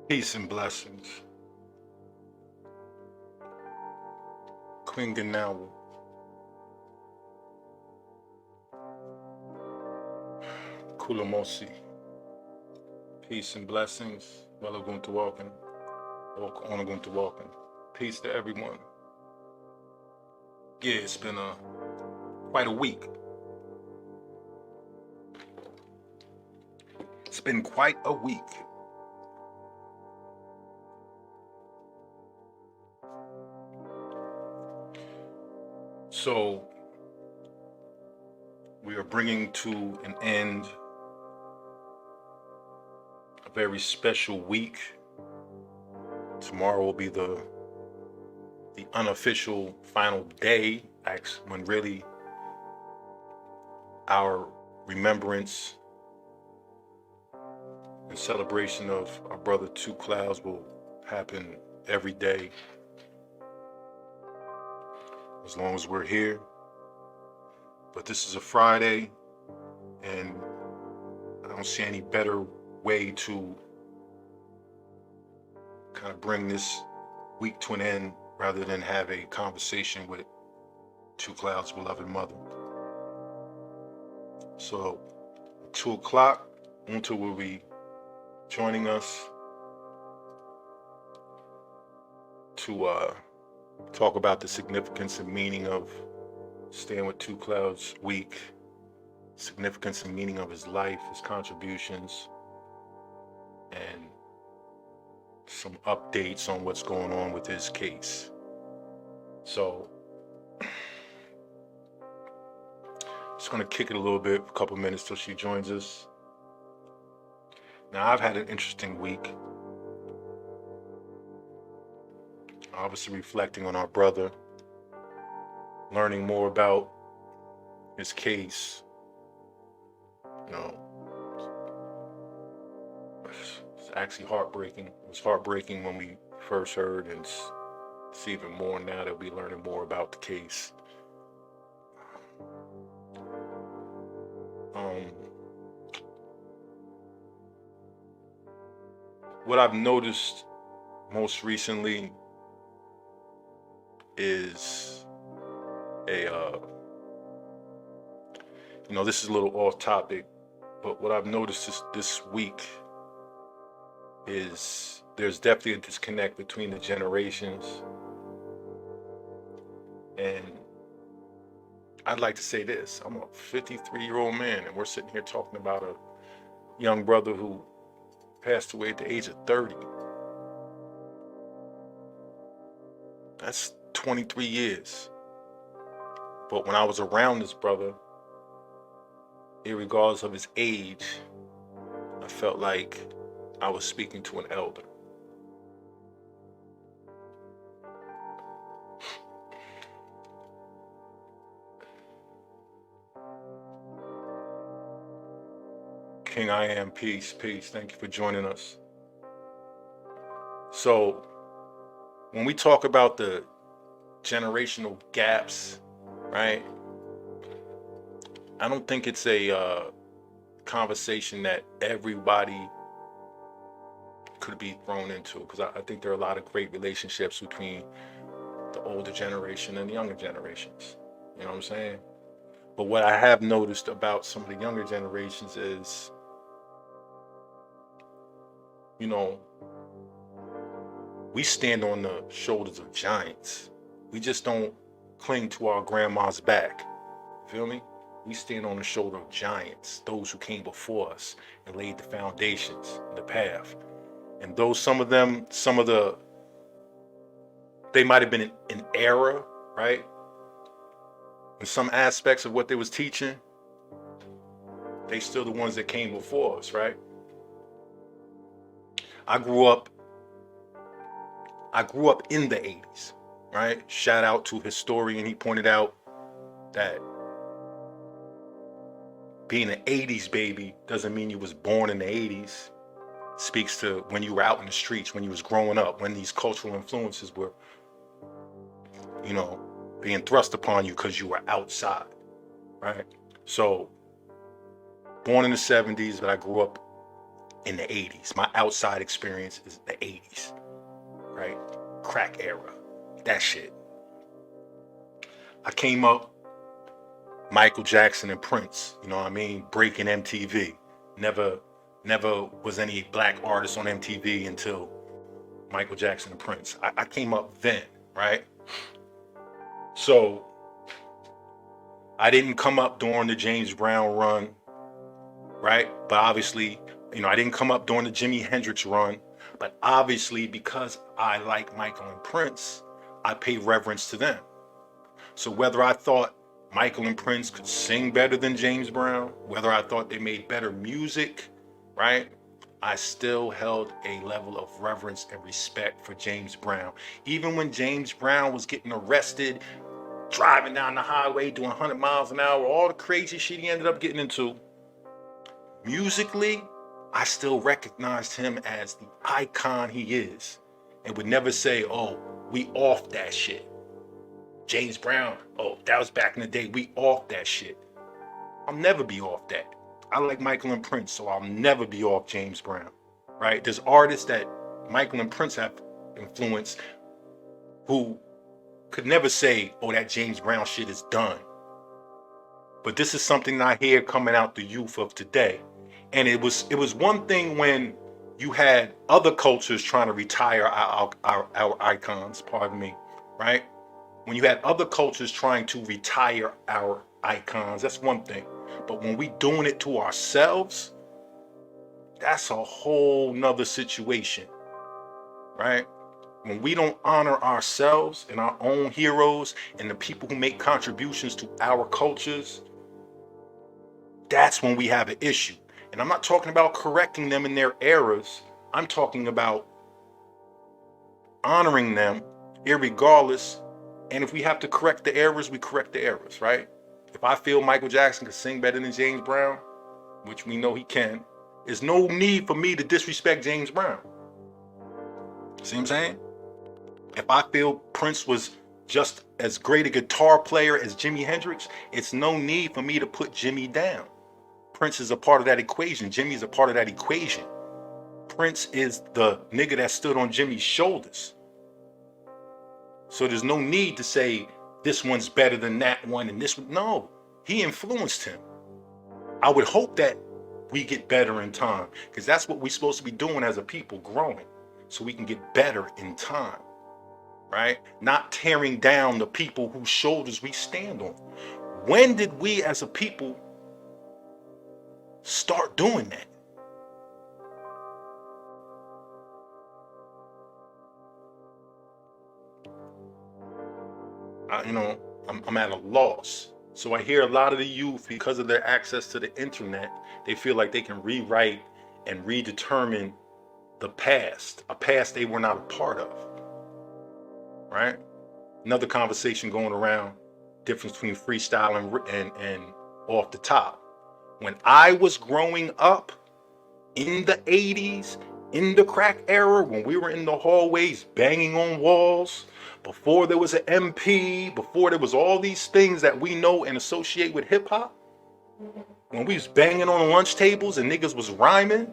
Peace and blessings. Klingenau. Kulamosi. Peace and blessings. Walaguntawakan. Onaguntawakan. Peace to everyone. Yeah, it's been quite a week. It's been quite a week. So we are bringing to an end a very special week. Tomorrow will be the unofficial final day, when really our remembrance and celebration of our brother Two Clouds will happen every day as long as we're here. But this is a Friday, and I don't see any better way to kind of bring this week to an end rather than have a conversation with Two Clouds' beloved mother. So, 2 o'clock, Unta will be joining us to talk about the significance and meaning of staying with Two Clouds week, significance and meaning of his life, his contributions, and some updates on what's going on with his case. So, just gonna kick it a little bit, a couple minutes till she joins us. Now, I've had an interesting week. Obviously reflecting on our brother, learning more about his case. You know, it's actually heartbreaking. It was heartbreaking when we first heard, and it's even more now that we're learning more about the case. What I've noticed most recently is this is a little off topic, but what I've noticed this week is there's definitely a disconnect between the generations. And I'd like to say this: I'm a 53-year-old man, and we're sitting here talking about a young brother who passed away at the age of 30. That's 23 years. But when I was around this brother, irregardless of his age, I felt like I was speaking to an elder. King I Am, peace. Thank you for joining us. So, when we talk about the generational gaps, right? I don't think it's a conversation that everybody could be thrown into, because I think there are a lot of great relationships between the older generation and the younger generations. You know what I'm saying? But what I have noticed about some of the younger generations is, we stand on the shoulders of giants. We just don't cling to our grandma's back. Feel me? We stand on the shoulder of giants, those who came before us and laid the foundations, the path. And though they might have been in error, right? In some aspects of what they was teaching, they still the ones that came before us, right? I grew up in the 80s, right? Shout out to historian. He pointed out that being an 80s baby doesn't mean you was born in the 80s. speaks to when you were out in the streets, when you was growing up, when these cultural influences were, you know, being thrust upon you because you were outside, right? So, born in the 70s, but I grew up in the 80s. My outside experience is the 80s, right? Crack era, that shit. I came up Michael Jackson and Prince, you know what I mean? Breaking MTV. Never was any black artist on MTV until Michael Jackson and Prince. I came up then, right? So I didn't come up during the James Brown run, right? But obviously, you know, I didn't come up during the Jimi Hendrix run, but obviously because I like Michael and Prince, I pay reverence to them. So whether I thought Michael and Prince could sing better than James Brown, whether I thought they made better music, right? I still held a level of reverence and respect for James Brown. Even when James Brown was getting arrested, driving down the highway, doing 100 miles an hour, all the crazy shit he ended up getting into, musically, I still recognized him as the icon he is and would never say, oh, we off that shit. James Brown, oh, that was back in the day, we off that shit. I'll never be off that. I like Michael and Prince, so I'll never be off James Brown, right? There's artists that Michael and Prince have influenced who could never say, oh, that James Brown shit is done. But this is something I hear coming out the youth of today. And it was one thing when you had other cultures trying to retire our icons, pardon me, right? When you had other cultures trying to retire our icons, that's one thing. But when we doing it to ourselves, that's a whole nother situation, right? When we don't honor ourselves and our own heroes and the people who make contributions to our cultures, that's when we have an issue. And I'm not talking about correcting them in their errors. I'm talking about honoring them irregardless. And if we have to correct the errors, we correct the errors, right? If I feel Michael Jackson can sing better than James Brown, which we know he can, there's no need for me to disrespect James Brown. See what I'm saying? If I feel Prince was just as great a guitar player as Jimi Hendrix, it's no need for me to put Jimmy down. Prince is a part of that equation. Jimmy's a part of that equation. Prince is the nigga that stood on Jimmy's shoulders. So there's no need to say this one's better than that one and this one. No, he influenced him. I would hope that we get better in time because that's what we're supposed to be doing as a people, growing so we can get better in time, right? Not tearing down the people whose shoulders we stand on. When did we as a people start doing that? I'm at a loss. So I hear a lot of the youth, because of their access to the internet, they feel like they can rewrite and redetermine the past, a past they were not a part of, right? Another conversation going around, difference between freestyle and off the top. When I was growing up in the 80s, in the crack era, when we were in the hallways banging on walls, before there was an MP, before there was all these things that we know and associate with hip hop, when we was banging on lunch tables and niggas was rhyming,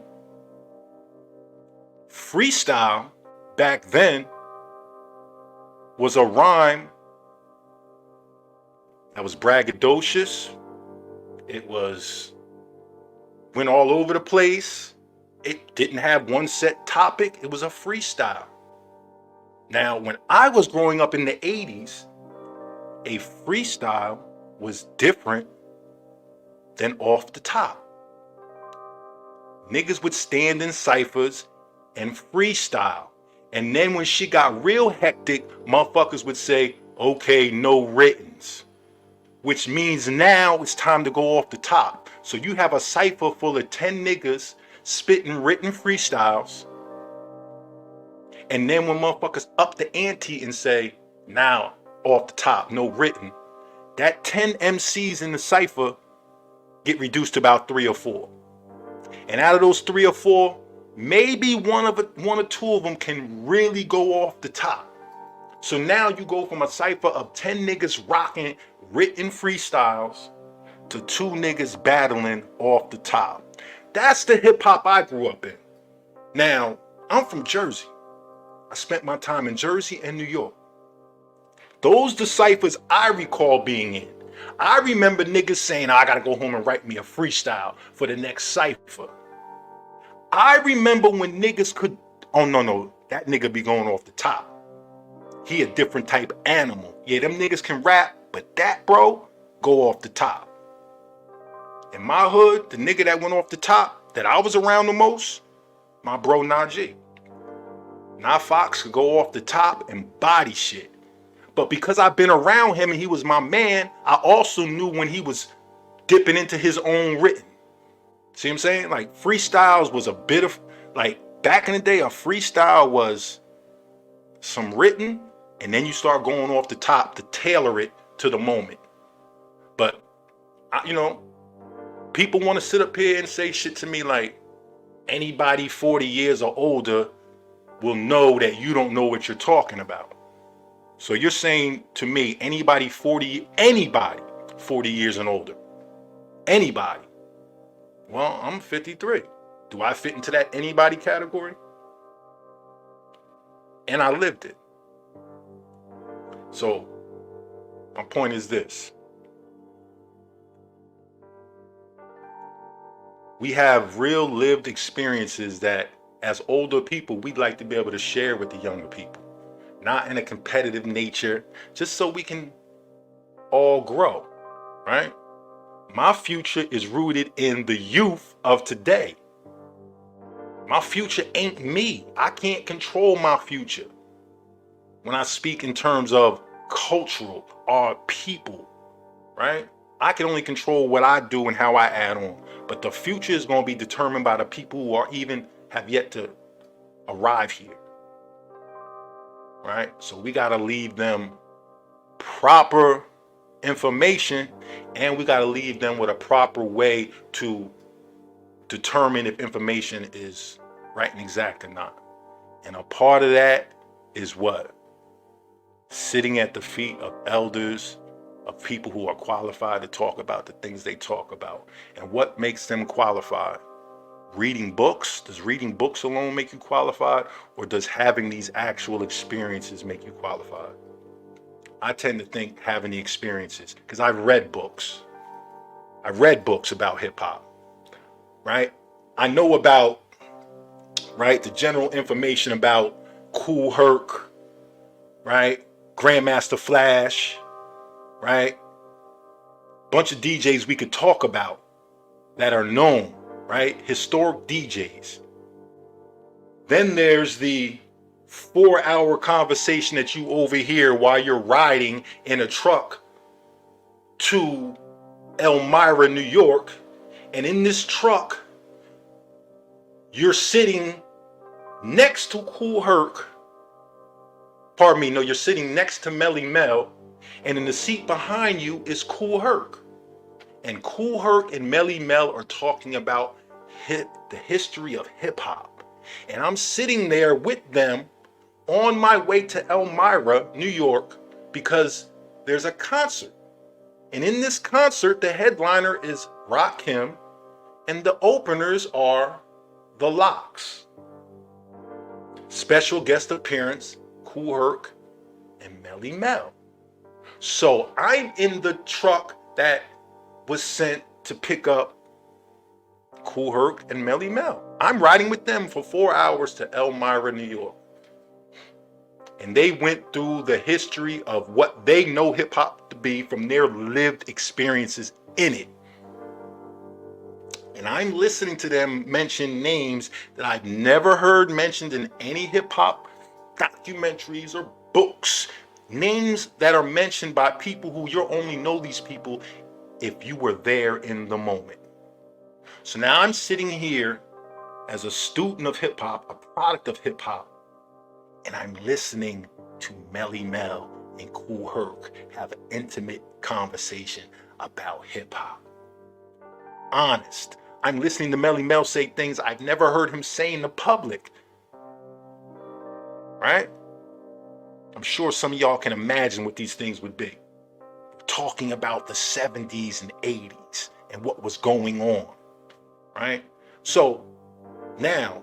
freestyle back then was a rhyme that was braggadocious. It went all over the place. It didn't have one set topic. It was a freestyle. Now, when I was growing up in the 80s, a freestyle was different than off the top. Niggas would stand in ciphers and freestyle. And then when shit got real hectic, motherfuckers would say, okay, no writtens. Which means now it's time to go off the top. So you have a cipher full of 10 niggas spitting written freestyles. And then when motherfuckers up the ante and say, now off the top, no written, that 10 MCs in the cipher get reduced to about 3 or 4. And out of those 3 or 4, maybe one or two of them can really go off the top. So now you go from a cipher of 10 niggas rocking written freestyles to 2 niggas battling off the top. That's the hip hop I grew up in. Now, I'm from Jersey. I spent my time in Jersey and New York. Those the ciphers I recall being in. I remember niggas saying, I gotta go home and write me a freestyle for the next cipher. I remember when niggas could, oh no, that nigga be going off the top. He a different type of animal. Yeah, them niggas can rap, but that bro, go off the top. In my hood, the nigga that went off the top, that I was around the most, my bro Najee. Nah Fox could go off the top and body shit. But because I've been around him and he was my man, I also knew when he was dipping into his own written. See what I'm saying? Like freestyles was a bit of, like back in the day, a freestyle was some written and then you start going off the top to tailor it to the moment. But, people want to sit up here and say shit to me like anybody 40 years or older will know that you don't know what you're talking about. So you're saying to me, anybody 40 years and older, anybody. Well, I'm 53. Do I fit into that anybody category? And I lived it. So my point is this. We have real lived experiences that as older people, we'd like to be able to share with the younger people. Not in a competitive nature, just so we can all grow, right? My future is rooted in the youth of today. My future ain't me. I can't control my future. When I speak in terms of cultural or people, right? I can only control what I do and how I add on. But the future is going to be determined by the people who are even have yet to arrive here. Right? So we got to leave them proper information and we got to leave them with a proper way to determine if information is right and exact or not. And a part of that is what? Sitting at the feet of elders, of people who are qualified to talk about the things they talk about. And what makes them qualified? Reading books? Does reading books alone make you qualified? Or does having these actual experiences make you qualified? I tend to think having the experiences, because I've read books. I've read books about hip hop, right? I know about, right, the general information about Kool Herc, right? Grandmaster Flash, right? Bunch of DJs we could talk about that are known, right? Historic DJs. Then there's the 4-hour conversation that you overhear while you're riding in a truck to Elmira, New York. And in this truck, you're sitting next to Kool Herc. You're sitting next to Melly Mel. And in the seat behind you is Kool Herc. And Kool Herc and Melly Mel are talking about the history of hip hop. And I'm sitting there with them on my way to Elmira, New York, because there's a concert. And in this concert, the headliner is Rakim, and the openers are the Lox. Special guest appearance, Kool Herc and Melly Mel. So I'm in the truck that was sent to pick up Kool Herc and Melly Mel. I'm riding with them for 4 hours to Elmira, New York. And they went through the history of what they know hip hop to be from their lived experiences in it. And I'm listening to them mention names that I've never heard mentioned in any hip hop documentaries or books. Names that are mentioned by people who you only know these people if you were there in the moment. So now I'm sitting here as a student of hip hop, a product of hip hop, and I'm listening to Melly Mel and Kool Herc have an intimate conversation about hip hop. Honest. I'm listening to Melly Mel say things I've never heard him say in the public, right? I'm sure some of y'all can imagine what these things would be. Talking about the 70s and 80s and what was going on, right? So now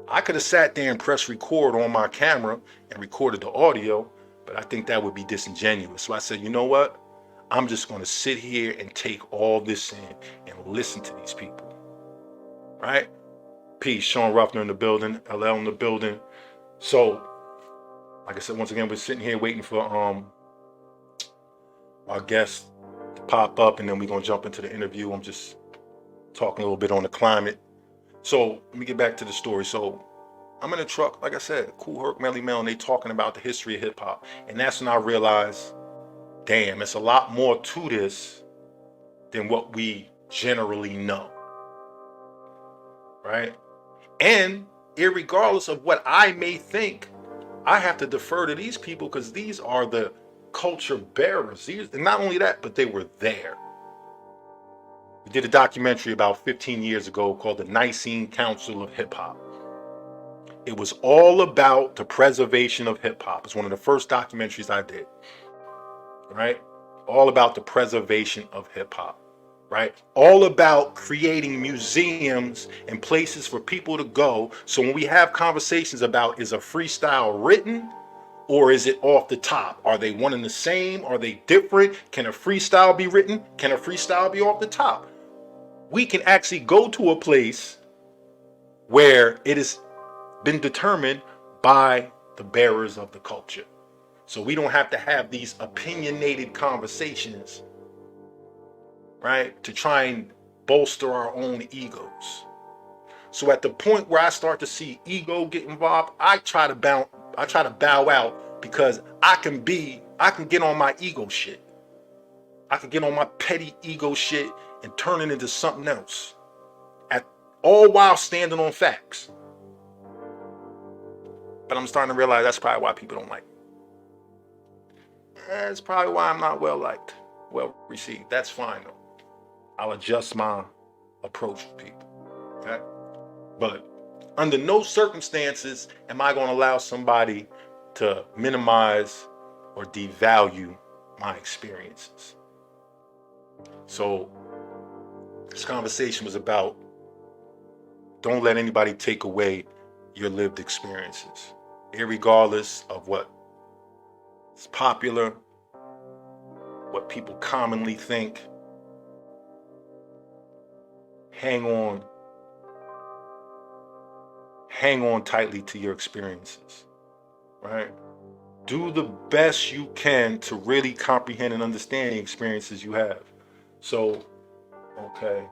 I could have sat there and pressed record on my camera and recorded the audio, but I think that would be disingenuous. So I said, you know what? I'm just going to sit here and take all this in and listen to these people, right? Peace, Sean Ruffner in the building, LL in the building. So, like I said, once again, we're sitting here waiting for our guest to pop up, and then we're going to jump into the interview. I'm just talking a little bit on the climate. So let me get back to the story. So I'm in a truck, like I said, Kool Herc, Melly Mel, and they talking about the history of hip hop. And that's when I realized, damn, it's a lot more to this than what we generally know, right? And irregardless of what I may think, I have to defer to these people because these are the culture bearers. And not only that, but they were there. We did a documentary about 15 years ago called the Nicene Council of Hip Hop. It was all about the preservation of hip hop. It's one of the first documentaries I did, right? All about the preservation of hip hop, right? All about creating museums and places for people to go. So when we have conversations about, is a freestyle written or is it off the top? Are they one and the same? Are they different? Can a freestyle be written? Can a freestyle be off the top? We can actually go to a place where it has been determined by the bearers of the culture. So we don't have to have these opinionated conversations, right? To try and bolster our own egos. So at the point where I start to see ego get involved, I try to bow out because I can get on my ego shit. I can get on my petty ego shit and turn it into something else. All while standing on facts. But I'm starting to realize that's probably why people don't like me. That's probably why I'm not well liked, well received. That's fine though. I'll adjust my approach to people. Okay? But under no circumstances am I going to allow somebody to minimize or devalue my experiences. So this conversation was about, don't let anybody take away your lived experiences, irregardless of what is popular, what people commonly think. Hang on tightly to your experiences, right? Do the best you can to really comprehend and understand the experiences you have. So, okay,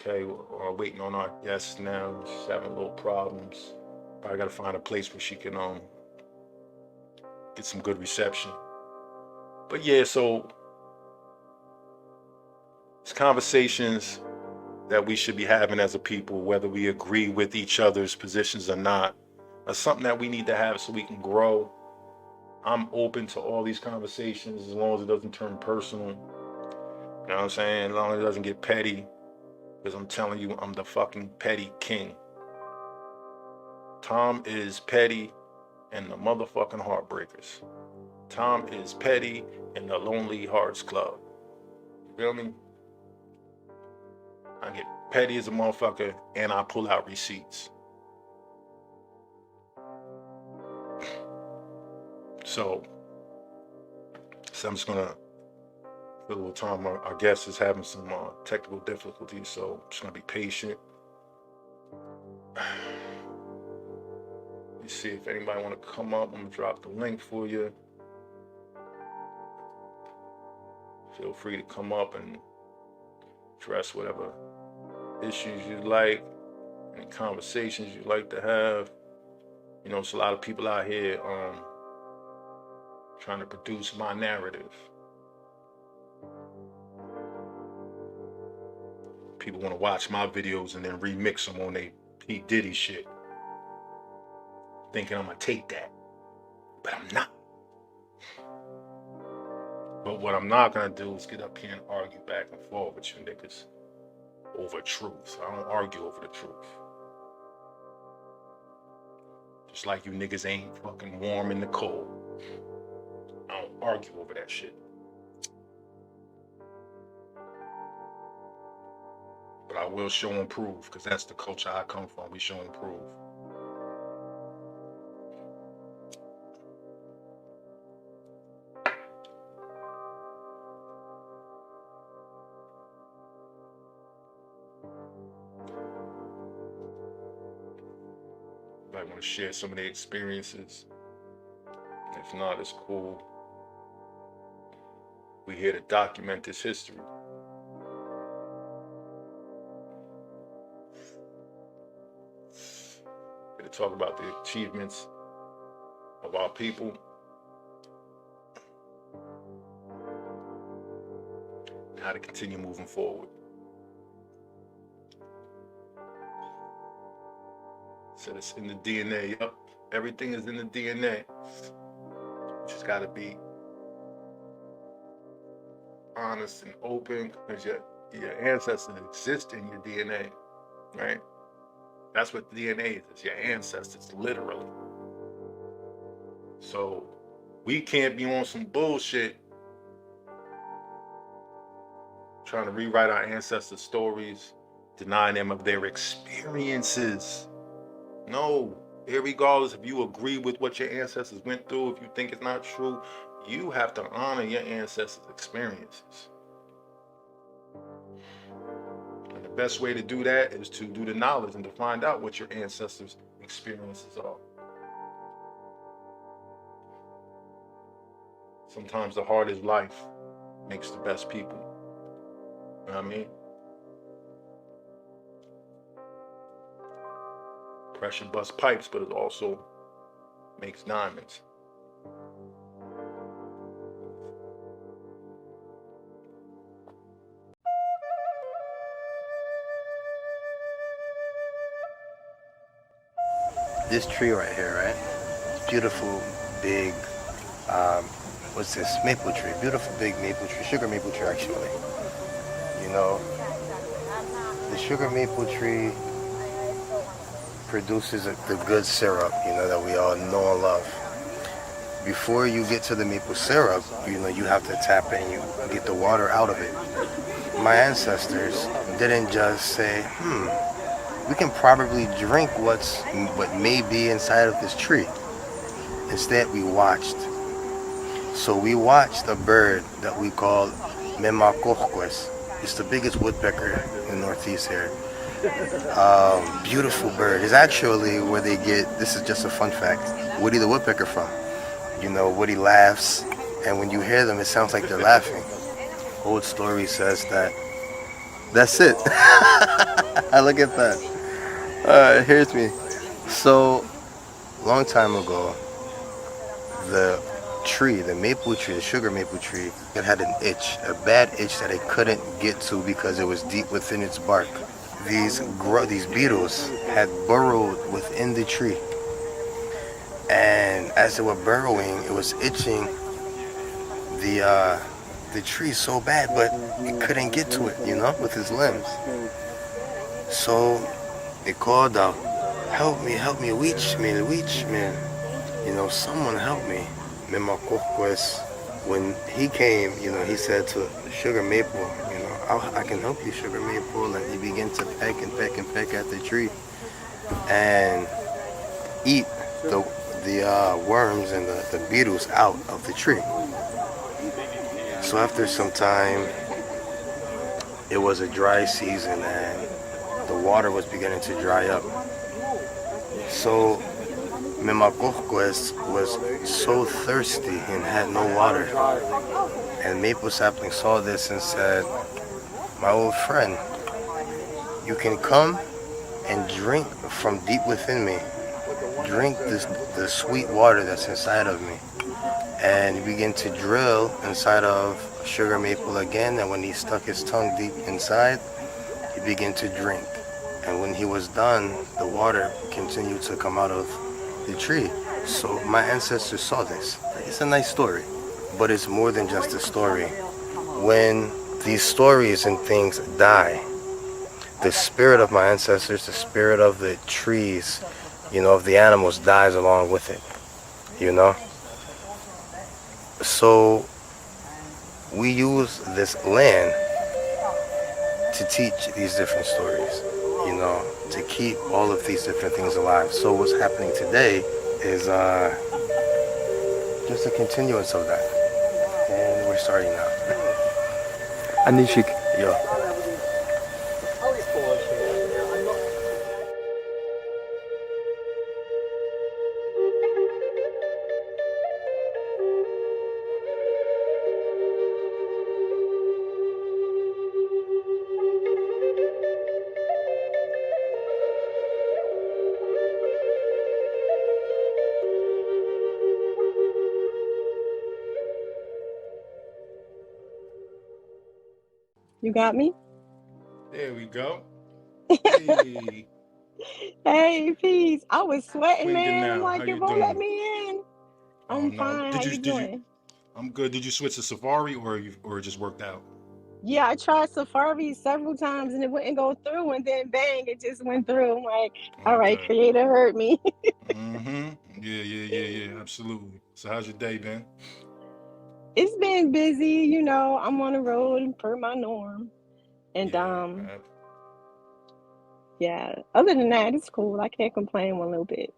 we're waiting on our guest now. She's having little problems. Probably got to find a place where she can get some good reception. But yeah, so it's conversations that we should be having as a people, whether we agree with each other's positions or not. That's something that we need to have so we can grow. I'm open to all these conversations as long as it doesn't turn personal. You know what I'm saying? As long as it doesn't get petty. Because I'm telling you, I'm the fucking petty king. Tom is petty and the motherfucking Heartbreakers. Tom is petty and the Lonely Hearts Club. You feel me? I get petty as a motherfucker and I pull out receipts. So I'm just gonna fill a little time. Our guest is having some technical difficulties, so I'm just gonna be patient. Let me see if anybody want to come up. I'm gonna drop the link for you. Feel free to come up and address whatever issues you like, any conversations you'd like to have. You know, it's a lot of people out here trying to produce my narrative. People want to watch my videos and then remix them on their P. Diddy shit. Thinking I'm going to take that. But I'm not. But what I'm not gonna do is get up here and argue back and forth with you niggas over truth. I don't argue over the truth. Just like you niggas ain't fucking warm in the cold. I don't argue over that shit. But I will show and prove, because that's the culture I come from. We show and prove. I want to share some of their experiences. If not, it's cool. We're here to document this history. Here to talk about the achievements of our people. And how to continue moving forward. So it's in the DNA. Yep. Everything is in the DNA. You just gotta be honest and open, because your ancestors exist in your DNA, right? That's what DNA is. It's your ancestors, literally. So we can't be on some bullshit trying to rewrite our ancestors' stories, denying them of their experiences. No, irregardless if you agree with what your ancestors went through, if you think it's not true, you have to honor your ancestors' experiences. And the best way to do that is to do the knowledge and to find out what your ancestors' experiences are. Sometimes the hardest life makes the best people. You know what I mean? Pressure busts pipes, but it also makes diamonds. This tree right here, right? Beautiful, big, what's this? Maple tree. Beautiful, big maple tree. Sugar maple tree, actually. You know, the sugar maple tree produces the good syrup, you know, that we all know and love. Before you get to the maple syrup, you know, you have to tap it and you get the water out of it. My ancestors didn't just say, we can probably drink what may be inside of this tree. Instead, we watched. So we watched a bird that we call Memacohquest. It's the biggest woodpecker in the Northeast here. Beautiful bird. It's actually where they get, this is just a fun fact, Woody the woodpecker from. You know, Woody laughs, and when you hear them, it sounds like they're laughing. Old story says that. That's it. Look at that. Here's me. So, long time ago, the tree, the maple tree, the sugar maple tree, it had an itch, a bad itch that it couldn't get to because it was deep within its bark. These beetles had burrowed within the tree, and as they were burrowing, it was itching the tree so bad, but it couldn't get to it, you know, with its limbs. So it called out, help me, weech man, you know, someone help me. Memacohquest, when he came, you know, he said to Sugar Maple, you know, I can help you, Sugar Maple, and he began to peck and peck and peck at the tree and eat the worms and the beetles out of the tree. So after some time, it was a dry season and the water was beginning to dry up. So Memacohquest was so thirsty and had no water. And Maple Sapling saw this and said, my old friend, you can come and drink from deep within me. Drink the sweet water that's inside of me. And he began to drill inside of Sugar Maple again, and when he stuck his tongue deep inside, he began to drink. And when he was done, the water continued to come out of the tree. So my ancestors saw this. It's a nice story. but it's more than just a story. When these stories and things die, the spirit of my ancestors, the spirit of the trees, of the animals dies along with it, you know? So we use this land to teach these different stories, to keep all of these different things alive. So what's happening today is just a continuance of that. And we're starting now. Anishik. Yo. You got me? There we go. Hey, Hey, peace. I was sweating, Queen man. I'm now. How like, it you won't let doing? me in. Oh I'm no. fine. How Did you you did you doing? I'm good. Did you switch to Safari or it just worked out? Yeah, I tried Safari several times and it wouldn't go through, and then bang, it just went through. I'm like, all right, Okay. Creator heard me. Mm-hmm. Yeah. Absolutely. So how's your day been? It's been busy, I'm on the road per my norm. And Yeah. yeah, other than that, it's cool. I can't complain one little bit.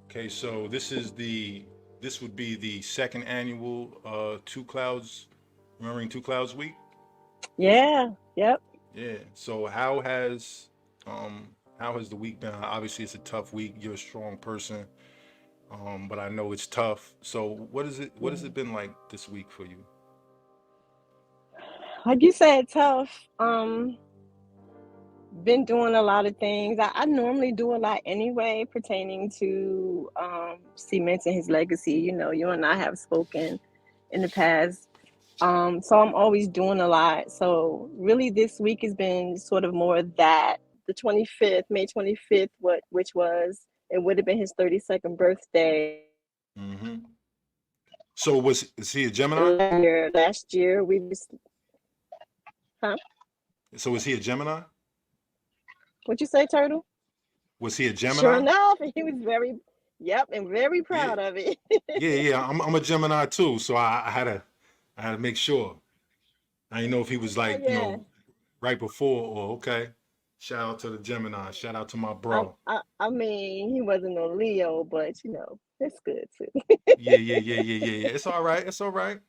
Okay, so this would be the second annual Two Clouds Remembering Two Clouds Week. Yeah, yep. Yeah. So how has the week been? Obviously it's a tough week. You're a strong person. But I know it's tough. So what has Yeah. it been like this week for you? Like you said, tough. Been doing a lot of things. I normally do a lot anyway pertaining to cementing his legacy. You and I have spoken in the past. So I'm always doing a lot. So really this week has been sort of more of that. The 25th, May 25th, which was it would have been his 32nd birthday. Mm-hmm. So is he a Gemini? Last year we was, huh? So is he a Gemini? What'd you say, Turtle? Was he a Sure Gemini? enough, he was yep, and very Yeah. proud of it. Yeah. I'm a Gemini too, so I had to make sure. I didn't know if he was Oh like, yeah. right before or okay. Shout out to the Gemini. Shout out to my bro. I mean, he wasn't a Leo, but it's good too. Yeah. It's all right. It's all right.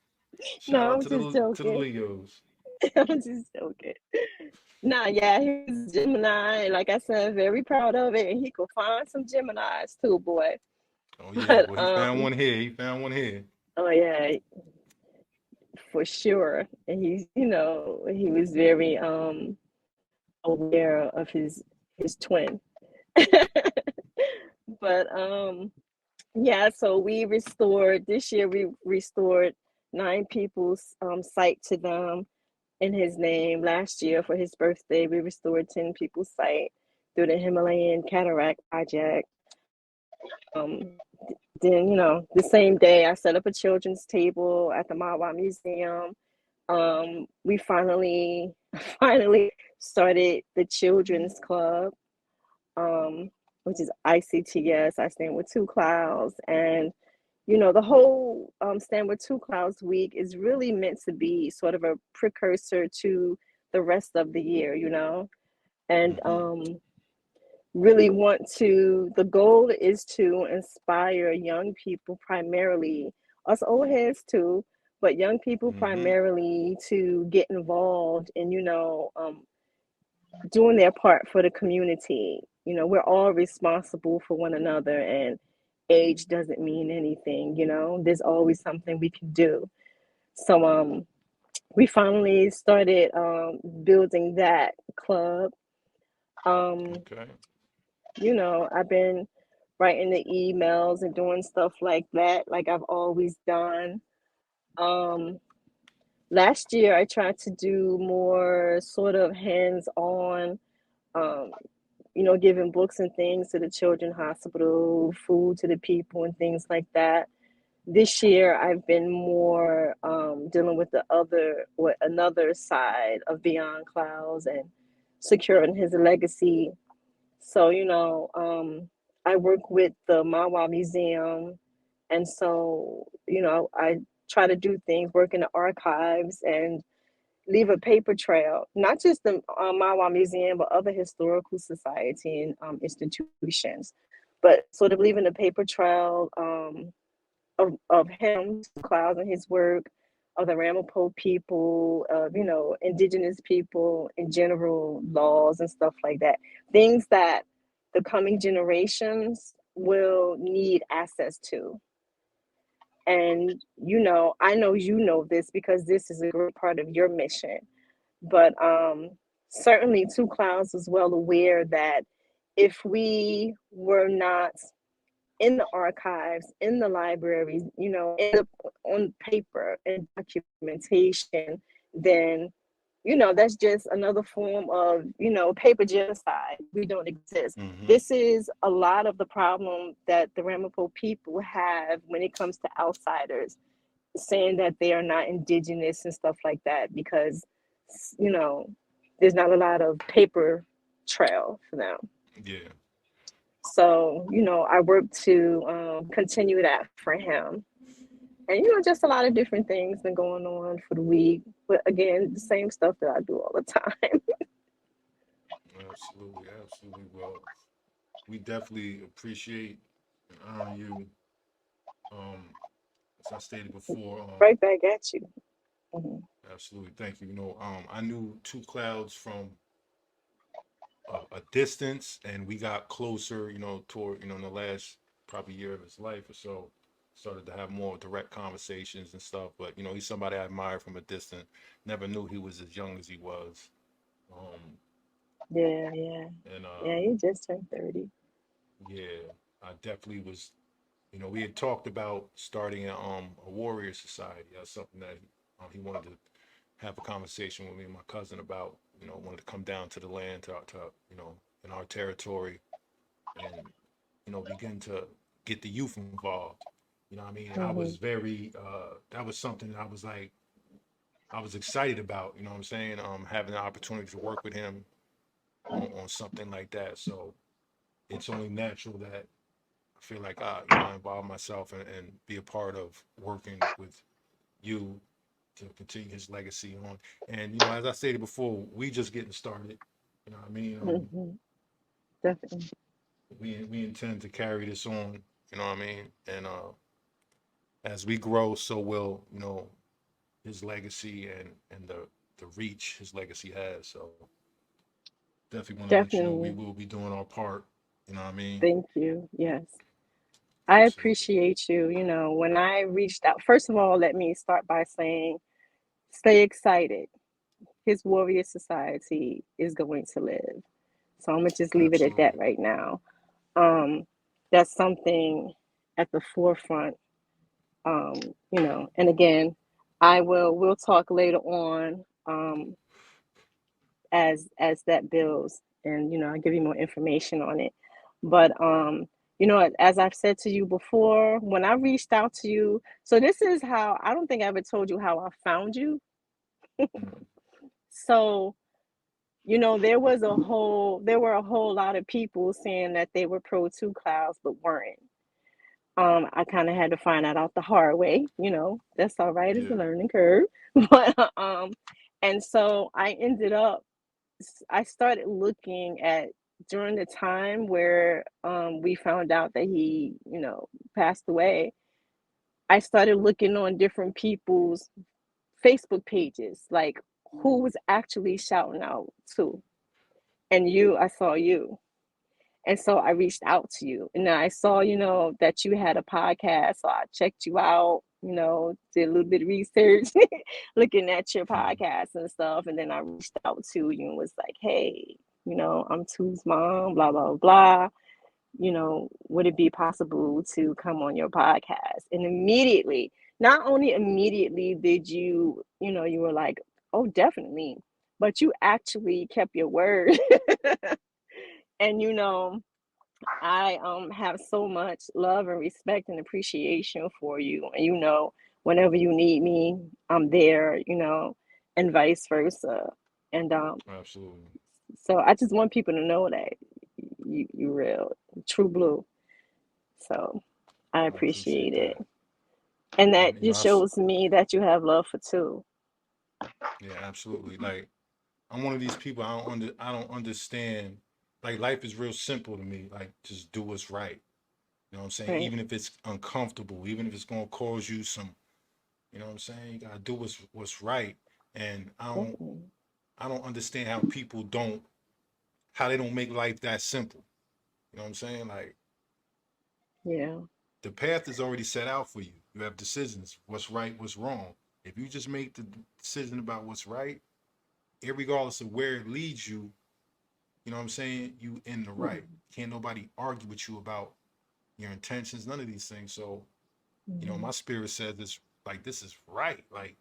Shout No, out I'm just to the joking. Leos. I'm just joking. Nah, yeah, he's Gemini. Like I said, very proud of it, and he could find some Geminis too, boy. Oh yeah. But Well, he found one here. He found one here. oh yeah, for sure. And he was very aware of his twin. But yeah, so we restored this year. We restored 9 people's site to them in his name. Last year for his birthday, we restored 10 people's site through the Himalayan Cataract Project. Um, then the same day, I set up a children's table at the Mawa Museum. We finally finally started the children's club, um, which is ICTS. I stand with two clouds, and the whole stand with two clouds week is really meant to be sort of a precursor to the rest of the year, and Mm-hmm. really want to. The goal is to inspire young people, primarily us old heads too, but young people Mm-hmm. primarily, to get involved in doing their part for the community. We're all responsible for one another, and age doesn't mean anything. There's always something we can do. So we finally started building that club. um Okay. I've been writing the emails and doing stuff like that, like I've always done. um Last year I tried to do more sort of hands-on, um giving books and things to the children hospital, food to the people and things like that. This year I've been more dealing with another side of Beyond Clouds and securing his legacy. So, I work with the Mawa Museum, and so, I try to do things, work in the archives and leave a paper trail, not just the Mawa Museum, but other historical society and institutions, but sort of leaving a paper trail of him, Clouds and his work, of the Ramapo people, of, indigenous people in general, laws and stuff like that. Things that the coming generations will need access to. And, I know you know this because this is a great part of your mission. But certainly Two Clouds is well aware that if we were not in the archives, in the libraries, on paper and documentation, then, that's just another form of, paper genocide. We don't exist. Mm-hmm. This is a lot of the problem that the Ramapo people have when it comes to outsiders, saying that they are not indigenous and stuff like that, because, you know, there's not a lot of paper trail for them. Yeah. So, I work to continue that for him. And, just a lot of different things been going on for the week. But again, the same stuff that I do all the time. Absolutely. Absolutely. Well, we definitely appreciate and honor you. Um, as I stated before, Right back at you. Mhm. absolutely. Thank you. I knew Two Clouds from a distance, and we got closer, toward, in the last probably year of his life or so, started to have more direct conversations and stuff. But, he's somebody I admired from a distance. Never knew he was as young as he was. Um, Yeah, yeah. and Yeah, he just turned 30. yeah, I definitely was. We had talked about starting a warrior society. That's something that he wanted to have a conversation with me and my cousin about. Wanted to come down to the land to in our territory and begin to get the youth involved. I mean, I Mm-hmm. was very that was something that I was excited about. You know what I'm saying? Having the opportunity to work with him on something like that. So it's only natural that I feel like I involve myself and be a part of working with you to continue his legacy on. And as I stated before, we just getting started. You know what I mean? Mm-hmm. Definitely. We intend to carry this on. You know what I mean? And as we grow, so will his legacy and the reach his legacy has. So definitely want to let you know we Definitely. will be doing our part. You know what I mean? Thank you. Yes. I Absolutely. appreciate you. When I reached out, first of all, let me start by saying, stay excited. His Warrior Society is going to live. So I'm gonna just leave it at that Absolutely. right now. Um, that's something at the forefront. Um, and again, we'll talk later on, as that builds, and I'll give you more information on it. But as I've said to you before, when I reached out to you, so this is how, I don't think I ever told you how I found you. Mm. So, there were a whole lot of people saying that they were pro Two Clouds but weren't. I kind of had to find that out the hard way. That's all right. It's a Yeah. learning curve. But and so I started looking at, during the time where we found out that he, passed away. I started looking on different people's Facebook pages, like who was actually shouting out to. And I saw you. And so I reached out to you. And I saw, that you had a podcast. So I checked you out, did a little bit of research, looking at your Mm. podcast and stuff. And then I reached out to you and was like, hey, I'm Two's mom, blah, blah, blah. Would it be possible to come on your podcast? And immediately, not only immediately did you, you were like, oh, definitely, but you actually kept your word. And, I have so much love and respect and appreciation for you. And you know, whenever you need me, I'm there, you know, and vice versa. And Absolutely. so I just want people to know that you real, true blue. So I I appreciate appreciate it. that. And that And just shows me that you have love for two. yeah, absolutely. Like I'm one of these people. I don't understand. Like life is real simple to me. Like just do what's right. You know what I'm saying? Right. Even if it's uncomfortable, even if it's gonna cause you some, you know what I'm saying? You gotta do what's right. And Definitely. I don't understand how they don't make life that simple. You know what I'm saying? Like Yeah. the path is already set out for you. You have decisions, what's right, what's wrong. If you just make the decision about what's right, regardless of where it leads you, you know what I'm saying? You in the right. Mhm. Can't nobody argue with you about your intentions, none of these things. So, you know, Mhm. my spirit says this like this is right. Like,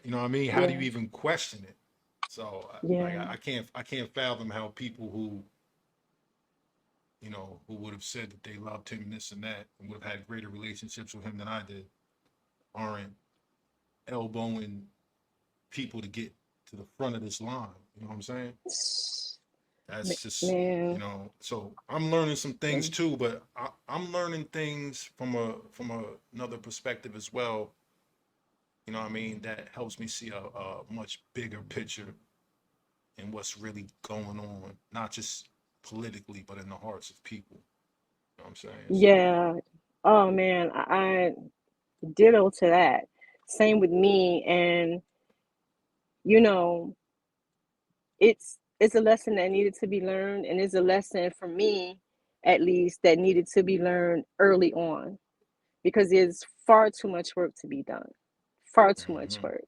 you know what I mean? How do you Yeah. even question it? So like Yeah. I can't fathom how people who, you know, who would have said that they loved him and this and that and would have had greater relationships with him than I did aren't elbowing people to get to the front of this line. You know what I'm saying? That's just, you Man. know. So I'm learning some things Mm. too, but I'm learning things from another perspective as well. You know what I mean? That helps me see a much bigger picture and what's really going on, not just politically, but in the hearts of people. You know what I'm saying? So Yeah. Oh man, I ditto to that. Same with me. And you know, it's a lesson that needed to be learned, and it's a lesson for me, at least, that needed to be learned early on because there's far too much work to be done. Far too much hmm work.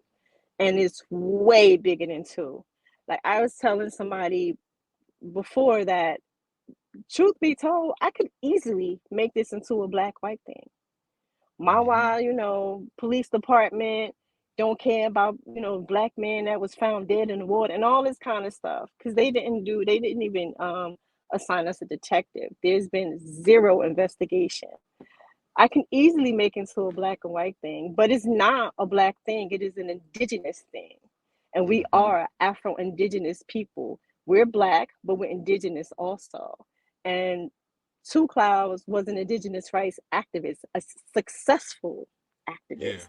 And it's way bigger than two. Like I was telling somebody before that, truth be told, I could easily make this into a black white thing. My hmm while, you know, police department don't care about, you know, black man that was found dead in the water and all this kind of stuff because they didn't even assign us a detective. There's been zero investigation. I can easily make into a black and white thing, but it's not a black thing. It is an indigenous thing. And we hmm are Afro-Indigenous people. We're black, but we're indigenous also. And Two Clouds was an indigenous rights activist, a successful Yeah. activist.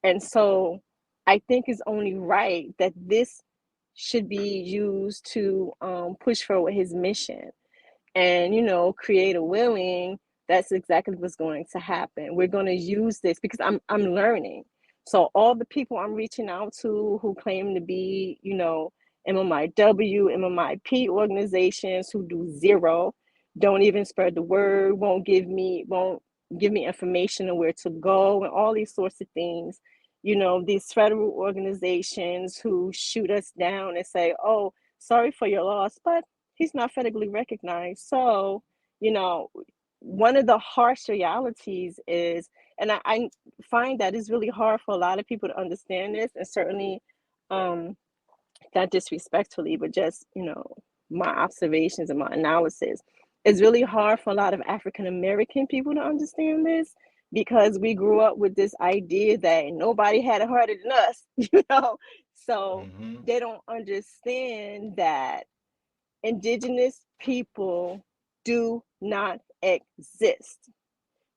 And so I think it's only right that this should be used to push forward his mission and, you know, create a willing. That's exactly what's going to happen. We're going to use this because I'm learning. So all the people I'm reaching out to who claim to be, you know, MMIW, MMIP organizations who do zero, don't even spread the word, won't give me information on where to go and all these sorts of things. You know, these federal organizations who shoot us down and say, "Oh, sorry for your loss, but he's not federally recognized." So, you know, one of the harsh realities is, and I find that it's really hard for a lot of people to understand this, and certainly um, not disrespectfully, but just, you know, my observations and my analysis. It's really hard for a lot of African American people to understand this because we grew up with this idea that nobody had it harder than us, you know? So hmm they don't understand that indigenous people do not exist.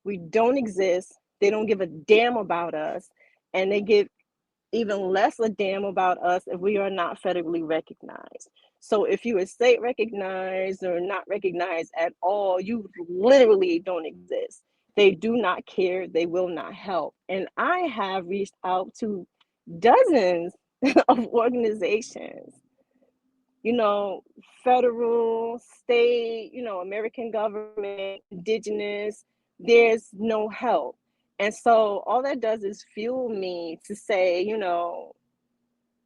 We don't exist. They don't give a damn about us. And they give even less a damn about us if we are not federally recognized. So if you are state recognized or not recognized at all, you literally don't exist. They do not care. They will not help. And I have reached out to dozens of organizations, you know, federal, state, you know, American government, indigenous, there's no help. And so all that does is fuel me to say, you know,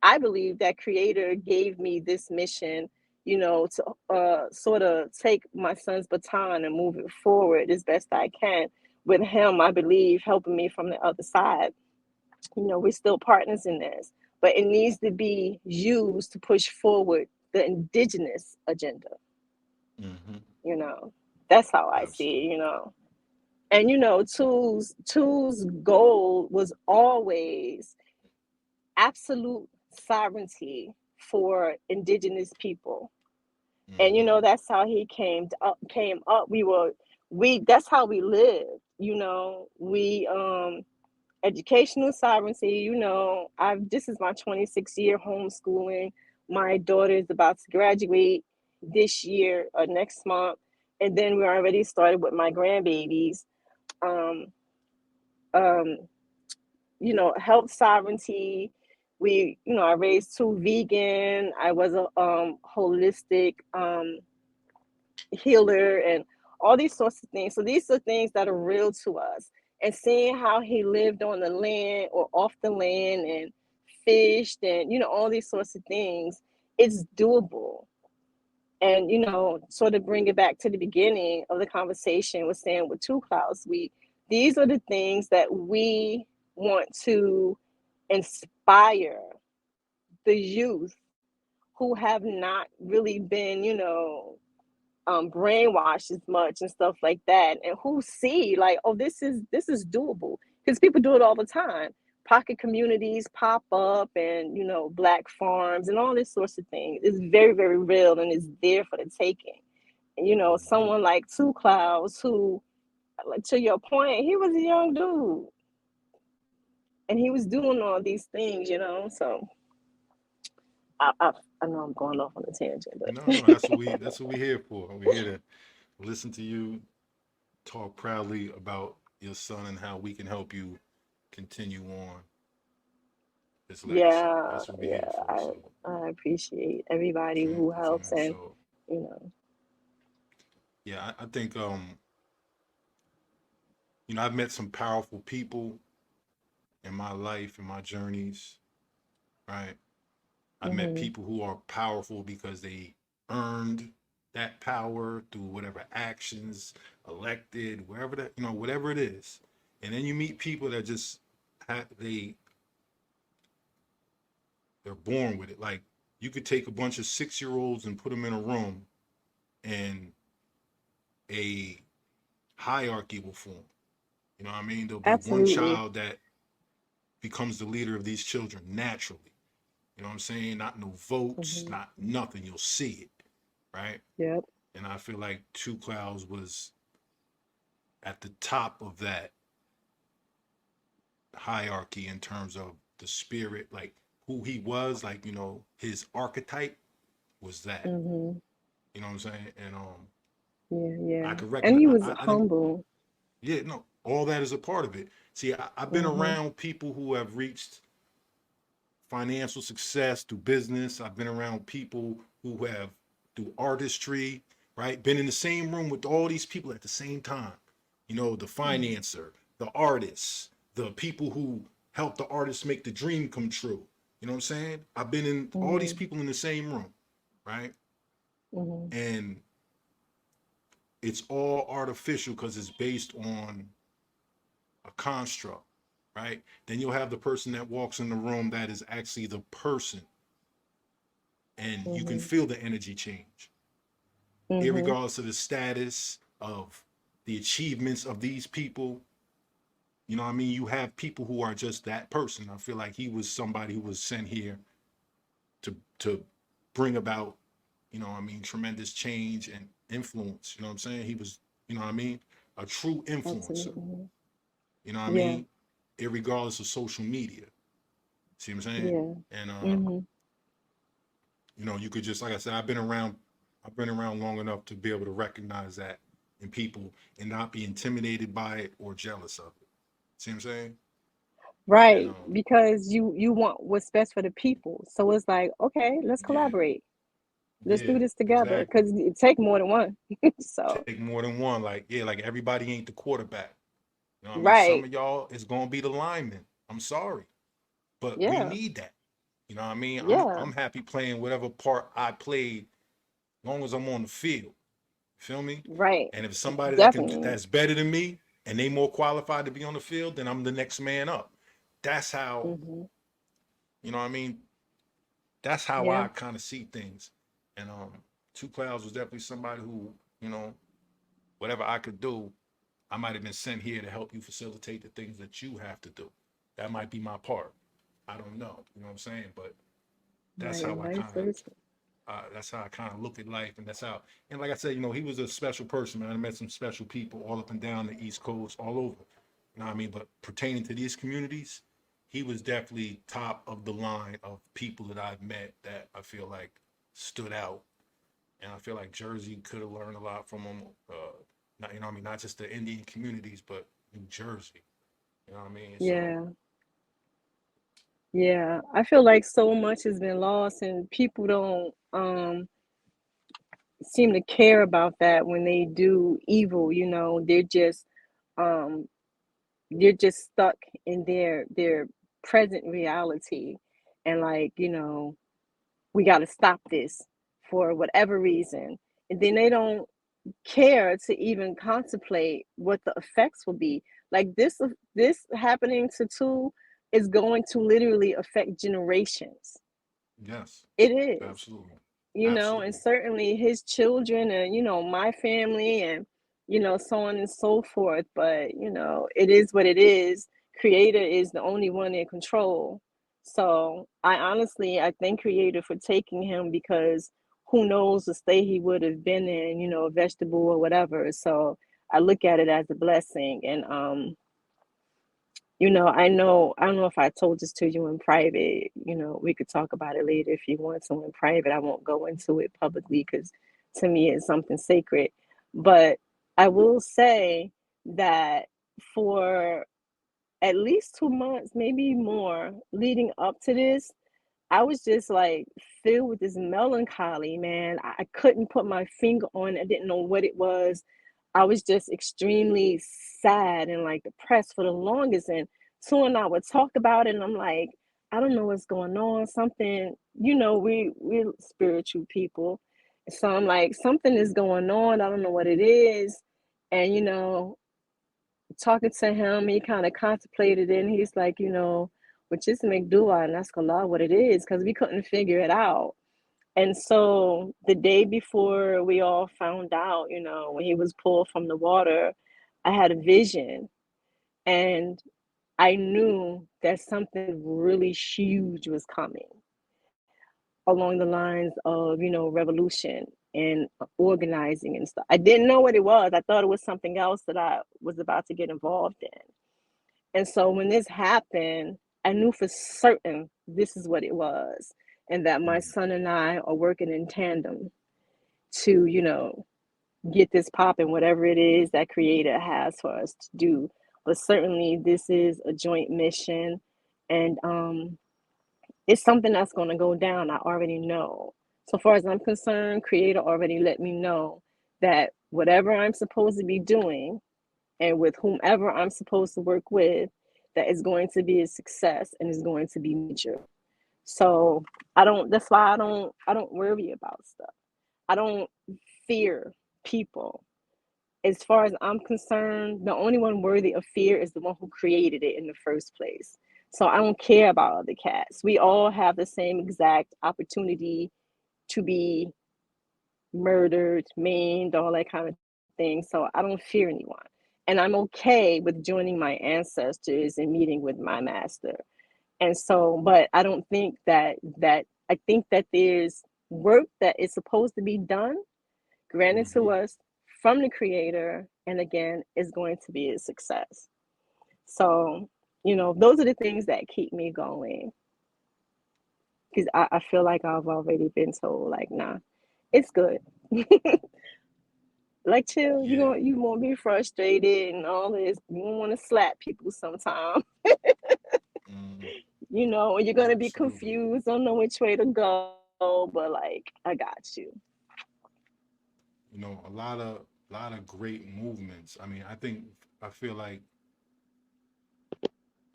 I believe that creator gave me this mission, you know, to sort of take my son's baton and move it forward as best I can. With him, I believe, helping me from the other side. You know, we're still partners in this, but it needs to be used to push forward the indigenous agenda, hmm you know. That's how I see Absolutely. it, And Two's goal was always absolute sovereignty for indigenous people. And Mm-hmm. that's how he came up. We that's how we lived, We educational sovereignty, I've this is my 26th year homeschooling. My daughter is about to graduate this year or next month. And then we're already started with my grandbabies. Um, um, health sovereignty. I raised two vegan. I was a holistic healer and all these sorts of things. So these are things that are real to us. And seeing how he lived on the land or off the land and fished and all these sorts of things, it's doable. And sort of bring it back to the beginning of the conversation, was saying with Two Clouds Week, these are the things that we want to inspire the youth who have not really been, brainwashed as much and stuff like that, and who see like, oh, this is doable, because people do it all the time. Pocket communities pop up, and black farms and all this sorts of things. It's very, very real, and it's there for the taking. And, Mm-hmm. someone like Two Clouds, who, like, to your point, he was a young dude and he was doing all these things, so I, I, I know I'm going off on a tangent, No, but no, that's what we here for. We're here to listen to you talk proudly about your son and how we can help you continue on his legacy. yeah, That's what we're yeah, here for. I So, I appreciate everybody who you feel helps, me? and So, you know, yeah, I think I've met some powerful people in my life, in my journeys, right? I've met hmm people who are powerful because they earned that power through whatever actions, elected, wherever that, whatever it is. And then you meet people that just they they're born with it. Like, you could take a bunch of 6-year-olds and put them in a room, and a hierarchy will form. You know what I mean? There'll be one absolutely. child that becomes the leader of these children naturally. You know what I'm saying? Not no votes, hmm not nothing. You'll see it, right? Yep. And I feel like Two Clouds was at the top of that hierarchy in terms of the spirit, like who he was, like, his archetype was that. hmm You know what I'm saying? And Yeah, yeah. I could And recognize. he was I think, humble. yeah, no, all that is a part of it. See, I've been hmm around people who have reached financial success through business. I've been around people who have, through artistry, right? Been in the same room with all these people at the same time. The hmm financer, the artists, the people who help the artists make the dream come true. You know what I'm saying? I've been in all these hmm people in the same room, right? hmm And it's all artificial because it's based on a construct, right? Then you'll have the person that walks in the room that is actually the person, and you can hmm feel the energy change, hmm irregardless of the status of the achievements of these people. You know what I mean? You have people who are just that person. I feel like he was somebody who was sent here to bring about, tremendous change and influence. You know what I'm saying? He was, what I mean, a true influencer. Absolutely. You know what I Yeah. mean? Irregardless of social media. See what I'm saying? Yeah. And hmm you could just, like I said, I've been around long enough to be able to recognize that in people and not be intimidated by it or jealous of it. See what I'm saying? And Right. Because you want what's best for the people. So it's like, okay, let's yeah, collaborate. Let's yeah, do this together. exactly. Because it take more than one. So Take more than one. Like, yeah, like everybody ain't the quarterback. You know what I mean? Some right. of y'all is gonna be the lineman. I'm sorry, but we Yeah. need that. You know what I mean? I'm Yeah. I'm happy playing whatever part I played, long as I'm on the field. Feel me? Right. And if somebody Definitely. that's better than me and they more qualified to be on the field, then I'm the next man up. That's how, hmm you know what I mean? That's how Yeah. I kind of see things. And Two Clouds was definitely somebody who, you know, whatever I could do, I might have been sent here to help you facilitate the things that you have to do. That might be my part. I don't know. You know what I'm saying? But that's Right, how and I vice kind of versa. that's how I kind of look at life, and that's how. And like I said, he was a special person, man. I met some special people all up and down the East Coast, all over. You know what I mean? But pertaining to these communities, he was definitely top of the line of people that I've met that I feel like stood out, and I feel like Jersey could have learned a lot from him. Not, you know what I mean? Not just the Indian communities, but New Jersey. You know what I mean? So Yeah, yeah. I feel like so much has been lost, and people don't seem to care about that when they do evil. Um, they're just stuck in their present reality, and like we got to stop this for whatever reason, and then they don't care to even contemplate what the effects will be. Like this happening to two is going to literally affect generations. yes, It is, absolutely, and absolutely. certainly his children and my family and so on and so forth. But it is what it is. Creator is the only one in control. So I thank Creator for taking him, because who knows the state he would have been in, a vegetable or whatever. So I look at it as a blessing. And I don't know if I told this to you in private. We could talk about it later if you want to in private. I won't go into it publicly, because to me it's something sacred. But I will say that for at least 2 months, maybe more, leading up to this, I was just like filled with this melancholy, man. I couldn't put my finger on it. I didn't know what it was. I was just extremely sad and like depressed for the longest. And Sue and I would talk about it, and I'm like, I don't know what's going on. Something, we're spiritual people. So I'm like, something is going on. I don't know what it is. And talking to him, he kind of contemplated it, and he's like, which is McDua, and that's a lot what it is, because we couldn't figure it out. And so the day before we all found out, when he was pulled from the water, I had a vision, and I knew that something really huge was coming along the lines of, revolution and organizing and stuff. I didn't know what it was. I thought it was something else that I was about to get involved in. And so when this happened, I knew for certain this is what it was, and that my Mm. son and I are working in tandem to, get this popping, whatever it is that Creator has for us to do. But certainly this is a joint mission, and it's something that's going to go down. I already know. So far as I'm concerned, Creator already let me know that whatever I'm supposed to be doing, and with whomever I'm supposed to work with, that is going to be a success and is going to be major. So that's why I don't worry about stuff. I don't fear people. As far as I'm concerned, the only one worthy of fear is the one who created it in the first place. So I don't care about other cats. We all have the same exact opportunity to be murdered, maimed, all that kind of thing. So I don't fear anyone. And I'm okay with joining my ancestors and meeting with my master. And so, but I don't think that I think that there's work that is supposed to be done, granted to Hmm. us from the creator, and again, is going to be a success. So, those are the things that keep me going, because I feel like I've already been told, like, nah, it's good. Like, chill, Yeah. you won't be frustrated and all this. You won't want to slap people sometimes. Mm. And you're gonna be Absolutely. confused, don't know which way to go, but like, I got you. A lot of great movements. I mean, I feel like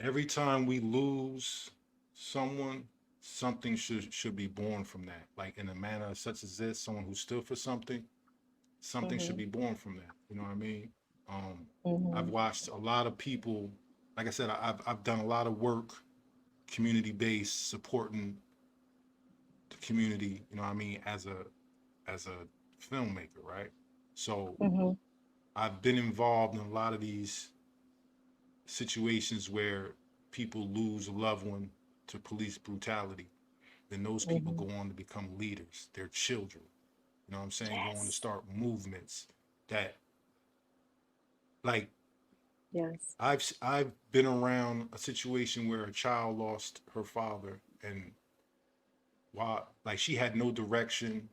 every time we lose someone, something should be born from that. Like in a manner such as this, someone who stood for something, something should Hmm. be born from that. You know what I mean? Um, I've Hmm. watched a lot of people. Like I said, I've done a lot of work, community based, supporting the community. You know what I mean? As a filmmaker, right? So Hmm. I've been involved in a lot of these situations where people lose a loved one to police brutality. Then those people Mm-hmm. go on to become leaders. Their children, you know what I'm saying, go on to Yes. start movements that, like, Yes. I've been around a situation where a child lost her father, and while like she had no direction,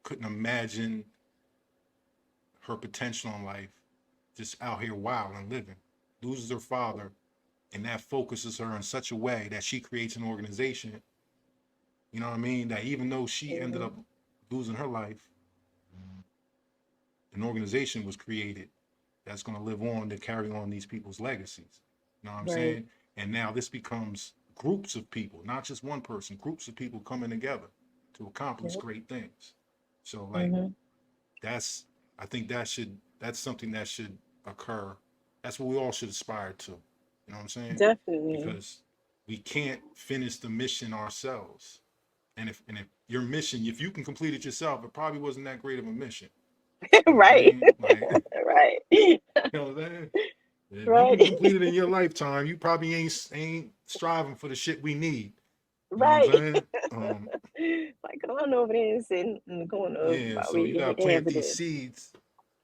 couldn't imagine her potential in life, just out here wild and living, loses her father, and that focuses her in such a way that she creates an organization, you know what I mean, that even though she ended up Mm-hmm. losing her life, an organization was created that's going to live on to carry on these people's legacies. You know what I'm Right. saying? And now this becomes groups of people, not just one person, groups of people coming together to accomplish Yep. great things. So like Mm-hmm. that's I think that's something that should occur. That's what we all should aspire to. You know what I'm saying? Definitely. Because we can't finish the mission ourselves. And if your mission, if you can complete it yourself, it probably wasn't that great of a mission. You know what I Right. mean? Like, Right. you know what I'm saying? If you can Right. complete it in your lifetime, you probably ain't striving for the shit we need. You know what I'm Right. saying? Like going over there and sitting in the corner Yeah. about So you reading gotta the plant these inhabited. seeds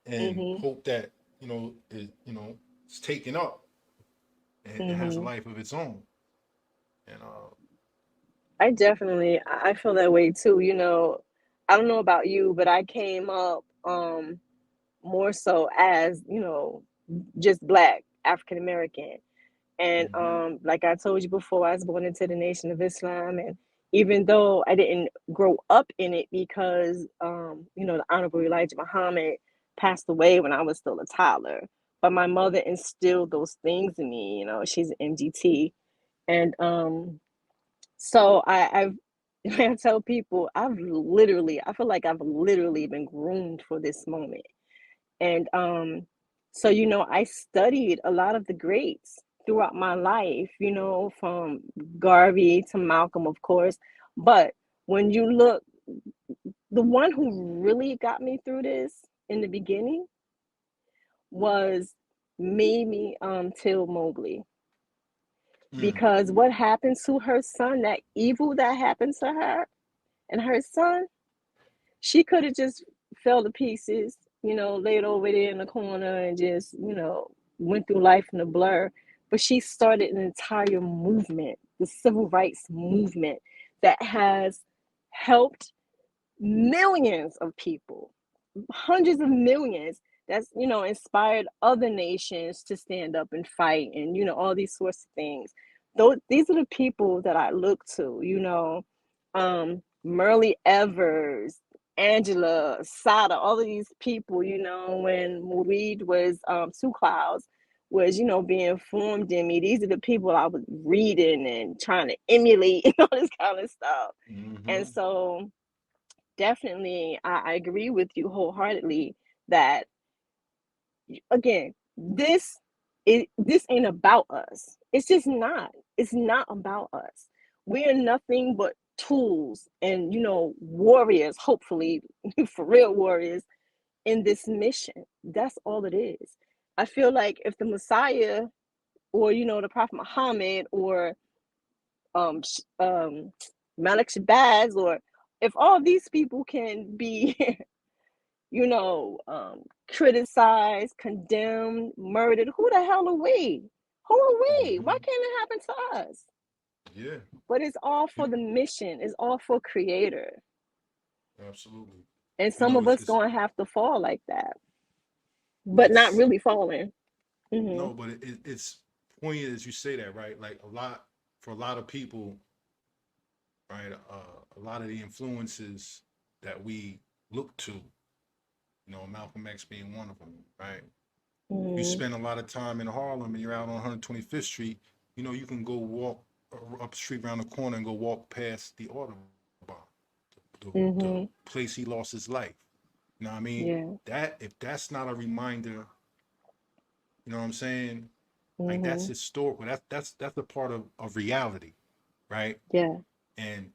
and Mm-hmm. hope that it's taken up and has a Mm-hmm. life of its own. And I definitely I feel that way too. I don't know about you, but I came up more so as, just black African American. And mm-hmm, like I told you before, I was born into the Nation of Islam, and even though I didn't grow up in it because the Honorable Elijah Muhammad passed away when I was still a toddler, but my mother instilled those things in me. She's an MGT, and so I've I tell people I feel like I've literally been groomed for this moment. And so I studied a lot of the greats throughout my life, from Garvey to Malcolm, of course. But when you look, the one who really got me through this in the beginning was Mamie Till Mobley. mm, Because what happened to her son, that evil that happened to her and her son, she could have just fell to pieces, laid over there in the corner and just, went through life in a blur. But she started an entire movement, the civil rights movement, that has helped millions of people, hundreds of millions. That's, inspired other nations to stand up and fight and, all these sorts of things. These are the people that I look to, Merle Evers, Angela, Sada, all of these people, when Murid was Two Clouds was, being formed in me. These are the people I was reading and trying to emulate and all this kind of stuff. And mm-hmm. so definitely I agree with you wholeheartedly that, again, this ain't about us. It's just not. It's not about us. We are nothing but tools and, warriors, hopefully for real warriors in this mission. That's all it is. I feel like if the Messiah, or the Prophet Muhammad, or Malik Shabazz, or if all these people can be criticized, condemned, murdered, who the hell are we? Who are we? Why Mm-hmm. can't it happen to us? Yeah. But it's all You for the mission. It's all for Creator. absolutely. And You some know, of it's us it's gonna have to fall like that, but not it's really falling. Hmm. no, but it's poignant as you say that, right? Like for a lot of people, right? A lot of the influences that we look to, Malcolm X being one of them, right? You Hmm. spend a lot of time in Harlem and you're out on 125th Street, you can go walk up the street around the corner and go walk past the Audubon, the Hmm. place he lost his life. You know what I mean? Yeah. That if that's not a reminder, you know what I'm saying? Like that's Hmm. historical. That's a part of reality, right? Yeah. And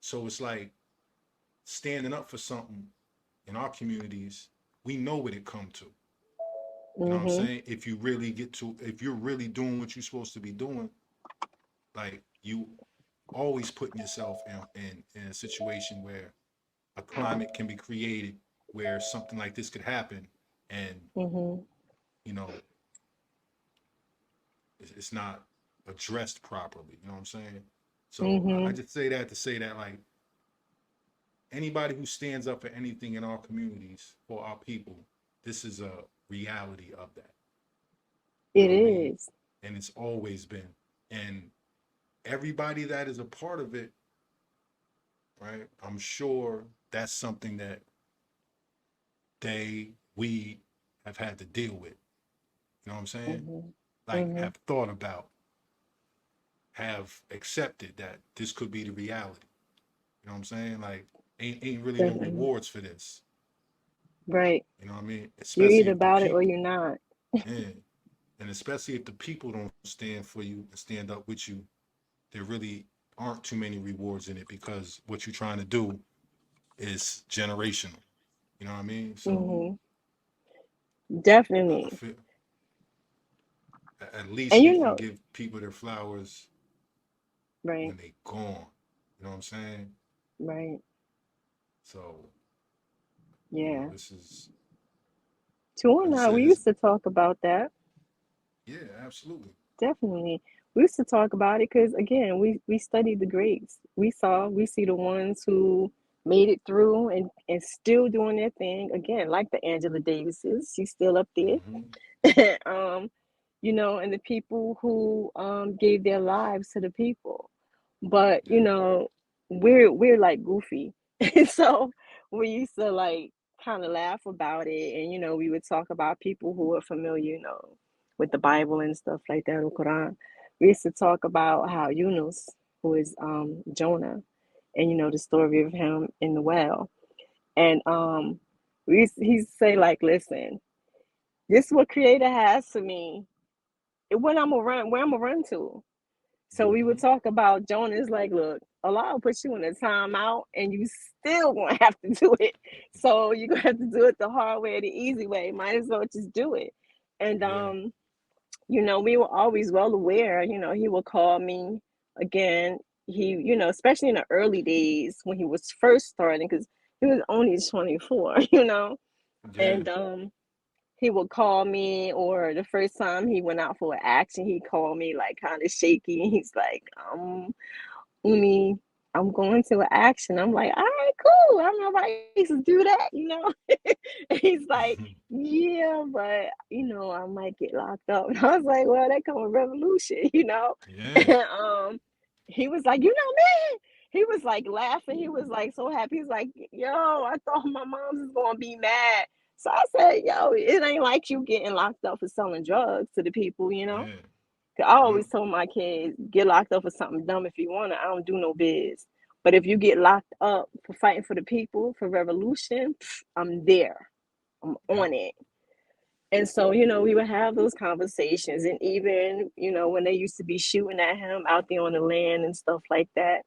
so it's like standing up for something in our communities, we know what it come to. You know what I'm Mm-hmm. saying? If you really get to, if you're really doing what you're supposed to be doing, like you always putting yourself in a situation where a climate can be created where something like this could happen, and Mm-hmm. you know it's not addressed properly. You know what I'm saying? So I Mm-hmm. just say that to say that, like, anybody who stands up for anything in our communities for our people, this is a reality of that. You It know what I mean? is. And it's always been. And everybody that is a part of it, right? I'm sure that's something that we have had to deal with. You know what I'm saying? Mm-hmm. Like, Mm-hmm. have thought about, have accepted that this could be the reality. You know what I'm saying? Like, ain't really no Definitely. rewards for this. Right. You know what I mean? You're Especially either if the about it or people, you're not. yeah, and especially if the people don't stand for you and stand up with you, there really aren't too many rewards in it, because what you're trying to do is generational. You know what I mean? So Mm-hmm. I Definitely. feel at And least we you can know, give people their flowers right, when they gone. You know what I'm saying? right. So, Yeah. this is, Two like and I I, said, we it's, used to talk about that. yeah, absolutely. Definitely. We used to talk about it because again, we studied the greats. We see the ones who made it through and still doing their thing. Again, like the Angela Davises, she's still up there. Mm-hmm. um, and the people who gave their lives to the people. But Yeah. we're like goofy, so we used to like kind of laugh about it, and we would talk about people who are familiar, with the Bible and stuff like that, or Quran. We used to talk about how Yunus, who is Jonah, and the story of him in the well, and he used to say like, listen, this is what Creator has for me. When I'm gonna run, where I'm gonna run to. So we would Mm-hmm. talk about Jonas like, look, Allah will put you in a timeout and you still gonna have to do it. So you're gonna have to do it the hard way or the easy way. Might as well just do it. And Yeah. we were always well aware, he would call me again. He, especially in the early days when he was first starting, because he was only 24, Yeah. and he would call me, or the first time he went out for an action, he called me like kind of shaky. He's like, Umi, I'm going to an action. I'm like, all right, cool. I don't know if I used to do that. And he's like, yeah, but I might get locked up. And I was like, well, that come with revolution. Yeah. And he was like, man. He was like laughing. He was like so happy. He's like, yo, I thought my mom's is gonna be mad. So I said, yo, it ain't like you getting locked up for selling drugs to the people. Yeah. 'Cause I Yep. always told my kids, get locked up for something dumb if you want to. I don't do no biz. But if you get locked up for fighting for the people, for revolution, I'm there. I'm Yep. on it. And so, we would have those conversations. And even, when they used to be shooting at him out there on the land and stuff like that,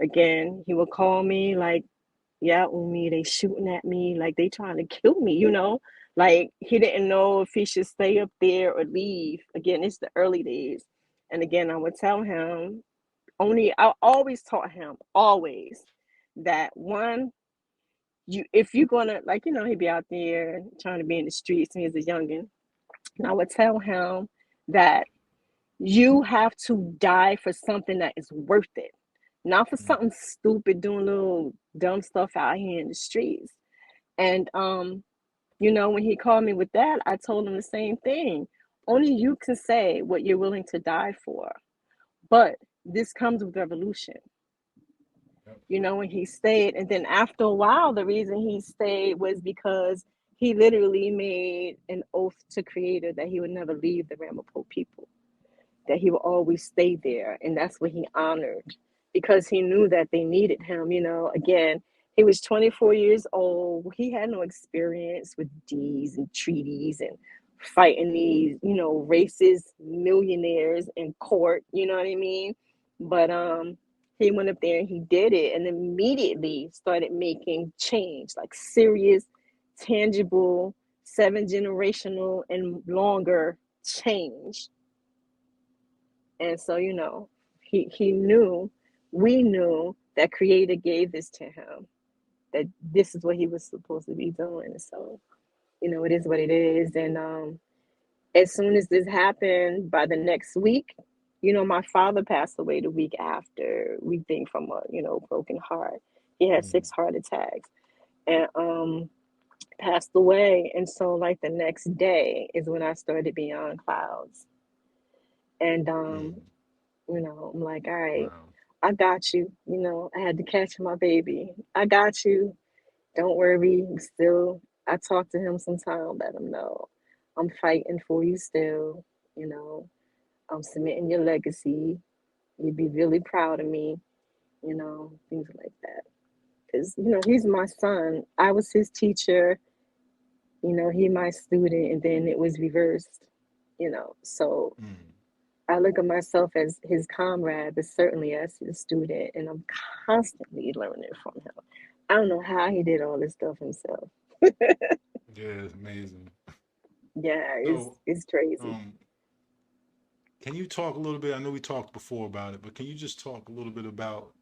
again, he would call me like, yeah, Umi, they shooting at me, like they trying to kill me. Like he didn't know if he should stay up there or leave. Again, it's the early days. And again, I would tell him I always taught him always that one, if you're gonna like, he'd be out there trying to be in the streets and he's a youngin'. And I would tell him that you have to die for something that is worth it, not for Mm-hmm. something stupid, doing little dumb stuff out here in the streets. And when he called me with that, I told him the same thing. Only you can say what you're willing to die for. But this comes with revolution. Yep. And he stayed. And then after a while, the reason he stayed was because he literally made an oath to Creator that he would never leave the Ramapo people, that he would always stay there. And that's what he honored because he knew that they needed him. Again, he was 24 years old. He had no experience with deeds and treaties and fighting these, racist millionaires in court. You know what I mean? But he went up there and he did it and immediately started making change, like serious, tangible. 7 generational and longer change. And so, you know, he knew, we knew that Creator gave this to him, that this is what he was supposed to be doing. So, you know, it is what it is. And as soon as this happened, by the next week, you know, my father passed away the week after, we think from a, you know, broken heart. He had 6 heart attacks and passed away. And so like the next day is when I started Beyond Clouds. And you know, I'm like, all right, Wow. I got you. You know, I had to catch my baby. I got you. Don't worry. Still, I talk to him sometime, let him know I'm fighting for you still. You know, I'm cementing your legacy. You'd be really proud of me. You know, things like that. Because, you know, he's my son. I was his teacher. You know, he my student, and then it was reversed. You know, so I look at myself as his comrade, but certainly as his student, and I'm constantly learning from him. I don't know how he did all this stuff himself. Yeah, it's amazing. Yeah, So, it's crazy. um, can you talk a little bit? I know we talked before about it, but can you just talk a little bit about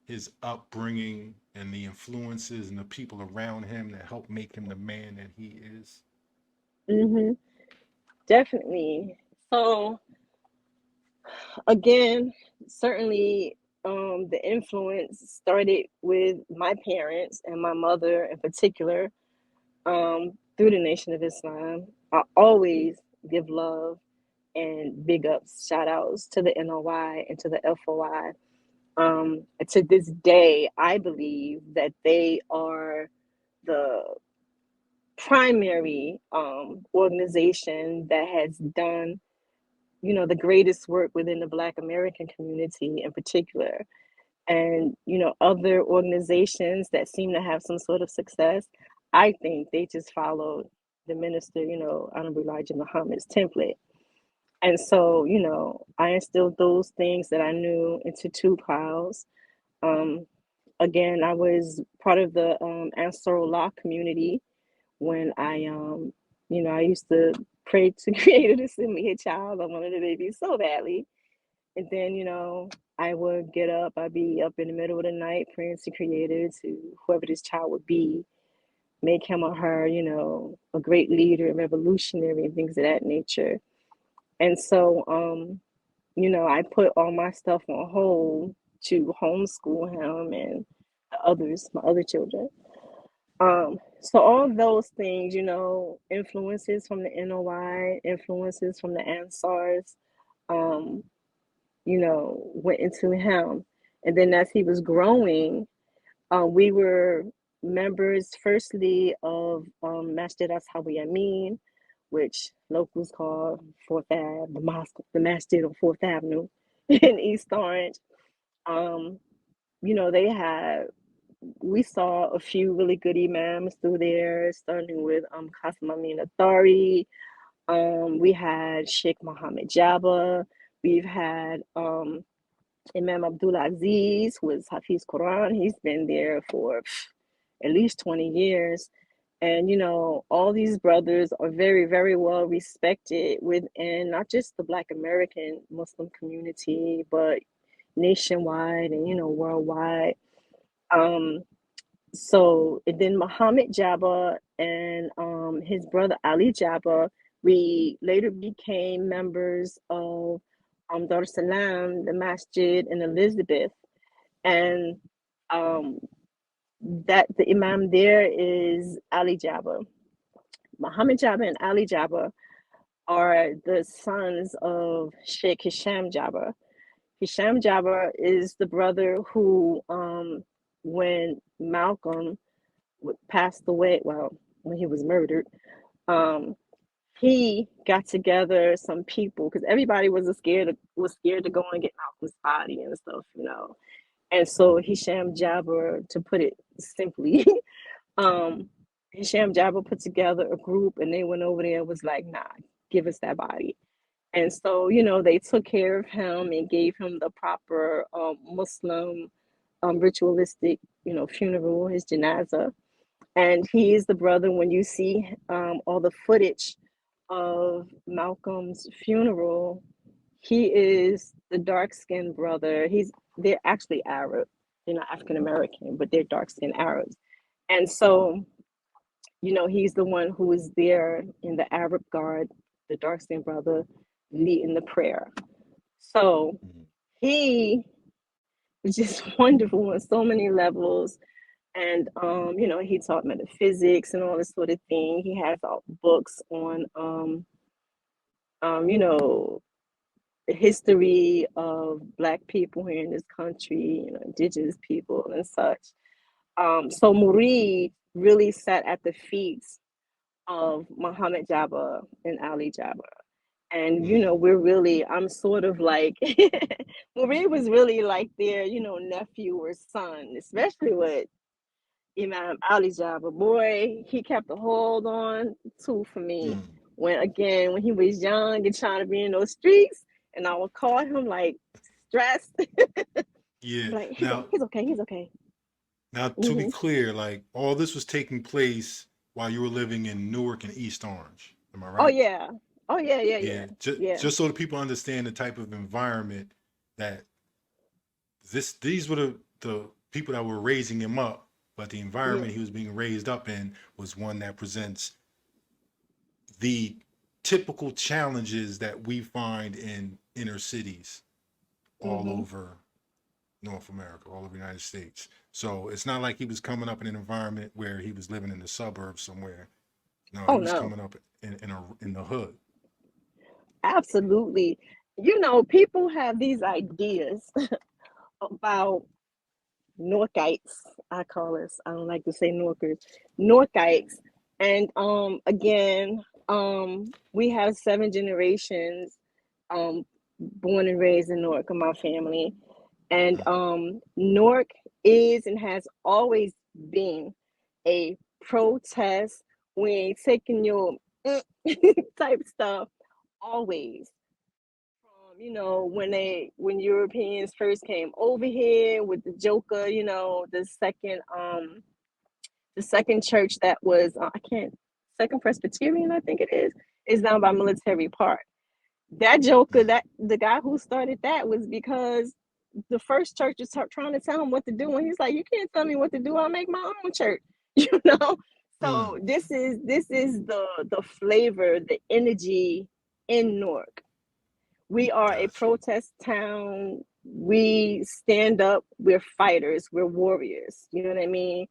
his upbringing and the influences and the people around him that helped make him the man that he is? hmm Definitely. So again, certainly the influence started with my parents and my mother in particular, through the Nation of Islam. I always give love and big ups, shout outs to the NOI and to the FOI. To this day, I believe that they are the primary organization that has done, you know, the greatest work within the Black American community in particular. And, you know, other organizations that seem to have some sort of success, I think they just followed the minister, you know, Honorable Elijah Muhammad's template. And so, you know, I instilled those things that I knew into Two Clouds. Um, Again, I was part of the Ansar Law community when you know, I used to pray to Creator to send me a child. I wanted a baby so badly. And then, you know, I would get up, I'd be up in the middle of the night praying to Creator, to whoever this child would be, make him or her, you know, a great leader and revolutionary and things of that nature. And so, you know, I put all my stuff on hold to homeschool him and the others, my other children. So all those things, you know, influences from the NOI, influences from the Ansars, um, you know, went into him. And then as he was growing, we were members, firstly, of Masjid Ashabi Amin, which locals call Fourth Ave, the mosque, the Masjid on Fourth Avenue in East Orange. Um, you know, we saw a few really good imams through there, starting with Qasim Amin Athari. We had Sheikh Mohammed Jabba. We've had Imam Abdul Aziz, who is Hafiz Quran. He's been there for at least 20 years. And, you know, all these brothers are very, very well respected within not just the Black American Muslim community, but nationwide and, you know, worldwide. Um, and then Muhammad Jabba and his brother Ali Jabba, we later became members of Dar es Salaam, the Masjid in Elizabeth. And um, that the Imam there is Ali Jabba. Muhammad Jabba and Ali Jabba are the sons of Sheikh Hisham Jabba. Hisham Jabba is the brother who, when Malcolm passed away, well, when he was murdered, um, he got together some people because everybody was scared to go and get Malcolm's body and stuff, you know. And so Hisham Jabber, to put it simply, um, Hisham Jabber put together a group and they went over there and was like, nah, give us that body. And so, you know, they took care of him and gave him the proper Muslim ritualistic, you know, funeral, his janazah. And he is the brother, when you see all the footage of Malcolm's funeral, he is the dark-skinned brother. They're actually Arab. They're not African American, but they're dark-skinned Arabs. And so, he's the one who is there in the Arab guard, the dark-skinned brother, leading the prayer. So Mhm. he was just wonderful on so many levels. And he taught metaphysics and all this sort of thing. He has books on you know the history of Black people here in this country, indigenous people and such. So Murid really sat at the feet of Muhammad Jabba and Ali Jabba. And Mhm. I'm sort of like Murid was really like their, nephew or son, especially with Imam Ali Jabba. Boy, he kept a hold on too for me Mhm. when he was young and trying to be in those streets, and I would call him like stressed. I'm Yeah. like, Now, he's okay, he's okay. to be Hmm. clear, like all this was taking place while you were living in Newark and East Orange. Am I Oh right? yeah, oh yeah, yeah, yeah, Yeah. Just yeah, just so the people understand the type of environment that these were the people that were raising him up, but the yeah. environment he was being raised up in was one that presents the typical challenges that we find in inner cities all Hmm. over North America, all over the United States. So it's not like he was coming up in an environment where he was living in the suburbs somewhere. No, Oh he was no, coming up in the hood. absolutely. People have these ideas about Norkites. I call us. I don't like to say Norkers. Norkites. And again, we have 7 generations born and raised in Newark in my family. And Newark is and has always been a protest. We ain't taking your type stuff. Always. When Europeans first came over here with the Joker, the second church that was I can't Second Presbyterian, I think it is down by Military Park. That Joker, Mm, that the guy who started that was because the first church was trying to tell him what to do, and he's like, "You can't tell me what to do. I'll make my own church." You know. mm, So this is the flavor, the energy in Newark. We are a gotcha. protest town. We stand up. We're fighters. We're warriors. You know what I mean?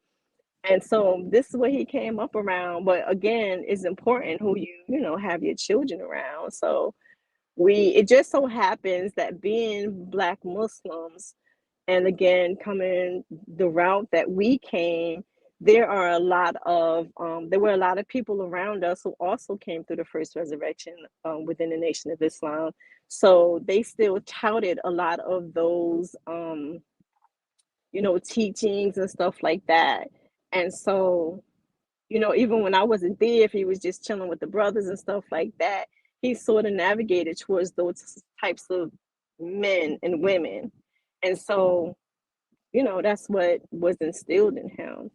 And so this is what he came up around. But again, it's important who you have your children around. So it just so happens that being Black Muslims, and again coming the route that we came, there were a lot of people around us who also came through the first resurrection within the Nation of Islam. So they still touted a lot of those teachings and stuff like that. And so even when I wasn't there, if he was just chilling with the brothers and stuff like that, he sort of navigated towards those types of men and women. And so, that's what was instilled in him,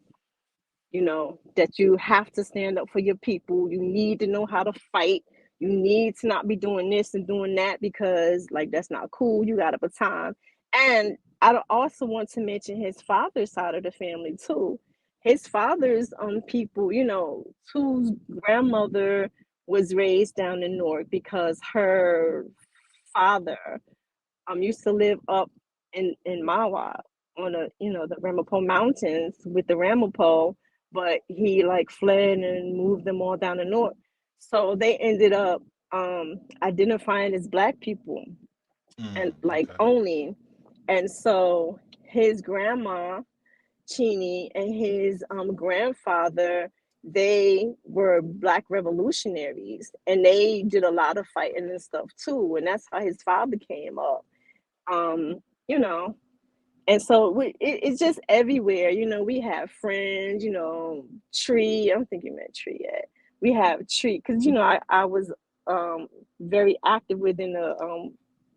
that you have to stand up for your people. You need to know how to fight. You need to not be doing this and doing that because, like, that's not cool. You got a baton. And I also want to mention his father's side of the family, too. His father's people, whose grandmother was raised down in Newark because her father used to live up in Mawa on the Ramapo Mountains with the Ramapo, but he like fled and moved them all down the north. So they ended up identifying as Black people and like Okay. only. And so his grandma Cheney and his grandfather, they were Black revolutionaries, and they did a lot of fighting and stuff too. And that's how his father came up. um you know and so it's just everywhere. We have friends, Tree. I don't think you met Tree yet. We have Tree because I was very active within the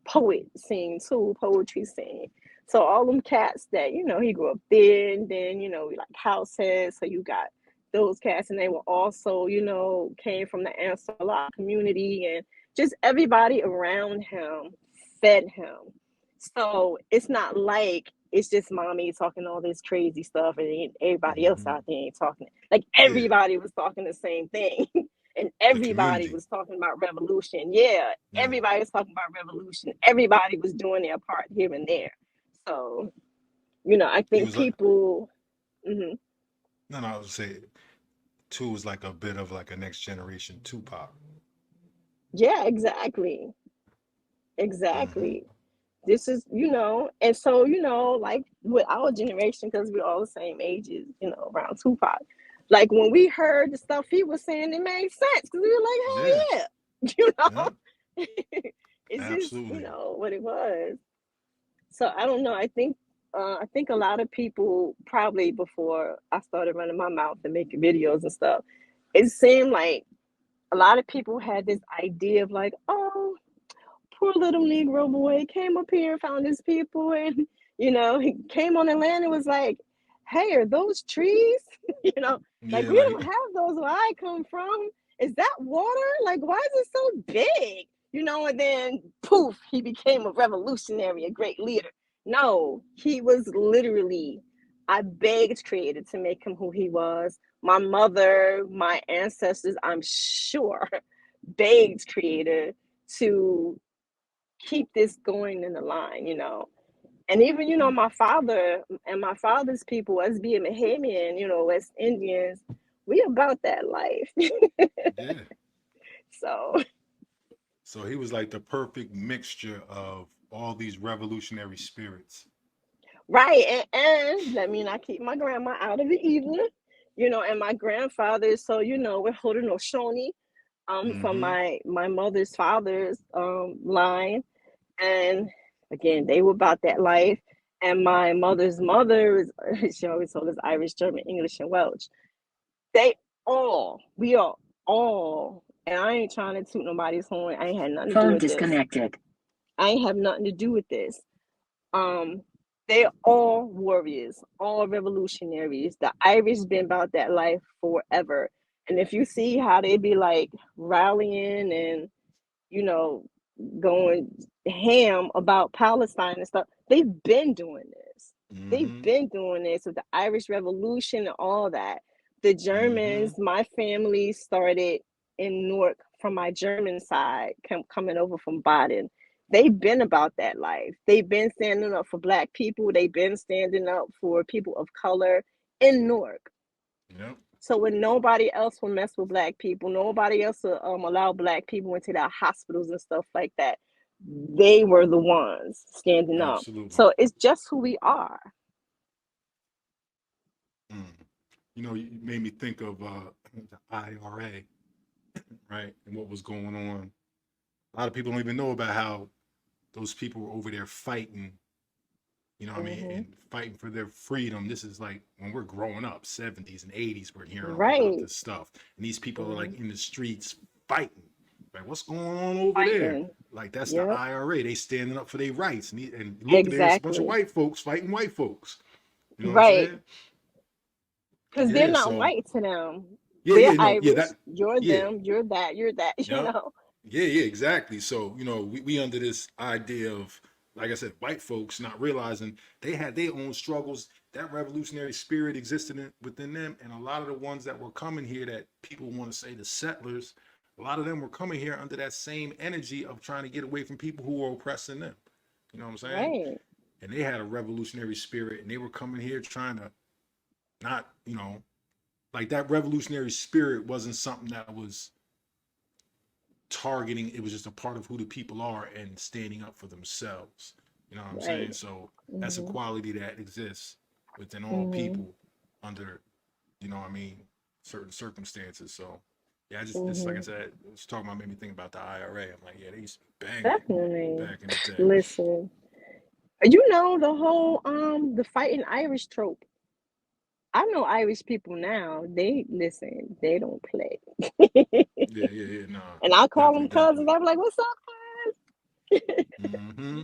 poet scene too, poetry scene. So all them cats that he grew up there, and then we like house heads. So you got those cats, and they were also, you know, came from the Ansar community, and just everybody around him fed him. So it's not like it's just mommy talking all this crazy stuff and everybody else Hmm. out there ain't talking. Like Yeah, everybody was talking the same thing. And the everybody community. was talking about revolution. Yeah, Yeah, everybody was talking about revolution. Everybody was doing their part here and there. So, you know, I he think was like, people, mhm. no, no, I would say two was like a bit of like a next generation Tupac. Yeah, exactly. Hmm. Exactly. This is, you know, and so, you know, like with our generation, because we're all the same ages, you know, around Tupac. Like when we heard the stuff he was saying, it made sense because we were like, Yeah, hell yeah, you yeah, know, it's just, you absolutely. know, what it was. So I don't know. I think a lot of people probably before I started running my mouth and making videos and stuff, it seemed like a lot of people had this idea of like, oh, poor little Negro boy came up here and found his people, and you know, he came on the land and was like, hey, are those trees? You know, like Yeah, we like don't have those where I come from. Is that water? Like, why is it so big? You know, and then poof, he became a revolutionary, a great leader. No, he was literally, I begged Creator to make him who he was. My mother, my ancestors, I'm sure, begged Creator to keep this going in the line, you know. And even, you know, mm, my father and my father's people, us being Bahamian, you know, West Indians, we about that life. yeah. So, So he was like the perfect mixture of all these revolutionary spirits. right. And let me not keep my grandma out of it either, you know, and my grandfather. So, you know, we're holding Oshoni from Hmm. my mother's father's line. And again, they were about that life. And my mother's mother is, she always told us Irish, German, English, and Welsh. We are all, and I ain't trying to toot nobody's horn. I ain't had nothing to do Phone with this. disconnected. I ain't have nothing to do with this. Um, they're all warriors, all revolutionaries. The Irish been about that life forever. And if you see how they be like rallying and, you know, going ham about Palestine and stuff. They've been doing this. They've Hmm. been doing this with the Irish Revolution and all that. The Hmm. Germans, my family started in Newark from my German side, coming over from Baden. They've been about that life. They've been standing up for Black people. They've been standing up for people of color in Newark. Yep. So when nobody else will mess with Black people, nobody else will allow Black people into their hospitals and stuff like that. They were the ones standing up. Absolutely. So it's just who we are. Mm. You know, you made me think of the IRA, right? And what was going on. A lot of people don't even know about how those people were over there fighting, you know what I mean, Hmm. and fighting for their freedom. This is like when we're growing up, 70s and 80s, we're hearing all about Right. this stuff. And these people are Hmm. like in the streets fighting. Like, what's going on over there? Fighting. Like, that's the Yep. IRA. They standing up for their rights. And look, there's a bunch of Exactly. white folks fighting white folks. You know what I'm Right. saying? Because they're Yeah, not so, white to them. yeah, They're yeah, no, yeah, Irish. that, You're yeah, them. You're that. You're that. You yeah. know. Yeah, yeah, exactly. So, you know, we under this idea of, like I said, white folks not realizing they had their own struggles. That revolutionary spirit existed within them. And a lot of the ones that were coming here that people want to say the settlers, a lot of them were coming here under that same energy of trying to get away from people who were oppressing them. You know what I'm saying? Right. And they had a revolutionary spirit and they were coming here trying to not, you know, like that revolutionary spirit wasn't something that was targeting. It was just a part of who the people are and standing up for themselves. You know what I'm Right. saying? So that's a Hmm. quality that exists within all Hmm. people under, you know what I mean, certain circumstances. So yeah, I just this like I Hmm. said, just talking about made me think about the IRA. I'm like, yeah, they used to be banging it Definitely. back in the day. Listen. You know the whole the fighting Irish trope. I know Irish people now. They listen. They don't play. Yeah, yeah, yeah. Nah, And I call definitely, them cousins. definitely. I'm like, "What's up, cuz?" Mm-hmm.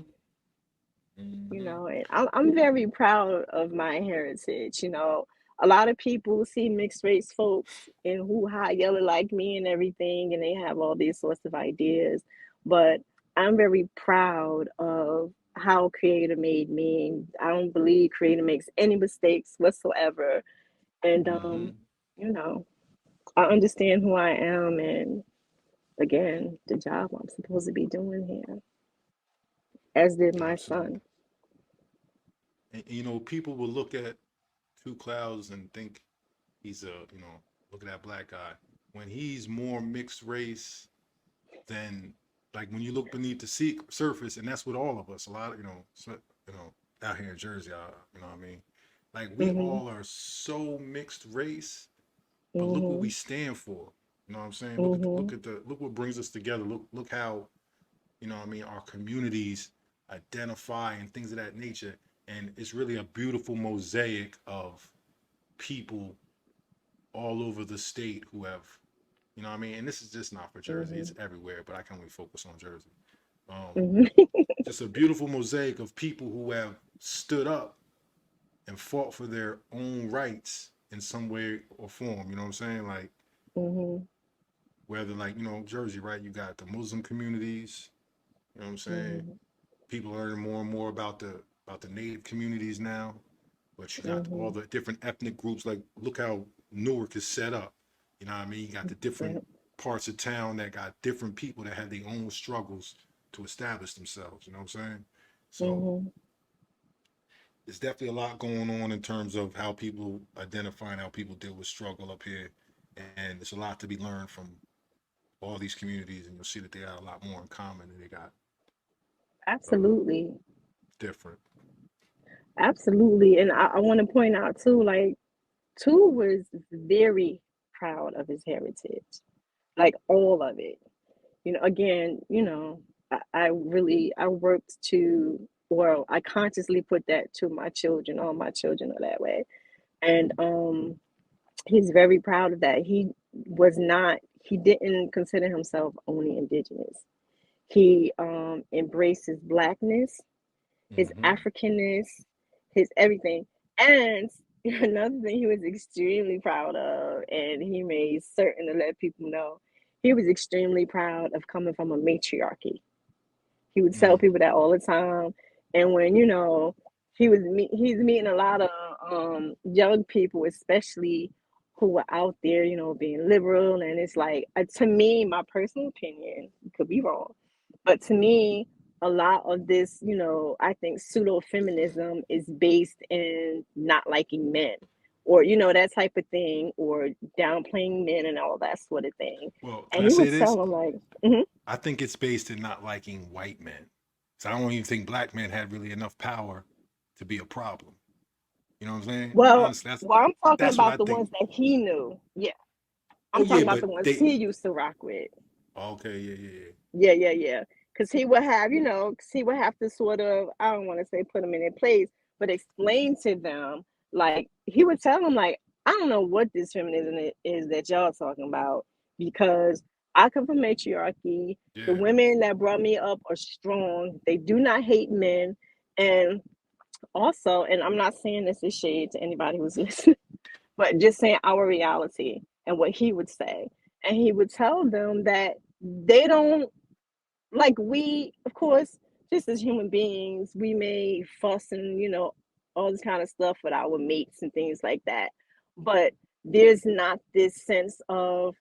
You Mm-hmm. know, and I'm very proud of my heritage. You know, a lot of people see mixed race folks and who high yellow like me and everything, and they have all these sorts of ideas. But I'm very proud of how Creator made me. I don't believe Creator makes any mistakes whatsoever. And Mm-hmm. you know, I understand who I am and again, the job I'm supposed to be doing here, as did my Absolutely. son. And you know, people will look at Two Clouds and think he's a, you know, look at that black guy. When he's more mixed race than, like when you look beneath the surface, and that's with all of us. A lot of, you know, you know, out here in Jersey, you know what I mean? Like we Mhm. all are so mixed race, but look what we Mhm. stand for. You know what I'm saying? Mhm. Look what brings us together. Look how, you know what I mean, our communities identify and things of that nature. And it's really a beautiful mosaic of people all over the state who have, you know what I mean? And this is just not for Jersey, it's Mhm. everywhere, but I can only focus on Jersey. Um, Mhm. just a beautiful mosaic of people who have stood up and fought for their own rights in some way or form, you know what I'm saying? Like, Mhm. whether, like, you know, Jersey, right? You got the Muslim communities, you know what I'm saying? Mhm. People learning more and more about the native communities now. But you got all Mhm. the different ethnic groups. Like, look how Newark is set up. You know what I mean? You got the different Yep. parts of town that got different people that had their own struggles to establish themselves. You know what I'm saying? So Mhm. there's definitely a lot going on in terms of how people identify and how people deal with struggle up here. And there's a lot to be learned from all these communities, and you'll see that they got a lot more in common than they got uh, Absolutely. different. Absolutely. And I want to point out too, like, Tu was very proud of his heritage, like all of it. Again, I really I worked to, well, I consciously put that to my children. All my children are that way. And he's very proud of that. He didn't consider himself only indigenous. He embraces blackness, his Mm-hmm. Africanness, his everything. And another thing he was extremely proud of, and he made certain to let people know, he was extremely proud of coming from a matriarchy. He would tell Mm. people that all the time. And when he's meeting a lot of young people, especially who were out there, being liberal. And it's like, to me, my personal opinion, could be wrong, but to me, a lot of this, I think pseudo feminism is based in not liking men, or that type of thing, or downplaying men and all that sort of thing. Well, can And I he say would this? tell them like, mhm. I think it's based in not liking white men. So I don't even think black men had really enough power to be a problem. You know what I'm saying? Well, Honestly, I'm talking that's what about I the think. ones that he knew. Yeah, Oh I'm yeah, talking about but the ones they. he used to rock with. Okay, yeah, yeah, yeah. Yeah, yeah, yeah. Because he would have, 'cause he would have to sort of, I don't want to say put them in their place, but explain to them, like, he would tell them, like, I don't know what this feminism is that y'all talking about, because I come from matriarchy. The Yeah. women that brought me up are strong. They do not hate men. And also, and I'm not saying this is shade to anybody who's listening, but just saying our reality and what he would say. And he would tell them that they don't, like, we, of course, just as human beings, we may fuss and, all this kind of stuff with our mates and things like that. But there's not this sense of,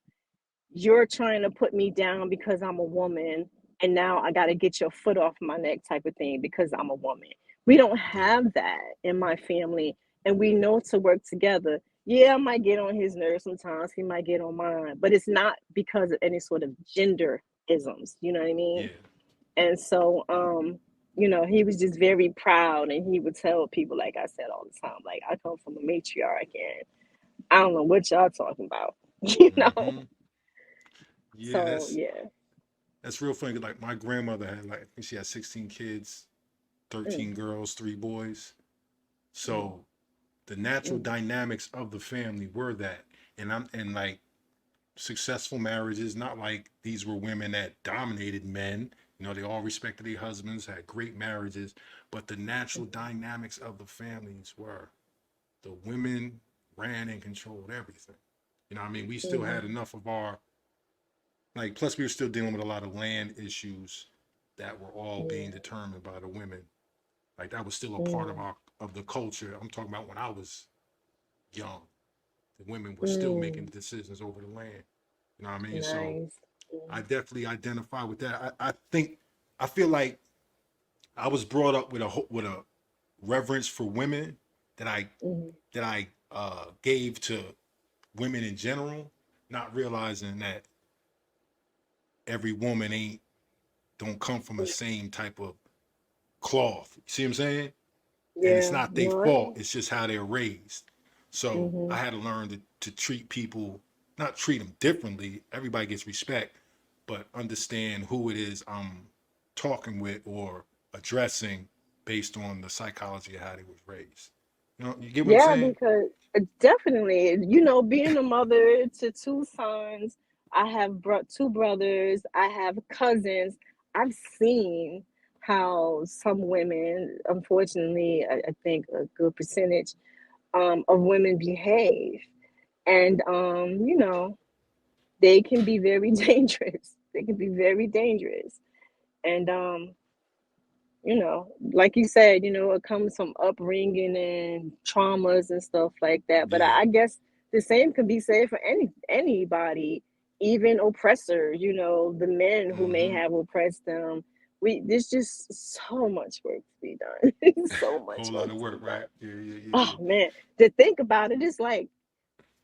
you're trying to put me down because I'm a woman, and now I got to get your foot off my neck type of thing because I'm a woman. We don't Yeah. have that in my family, and we know to work together. Yeah, I might get on his nerves sometimes, he might get on mine, but it's not because of any sort of gender isms, you know what I mean? Yeah. And so, he was just very proud, and he would tell people, like I said all the time, like, I come from a matriarch, and I don't know what y'all talking about, you know? Mm-hmm. Yeah, So yeah. that's real funny. Like my grandmother had, like, I think she had 16 kids, Mm, 13 girls, 3 boys. mm, So the natural mm, dynamics of the family were that. And like successful marriages, not like these were women that dominated men. You know, they all respected their husbands, had great marriages, but the natural dynamics of the families were the women ran and controlled everything. You know what I mean? We still had enough of our, like, plus we were still dealing with a lot of land issues that were all being determined by the women. Like that was still a part of of the culture. I'm talking about when I was young. The women were still making decisions over the land. You know what I mean? So Nice. I definitely identify with that. I feel like I was brought up with a reverence for women that I gave to women in general, not realizing that every woman don't come from the same type of cloth. You see what I'm saying? And it's Yeah. not their No. fault. It's just how they're raised. So I had to learn to treat people, not treat them differently. Everybody gets respect, but understand who it is I'm talking with or addressing based on the psychology of how they was raised. You know, you get what I'm Yeah, saying? because definitely, being a mother to two sons, I have two brothers, I have cousins. I've seen how some women, unfortunately, I think a good percentage of women behave. And, they can be very dangerous. They can be very dangerous. And, like you said, it comes from upbringing and traumas and stuff like that. But Yeah. I guess the same can be said for anybody, even oppressor, the men who may Mm-hmm. have oppressed them. There's just so much work to be done. So much Whole work lot of to be work, done. right? Yeah, yeah, yeah, Oh yeah. man, to think about it, it's like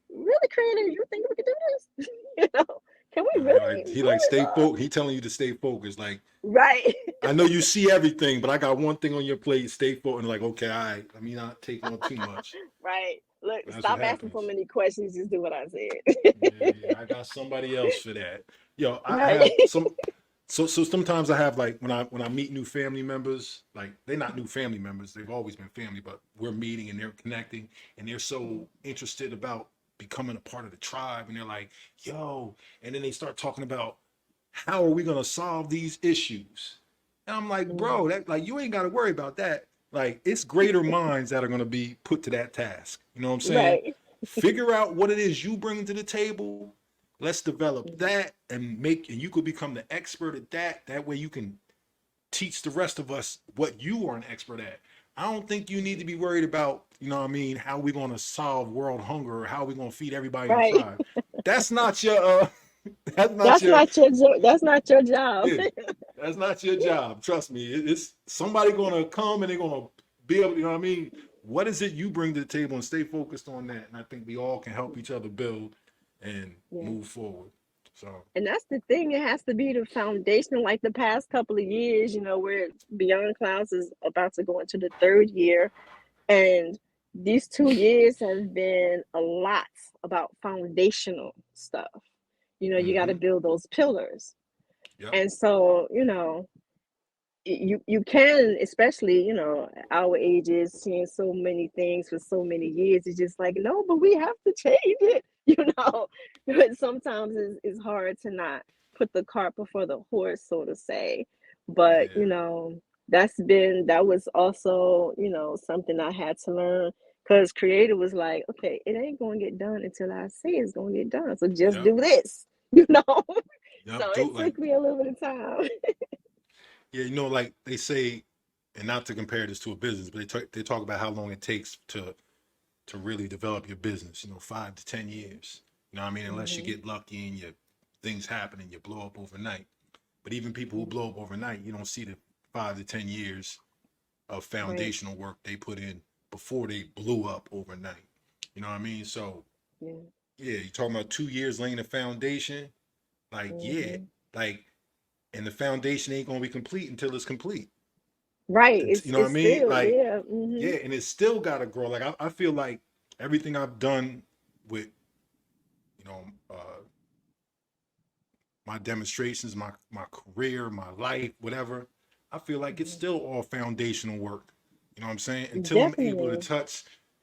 really creative. You think we could do this? Can we Nah, really he pull like this stay off? focused. He telling you to stay focused. Like Right. I know you see everything, but I got one thing on your plate. Stay focused. And like, okay, all right. Let me not take on too much. Right. Look, That's what stop asking so happens. many questions. Just do what I Yeah, said. yeah. I got somebody else for that. Yo, I Right. have some. So sometimes I have like when I meet new family members, like they're not new family members. They've always been family, but we're meeting and they're connecting, and they're so interested about becoming a part of the tribe, and they're like, yo, and then they start talking about how are we gonna solve these issues? And I'm like, Mm, bro, that like you ain't gotta worry about that. Like it's greater minds that are gonna be put to that task. You know what I'm saying? right. Figure out what it is you bring to the table. Let's develop Mm, that and you could become the expert at that. That way you can teach the rest of us what you are an expert at. I don't think you need to be worried about, you know what I mean, how we gonna solve world hunger or how we gonna feed everybody in the right. tribe. That's not your that's not That's your not your that's not your job. yeah, that's not your job. Trust me. It's somebody gonna come and they're gonna be able, you know what I mean? What is it you bring to the table and stay focused on that? And I think we all can help each other build and Yeah. move forward. So And that's the thing. It has to be the foundation. Like the past couple of years, we're Beyond Clouds is about to go into the third year. And these 2 years have been a lot about foundational stuff. You got to mm-hmm. build those pillars. Yep. And so, you can, especially our ages, seeing so many things for so many years, it's just like, no, but we have to change it. But sometimes it's hard to not put the cart before the horse, so to say. But Yeah. that was also something I had to learn, because creator was like, okay, it ain't gonna get done until I say it's gonna get done, so just Yep. do this. you know Yep. so Do it like took me a little bit of time. yeah, like they say, and not to compare this to a business, but they talk about how long it takes to really develop your business. 5 to 10 years. You know what I mean? Unless you Hmm. get lucky and things happen and you blow up overnight. But even people who Hmm. blow up overnight, you don't see the 5 to 10 years of Right. foundational work they put in before they blew up overnight. You know what I mean? So Yeah. yeah, you're talking about 2 years laying the foundation. Like yeah, Hmm. like and the foundation ain't gonna be complete until it's complete. Right. It's You know what I it's mean? still, Like yeah. Hmm. yeah, and it's still gotta grow. Like I feel like everything I've done with you know uh, my demonstrations, my career, my life, whatever, I feel like it's Hmm. still all foundational work. You know what I'm saying? Definitely.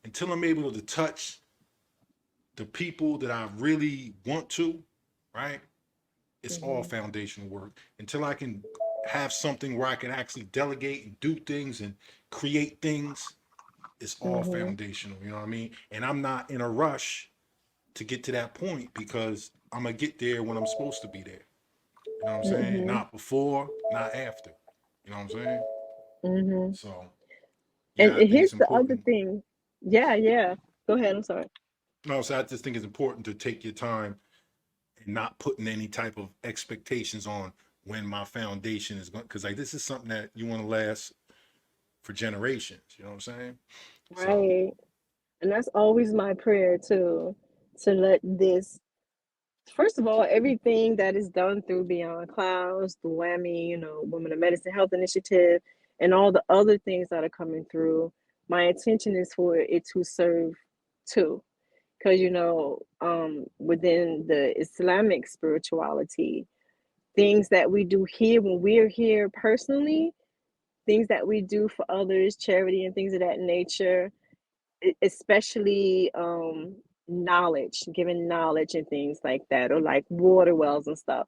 Until I'm able to touch the people that I really want to, right? It's all Hmm. foundational work. Until I can have something where I can actually delegate and do things and create things, it's all Mm-hmm. foundational. You know what I mean? And I'm not in a rush to get to that point because I'm gonna get there when I'm supposed to be there. You know what I'm saying? Mm-hmm. Not before, not after. You know what I'm saying? Mm-hmm. So And yeah, I think here's it's the other important. thing. Yeah, yeah. Go ahead. I'm sorry. No, so I just think it's important to take your time and not putting any type of expectations on when my foundation is going, because like this is something that you want to last for generations. You know what I'm saying? So Right. And that's always my prayer too, to let this, first of all, everything that is done through Beyond Clouds, the WAMI, Women of Medicine Health Initiative, and all the other things that are coming through, my intention is for it to serve too. Because, within the Islamic spirituality, things that we do here when we're here personally, things that we do for others, charity and things of that nature, especially knowledge, giving knowledge and things like that, or like water wells and stuff.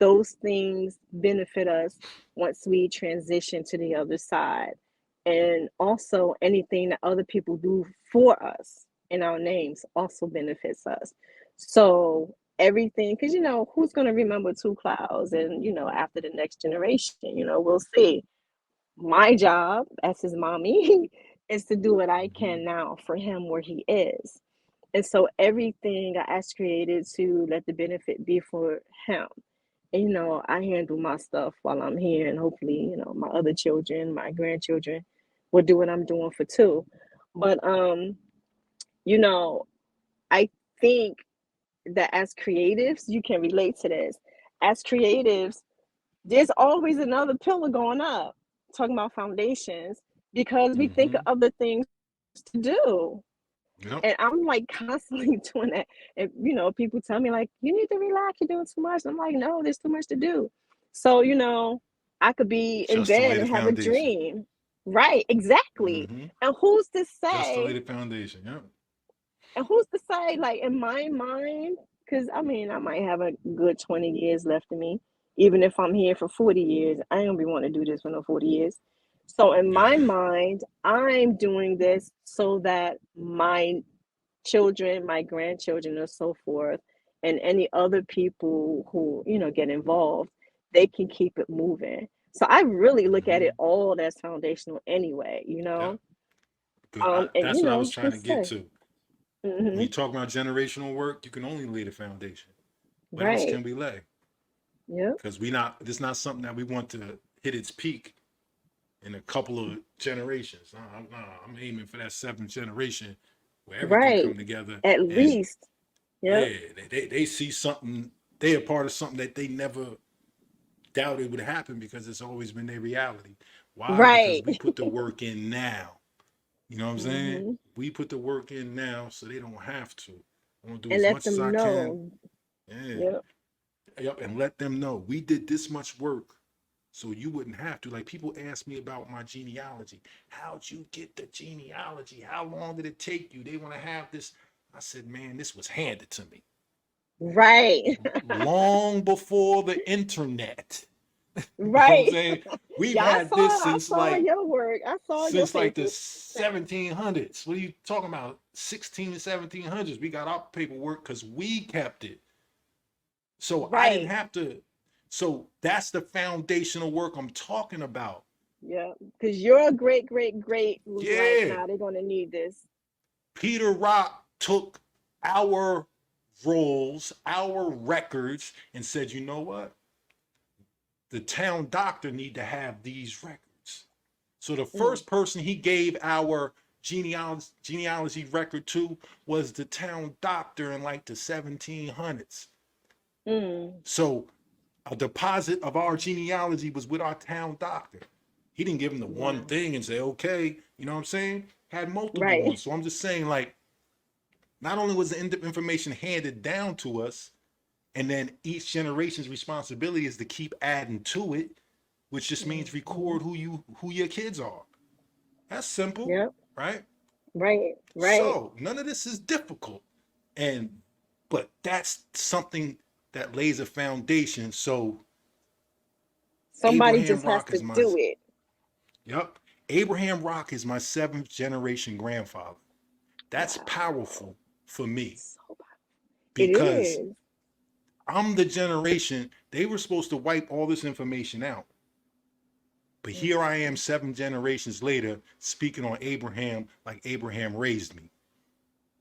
Those things benefit us once we transition to the other side. And also anything that other people do for us in our names also benefits us. So everything, because who's going to remember Two Clouds and after the next generation, we'll see. My job as his mommy is to do what I mhm, can now for him where he is. And so everything I ask created to let the benefit be for him. And, I handle my stuff while I'm here, and hopefully, my other children, my grandchildren will do what I'm doing for two. But you know, I think that as creatives, you can relate to this. As creatives, there's always another pillar going up, talking about foundations, because we think of mhm, other things to do. yep, And I'm like constantly doing that. And people tell me like, you need to relax, you're doing too much. I'm like, no, there's too much to do. So, I could be in just to lay bed the and have a foundation. dream. Right, exactly. Hmm. And who's to Just to lay say the foundation. Yep. and who's to say, like, in my mind, because I mean, I might have a good 20 years left in me. Even if I'm here for 40 years, I ain't gonna be wanting to do this for no 40 years. So, in my Yeah. mind, I'm doing this so that my children, my grandchildren, and so forth, and any other people who, get involved, they can keep it moving. So, I really look at it Hmm. all as foundational anyway, Yep. Good. and, That's what I was trying to who's to get say? to. When Hmm. you talk about generational work, you can only lay the foundation. What else Right. can we lay? Yep. Because we not. This not something that we want to hit its peak in a couple of generations. I'm aiming for that seventh generation where everything Right. come together At and least. Yep. yeah, they see something. They are part of something that they never doubted would happen because it's always been their reality. Why? Because Right. we put the work in now. You know what I'm saying? Hmm. We put the work in now so they don't have to. I'm gonna do And as let much as I them can. know. Yeah. Yep. Yep. And let them know we did this much work so you wouldn't have to. Like people ask me about my genealogy. How'd you get the genealogy? How long did it take you? They want to have this. I said, man, this was handed to me Right. long before the internet. You know what I'm Right. saying? We've Yeah, I had saw this I saw your work. I saw your the papers. 1700s. What are you talking about? 16 and 1700s. We got our paperwork because we kept it. So I didn't Right. have to. So that's the foundational work I'm talking about. Yeah. Because your great great great was like, Yeah. nah, they're gonna need this. Peter Rock took our rolls, our records, and said, you know what? The town doctor need to have these records. So the Mm. first person he gave our genealogy record to was the town doctor in like the 1700s. Mm. So a deposit of our genealogy was with our town doctor. He didn't give him the one Wow. thing and say, okay, you know what I'm saying? Had multiple Right. ones. So I'm just saying, like, not only was the information handed down to us, and then each generation's responsibility is to keep adding to it, which just means Hmm. record who your kids are. That's simple, Yep. right? Right. Right. So none of this is difficult. And but that's something that lays a foundation. So Somebody Abraham just has Rock to is my do it. yep. Abraham Rock is my 7th generation grandfather. That's Wow. powerful for me So powerful. It because is. I'm the generation, they were supposed to wipe all this information out. But here I am 7 generations later speaking on Abraham like Abraham raised me.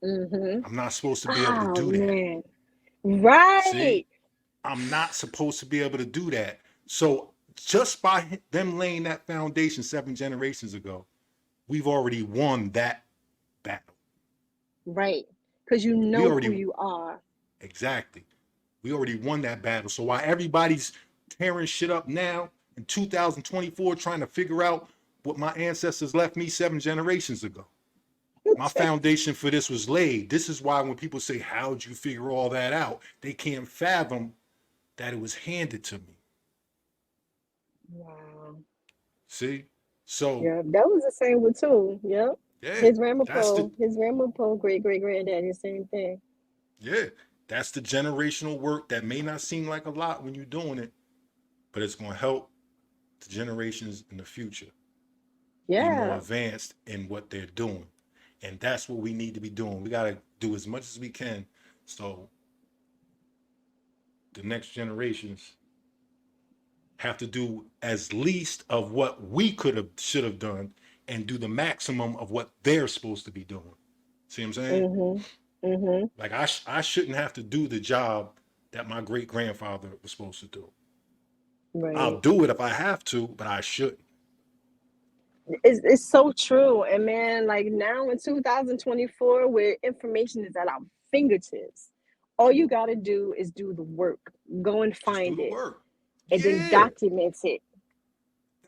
Mm-hmm. I'm not supposed to be able to Oh do that. man. Right. See? I'm not supposed to be able to do that. So just by them laying that foundation 7 generations ago, we've already won that battle. Right. Because you We know who already, you are. exactly. We already won that battle. So while everybody's tearing shit up now in 2024 trying to figure out what my ancestors left me 7 generations ago, my foundation for this was laid. This is why when people say, how'd you figure all that out? They can't fathom that it was handed to me. Wow. See? So, Yeah, that was the same with two. Yep. yeah, His that's the Ramapo great great granddaddy, same thing. yeah, that's the generational work that may not seem like a lot when you're doing it, but it's going to help the generations in the future be more Yeah. advanced in what they're doing. And that's what we need to be doing. We got to do as much as we can so the next generations have to do as least of what we should have done and do the maximum of what they're supposed to be doing. See what I'm saying? Mm-hmm. Mm-hmm. Like I shouldn't have to do the job that my great grandfather was supposed to do. I'll Right. do it if I have to, but I shouldn't. It's so true. And man, like now in 2024, where information is at our fingertips, all you got to do is do the work. Go and Just do find the it work. and then Yeah, document it.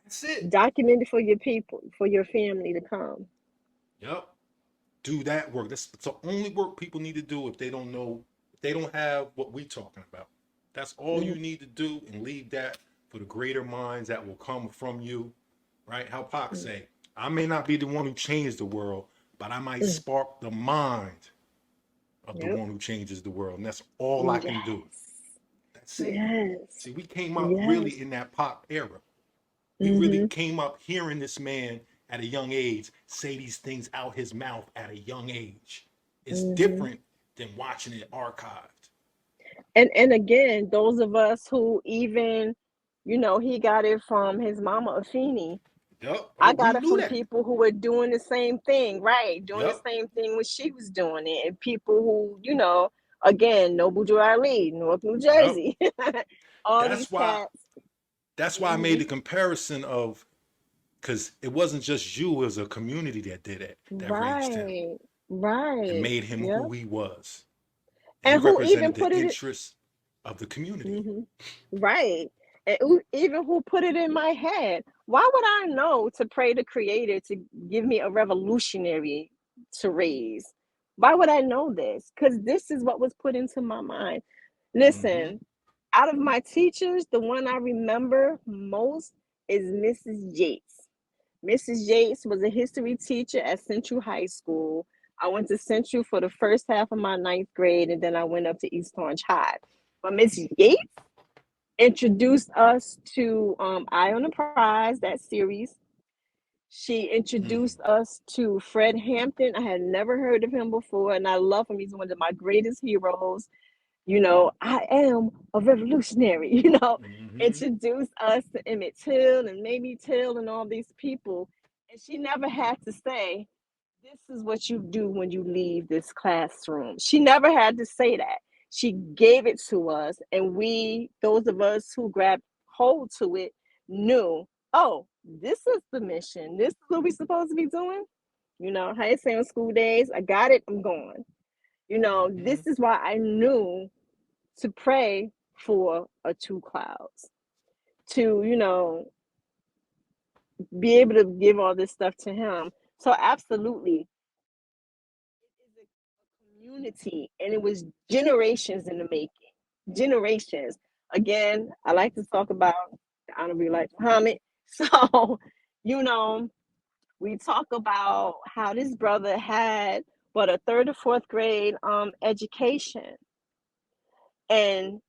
that's it. Document it for your people, for your family to come. Yep. Do that work. That's the only work people need to do if they don't have what we talking about. That's all Mhm. you need to do and leave that for the greater minds that will come from you, right? How Pac Mm, say, I may not be the one who changed the world, but I might mm. spark the mind of the Yep. one who changes the world. And that's all I can do. Yes. That's it. Yes. See, we came up really Yes. in that Pac era. We really Mm-hmm. came up hearing this man at a young age say these things out his mouth at a young age. It's Mm-hmm. different than watching it archived. And again, those of us who even, he got it from his mama Afeni. Yep. I Oh, we got it knew from that. people who were doing the same thing, right? Doing the Yep. same thing when she was doing it. And people who, again, Noble Drew Ali, North New Yep. Jersey, all these That's why cats. that's why I made Hmm. the comparison of because it wasn't just you, it was a community that did it, that raised him Right. and Right. made him Yeah. who he was. And he And who even represented the put it interests of the community. in, right. And even who put it in my head. Why would I know to pray the creator to give me a revolutionary to raise? Why would I know this? Because this is what was put into my mind. Mm-hmm. Listen, out of my teachers, the one I remember most is Mrs. Yates. Mrs. Yates was a history teacher at Central High School. I went to Central for the first half of my ninth grade, and then I went up to East Orange High. But Miss Yates introduced us to Eye on the Prize, that series. She Mm. introduced us to Fred Hampton. I had never heard of him before, and I love him. He's one of my greatest heroes. I am a revolutionary, Mm-hmm. introduced us to Emmett Till and Mamie Till and all these people. And she never had to say, this is what you do when you leave this classroom. She never had to say that. She gave it to us, and those of us who grabbed hold to it, knew, oh, this is the mission. This is what we're supposed to be doing. How you say on school days, I got it, I'm going. Mm-hmm. This is why I knew to pray for a two clouds, to, be able to give all this stuff to him. So absolutely, it is a community, and it was generations in the making. Generations. Again, I like to talk about the Honorable Elijah Muhammad. So, you know, we talk about how this brother had a third or fourth grade education. And,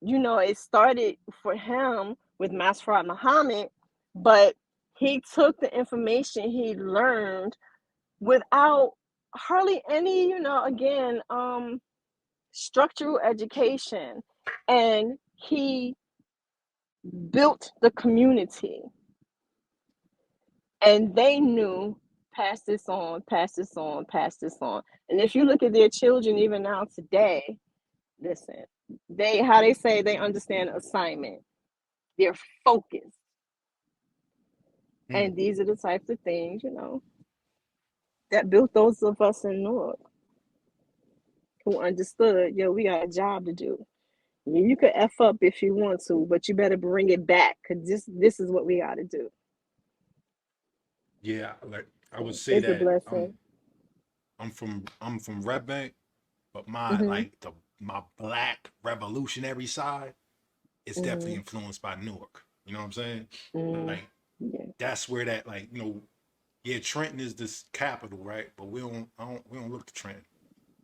it started for him with Masfar Muhammad, but he took the information he learned without hardly any, again, structural education, and he built the community, and they knew, pass this on, pass this on, pass this on. And if you look at their children even now today, listen, how they say they understand assignment, they're focused. And these are the types of things, that built those of us in Newark who understood, we got a job to do. You could F up if you want to, but you better bring it back, because this is what we got to do. Yeah, like I would say It's a that blessing. I'm from Red Bank, but my Mm-hmm. my black revolutionary side is definitely Mm-hmm. influenced by Newark. You know what I'm saying? Mm-hmm. Like Yeah. that's where that yeah, Trenton is this capital, right? But we don't look to Trenton.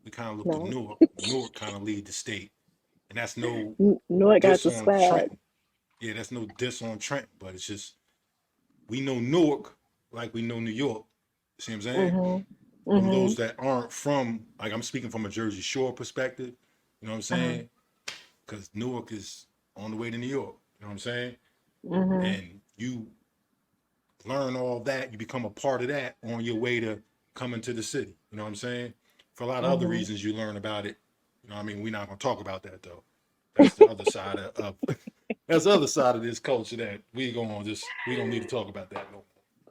We kind of look to No. Newark. Newark kind of lead the state, and that's no Newark got diss the on swag. Trenton. Yeah, that's no diss on Trenton, but it's just we know Newark like we know New York. See what I'm saying? Mm-hmm. From Mm-hmm. those that aren't from, like I'm speaking from a Jersey Shore perspective. You know what I'm saying? Because Newark is on the way to New York. You know what I'm saying? Mm-hmm. And you learn all that, you become a part of that on your way to coming to the city. You know what I'm saying? For a lot of other Mm-hmm. reasons, you learn about it. You know what I mean? We're not gonna talk about that though. That's the other side of that's the other side of this culture that we don't need to talk about that no more.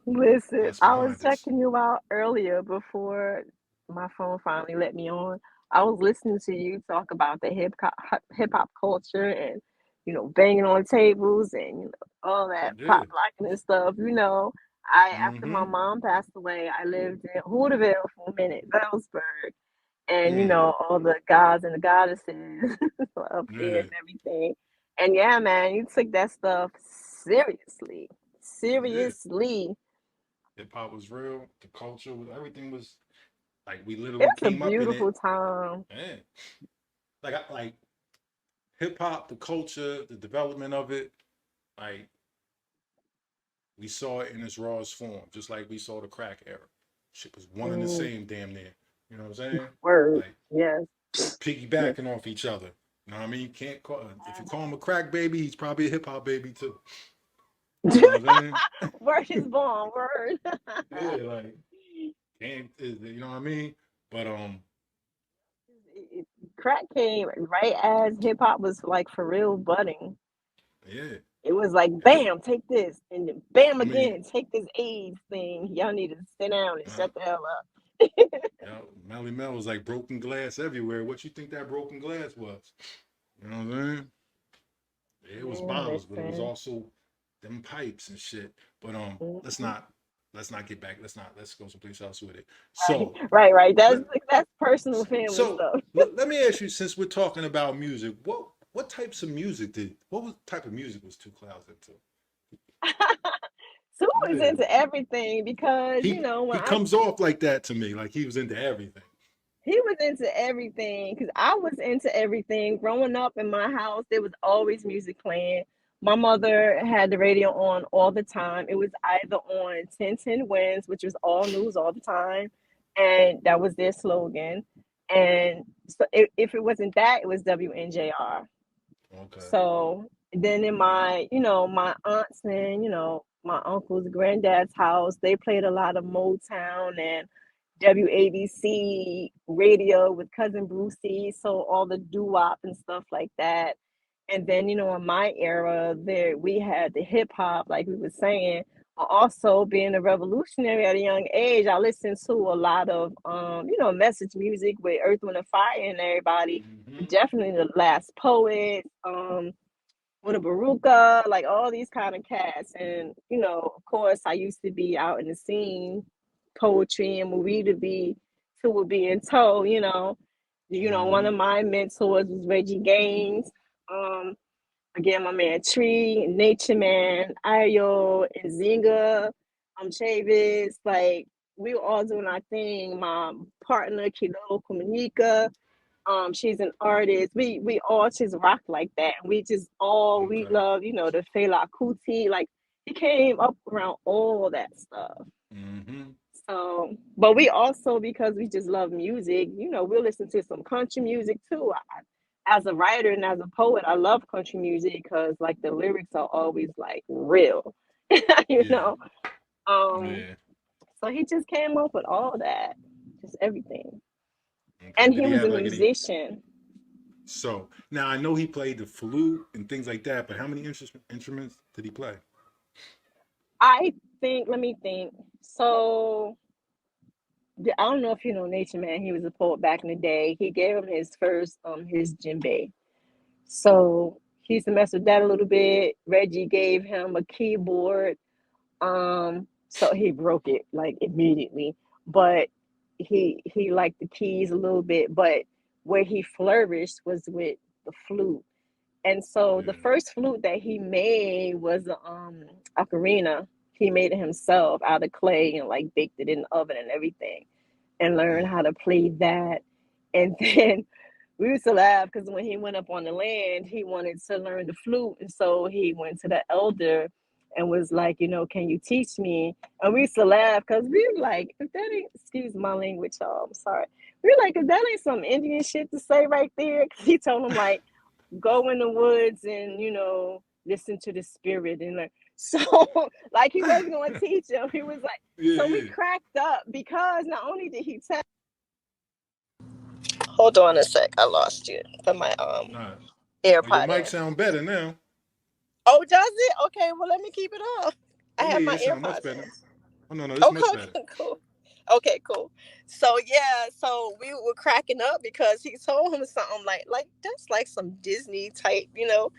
Listen, That's I was behind us. checking you out earlier before my phone finally let me on. I was listening to you talk about the hip hop culture, and banging on tables, and all that Yeah. pop locking and stuff. I, after my Mm-hmm. mom passed away, I lived in Hooterville for a minute, Bellsburg, and Mm. all the gods and the goddesses up there Yeah. and everything. And yeah, man, you took that stuff seriously, Yeah. seriously. Hip hop was real. The culture, everything was like we literally It's a came up in it. beautiful time. Man, like hip hop, the culture, the development of it. Like we saw it in its rawest form, just like we saw the crack era. Shit was one and the Mm, same, damn near. You know what I'm saying? word. Like Yes. Yes. piggybacking off each other. You know what I mean? You can't call if you call him a crack baby, he's probably a hip hop baby too. You know what I'm saying? Word is born. Word. Yeah, like can't you know what I mean? But Crack came right as hip hop was like for real budding. yeah. It was like, Yep. bam, take this, and then bam I mean, again, take this AIDS thing. Y'all need to sit down and uh, shut the hell up. yeah, Melly Mel was like broken glass everywhere. What you think that broken glass was? You know what I'm saying? Yeah, it was Man, bottles, but it was listen. also them pipes and shit. But Mhm. let's not get back. Let's go someplace else with it. Right, So right, right. let That's personal family so stuff. let me ask you, since we're talking about music, what types of music type of music was Two Clouds into? Sue is Yeah, into everything because when he comes off like that to me, like he was into everything. he was into everything, because I was into everything. Growing up in my house, there was always music playing. My mother had the radio on all the time. It was either on 1010 Wins, which was all news all the time, and that was their slogan. And so if it wasn't that, it was WNJR. Okay. So then in my aunts and, my uncle's granddad's house, they played a lot of Motown and WABC radio with Cousin Brucey. So all the doo-wop and stuff like that. And then, in my era, there we had the hip hop, like we were saying. Also, being a revolutionary at a young age, I listened to a lot of message music with Earth, Wind and Fire and everybody. Mm-hmm. Definitely the Last Poet, with a Baruka, like all these kind of cats. And, of course, I used to be out in the scene, poetry and movie to be to would be in tow, one Mm-hmm. of my mentors was Reggie Gaines. Um, Again, my man Tree, Nature Man, Ayo, and Zinga, Chavis, like we were all doing our thing. My partner, Kilo Kumanika, she's an artist. We all just rock like that. We just all we Okay. love, the Fela Kuti. Like he came up around all that stuff. Mm-hmm. So, but we also, because we just love music, you know, we'll listen to some country music too. As a writer and as a poet, I love country music because like the lyrics are always like real, you Yeah. know. Um, Yeah. so he just came up with all that, just everything. Okay. And Did he he was have a like any? musician. So now I know he played the flute and things like that, but how many instruments did he play? I think, let me think. So I don't know if you know Nature Man. He was a poet back in the day. He gave him his first his djembe. So he used to mess with that a little bit. Reggie gave him a keyboard. So he broke it like immediately. But he liked the keys a little bit. But where he flourished was with the flute. And so the Yeah. first flute that he made was ocarina. He made it himself out of clay and like baked it in the oven and everything, and learned Mm. how to play that. And then we used to laugh because when he went up on the land, he wanted to learn the flute, and so he went to the elder and was like, you know, can you teach me? And we used to laugh because we were like, if that ain't, excuse my language, y'all, I'm sorry. We were like, if that ain't some Indian shit to say right there, because he told him like, go in the woods and you know listen to the spirit and like so like he wasn't going to teach him. He was like, Yeah. so we Yeah. cracked up because not only did he tell. Hold on a sec, I lost you. Put my Nah. Oh, your AirPod mic in. sound better now. Oh, does it? Okay, well let me keep it off. I Oh yeah, have yeah, my it sound much AirPods better. in. Oh no, no, it's much better. Okay, cool. Okay, cool. So yeah, so we were cracking up because he told him something like that's like some Disney type, you know.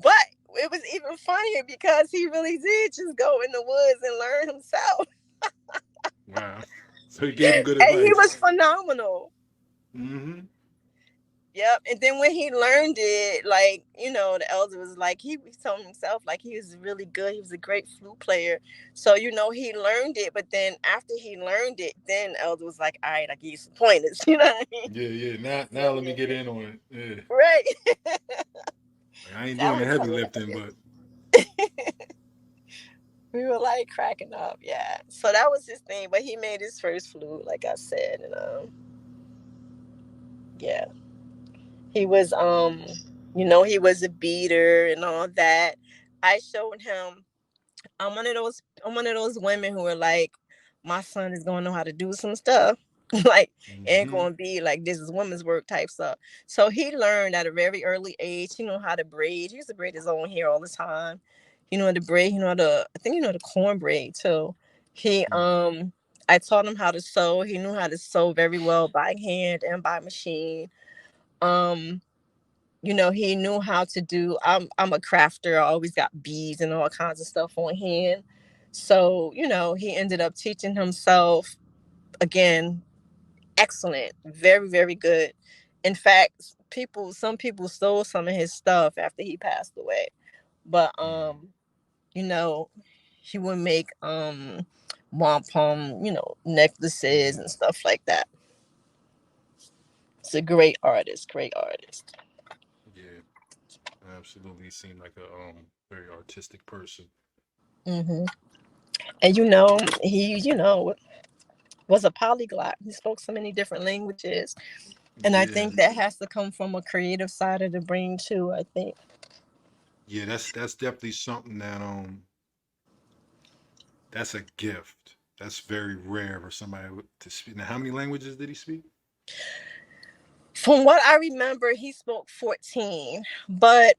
But it was even funnier because he really did just go in the woods and learn himself. Wow. So he gave him good And he was advice. phenomenal. Mm-hmm. Yep. And then when he learned it, like, you know, the elder was like, he told himself, like, he was really good. He was a great flute player. So, you know, he learned it. But then after he learned it, then the elder was like, all right, I give you some pointers. You know what I mean? Yeah, yeah. Now Yeah, let me yeah, get yeah. in on it. Yeah. Right. Like, I ain't That doing the was heavy lifting, hilarious. but We were like cracking up. Yeah. So that was his thing. But he made his first flute, like I said. And yeah. He was you know, he was a beater and all that. I showed him. I'm one of those women who are like, my son is gonna know how to do some stuff. Like, ain't mm-hmm. gonna be like this is women's work type stuff. So he learned at a very early age. He know how to braid. He used to braid his own hair all the time. You know how to braid. You know how to. I think you know the cornbread too. He I taught him how to sew. He knew how to sew very well by hand and by machine. Um, you know, he knew how to do. I'm a crafter. I always got beads and all kinds of stuff on hand. So, you know, he ended up teaching himself again, excellent, very, very good. In fact, some people stole some of his stuff after he passed away. But you know, he would make wampum, you know, necklaces and stuff like that. It's a great artist, great artist. Yeah, absolutely. He seemed like a very artistic person. Hmm. And you know, he, you know, was a polyglot. He spoke so many different languages. And I Yeah, think that has to come from a creative side of the brain too, I think. yeah. That's definitely something that that's a gift. That's very rare for somebody to speak. Now, how many languages did he speak? From what I remember, he spoke 14, but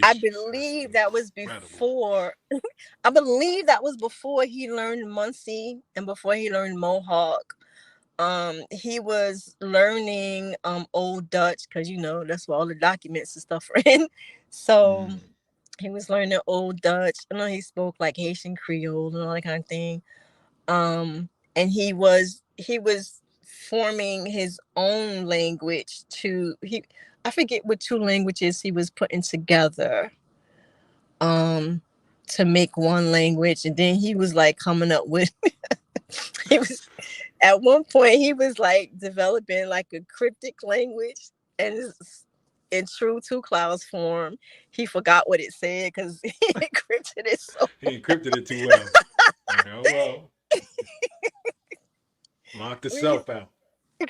I Jesus, that's believe that was incredible. before I believe that was before he learned Muncie and before he learned Mohawk. He was learning Old Dutch because you know that's where all the documents and stuff are in. So Mm, he was learning Old Dutch. I know he spoke like Haitian Creole and all that kind of thing. And he was forming his own language to he I forget what two languages he was putting together um to make one language, and then he was like coming up with he was at one point he was like developing like a cryptic language, and it's in true Two Clouds form, he forgot what it said because he encrypted it so. He encrypted it too well. Like, oh well, lock the We, self out.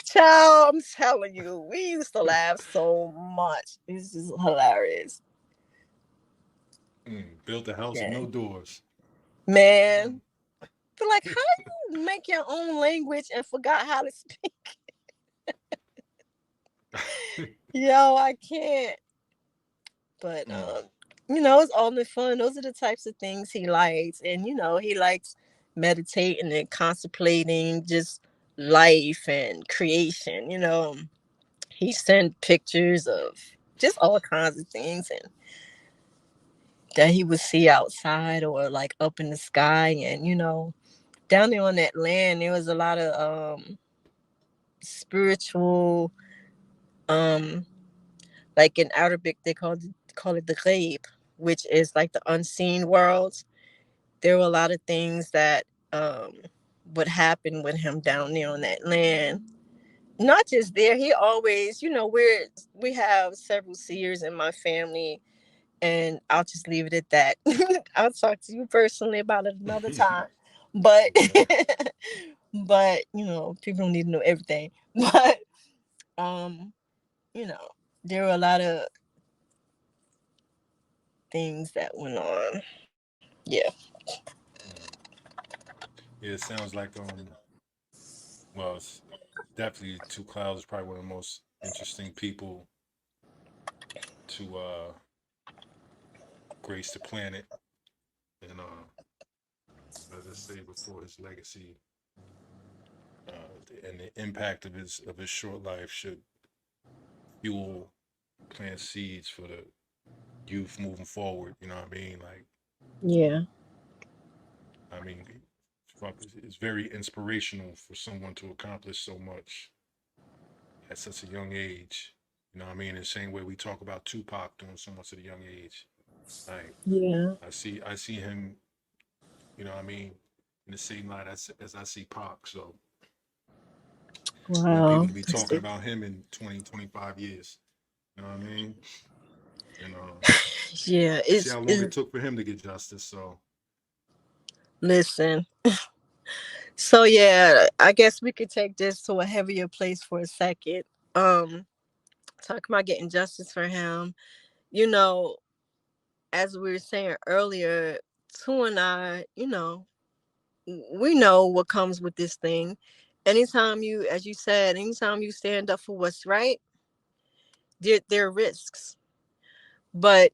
child, I'm telling you, we used to laugh so much. This is hilarious. Built a house with Yeah, no doors. man. But like, how you make your own language and forgot how to speak? Yo, I can't. But Mm, it's all in fun. Those are the types of things he likes, and he likes meditating and contemplating just life and creation. He sent pictures of just all kinds of things and that he would see outside or like up in the sky, and down there on that land there was a lot of spiritual, um like in Arabic they call it the ghaib, which is like the unseen worlds. There were a lot of things that um would happen with him down there on that land. Not just there, he always, we have several seers in my family, and I'll just leave it at that. I'll talk to you personally about it another time. But okay. but people don't need to know everything. But um, you know, there were a lot of things that went on. Yeah. Mm. Yeah, it sounds like well, it's definitely Two Clouds is probably one of the most interesting people to grace the planet, and as I say before, his legacy and the impact of his short life should fuel, plant seeds for the youth moving forward. You know what I mean? Like, Yeah. I mean, it's very inspirational for someone to accomplish so much at such a young age. You know what I mean? In the same way we talk about Tupac doing so much at a young age. Like, Yeah. I see him, you know what I mean, in the same light as I see Pac. So I want people Wow. to be talking about him in 20, 25 years. You know what I mean? And Yeah. see It's how long it it's took for him to get justice. So listen. So yeah, I guess we could take this to a heavier place for a second. Um, Talk about getting justice for him. You know, as we were saying earlier, Two and I, we know what comes with this thing. Anytime you, as you said, anytime you stand up for what's right, there are risks. But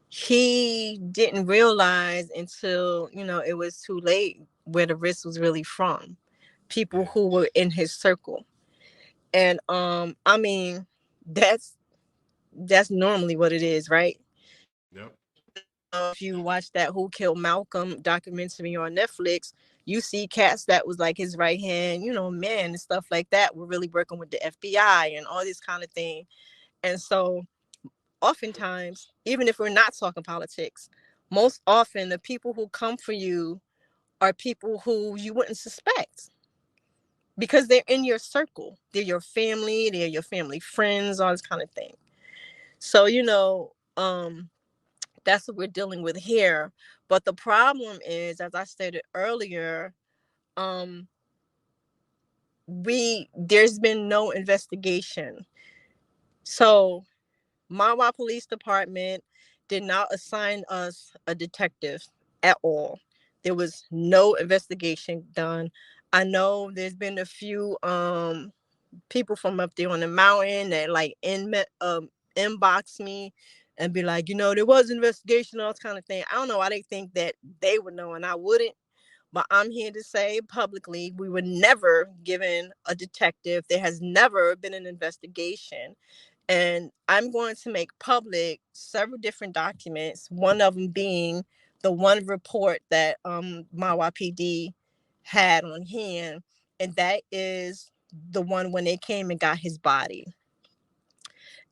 he didn't realize until, it was too late where the risk was really from. People yeah, who were in his circle. And I mean, that's normally what it is, right? yep, If you watch that Who Killed Malcolm documentary on Netflix, you see cats that was like his right hand, man and stuff like that were really working with the FBI and all this kind of thing. And so oftentimes, even if we're not talking politics, most often the people who come for you are people who you wouldn't suspect because they're in your circle. They're your family, they're your family friends, all this kind of thing. So, that's what we're dealing with here. But the problem is, as I stated earlier, um, there's been no investigation. So Mawa Police Department did not assign us a detective at all. There was no investigation done. I know there's been a few people from up there on the mountain that like inbox me and be like, there was investigation, all this kind of thing. I don't know why they think that they would know and I wouldn't. But I'm here to say publicly, we were never given a detective. There has never been an investigation. And I'm going to make public several different documents, one of them being the one report that Mawa PD had on hand. And that is the one when they came and got his body.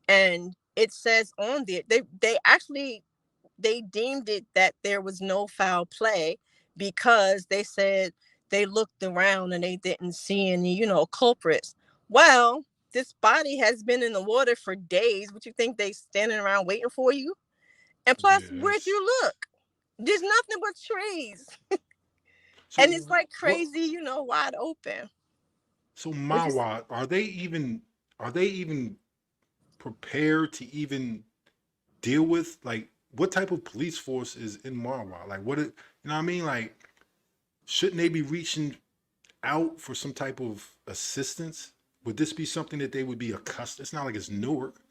And it says on there, they actually they deemed it that there was no foul play because they said they looked around and they didn't see any, culprits. Well, this body has been in the water for days. Would you think they standing around waiting for you? And plus, where'd you look? There's nothing but trees. So and it's like what? crazy, you know, wide open. So Which is Mawa, are they even prepared to even deal with, like, what type of police force is in Marwa? Like, what it, you know what I mean? Like, shouldn't they be reaching out for some type of assistance? Would this be something that they would be accustomed? It's not like it's Newark.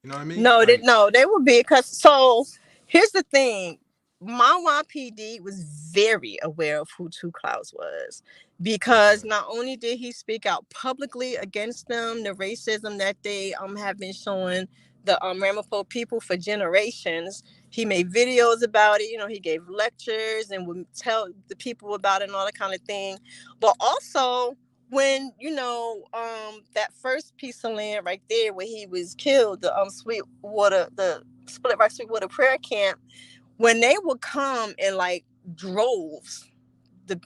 You know what I mean? no, Like, they would be because so here's the thing. My YPD was very aware of who Two Clouds was because okay, not only did he speak out publicly against them, the racism that they have been showing the Ramapo people for generations. He made videos about it. You know, he gave lectures and would tell the people about it and all that kind of thing. But also, when that first piece of land right there where he was killed, the Sweetwater, the Split Rock Sweetwater prayer camp, when they would come in like droves, the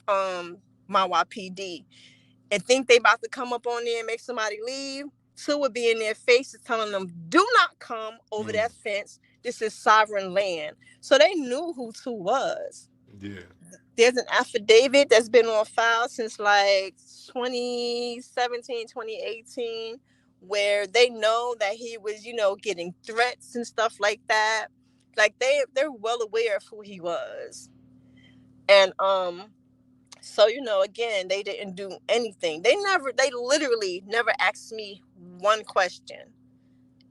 my YPD, and think they about to come up on there and make somebody leave, Two would be in their faces telling them, do not come over that fence, this is sovereign land. So they knew who Two was. yeah, There's an affidavit that's been on file since like 2017, 2018, where they know that he was, getting threats and stuff like that. Like they're well aware of who he was. And so again, they didn't do anything. They literally never asked me one question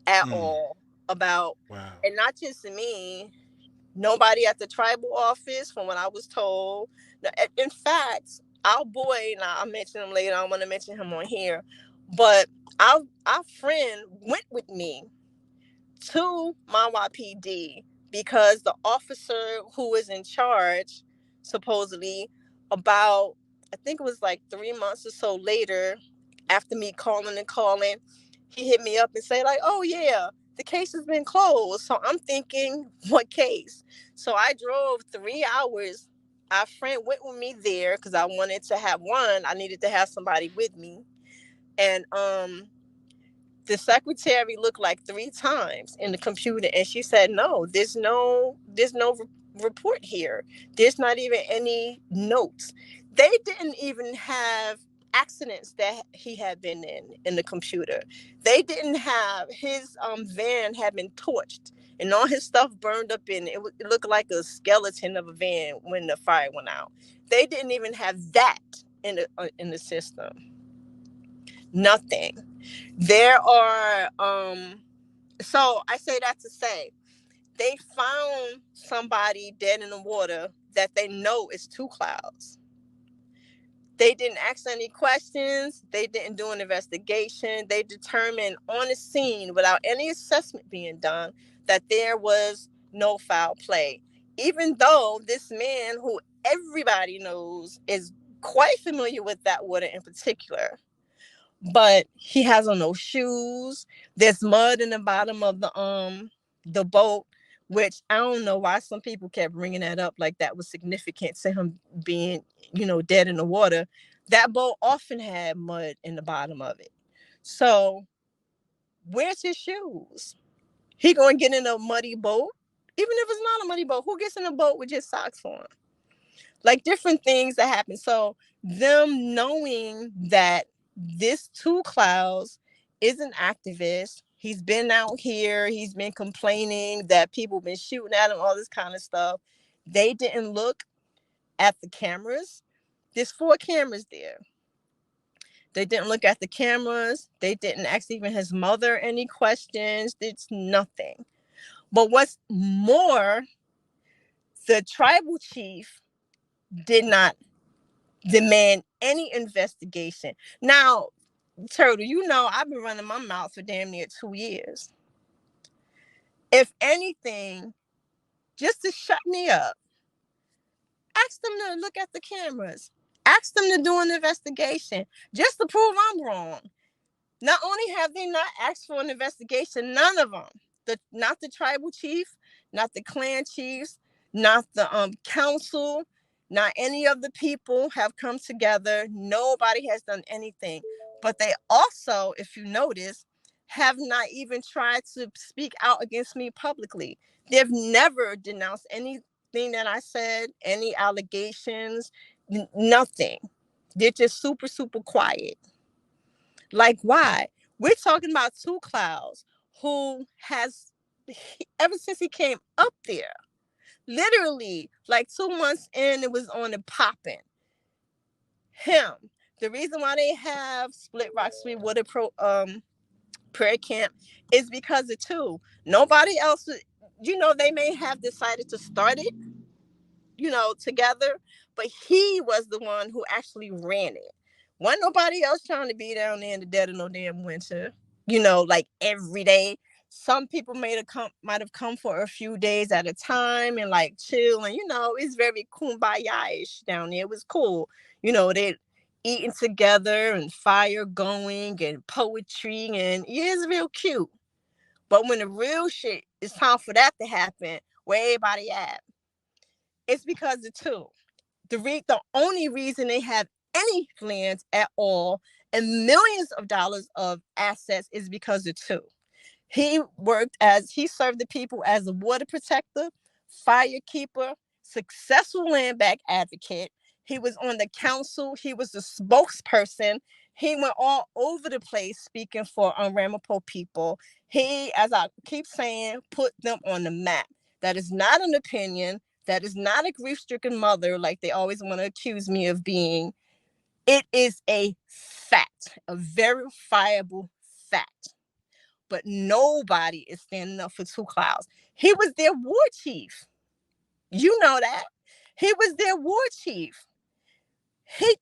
at all about, wow, and not just me, nobody at the tribal office, from what I was told. In fact, our boy, now I'll mention him later, I don't want to mention him on here, but our friend went with me to my YPD because the officer who was in charge, supposedly, about, I think it was like 3 months or so later, after me calling and calling, he hit me up and say like, oh yeah, the case has been closed. So I'm thinking, what case? So I drove 3 hours. Our friend went with me there because I wanted to have I needed to have somebody with me. And the secretary looked like 3 times in the computer and she said, no, there's no report here. There's not even any notes. They didn't even have accidents that he had been in the computer. They didn't have his van had been torched and all his stuff burned up in it. It looked like a skeleton of a van when the fire went out. They didn't even have that in the system. Nothing. There are so I say that to say they found somebody dead in the water that they know is Two Clouds. They didn't ask any questions. They didn't do an investigation. They determined on the scene without any assessment being done that there was no foul play. Even though this man, who everybody knows is quite familiar with that water in particular, but he has on no shoes. There's mud in the bottom of the boat, which I don't know why some people kept bringing that up like that was significant to him being, dead in the water. That boat often had mud in the bottom of it. So where's his shoes? He gonna get in a muddy boat? Even if it's not a muddy boat, who gets in a boat with just socks on? Like different things that happen. So them knowing that this Two Clouds is an activist, he's been out here, he's been complaining that people been shooting at him, all this kind of stuff. They didn't look at the cameras. There's 4 cameras there. They didn't look at the cameras. They didn't ask even his mother any questions. It's nothing. But what's more, the tribal chief did not demand any investigation. Now, Turtle, I've been running my mouth for damn near 2 years. If anything, just to shut me up, ask them to look at the cameras. Ask them to do an investigation just to prove I'm wrong. Not only have they not asked for an investigation, none of them, not the tribal chief, not the clan chiefs, not the council, not any of the people have come together. Nobody has done anything. But they also, if you notice, have not even tried to speak out against me publicly. They've never denounced anything that I said, any allegations, nothing. They're just super, super quiet. Like, why? We're talking about Two Clouds, who has, ever since he came up there, literally like 2 months in, it was on and popping. Him. The reason why they have Split Rock Sweetwater prayer camp is because of two. Nobody else, they may have decided to start it, together, but he was the one who actually ran it. Wasn't nobody else trying to be down there in the dead of no damn winter, like every day. Some people might have come for a few days at a time and like chill, and it's very kumbaya-ish down there. It was cool. They eating together and fire going and poetry, and it's real cute. But when the real shit is time for that to happen, where everybody at? It's because of two. The only reason they have any lands at all and millions of dollars of assets is because of two. He served the people as a water protector, fire keeper, successful land back advocate. He was on the council. He was the spokesperson. He went all over the place speaking for Ramapo people. He, as I keep saying, put them on the map. That is not an opinion. That is not a grief-stricken mother like they always want to accuse me of being. It is a fact, a verifiable fact. But nobody is standing up for Two Clouds. He was their war chief. You know that. He was their war chief. He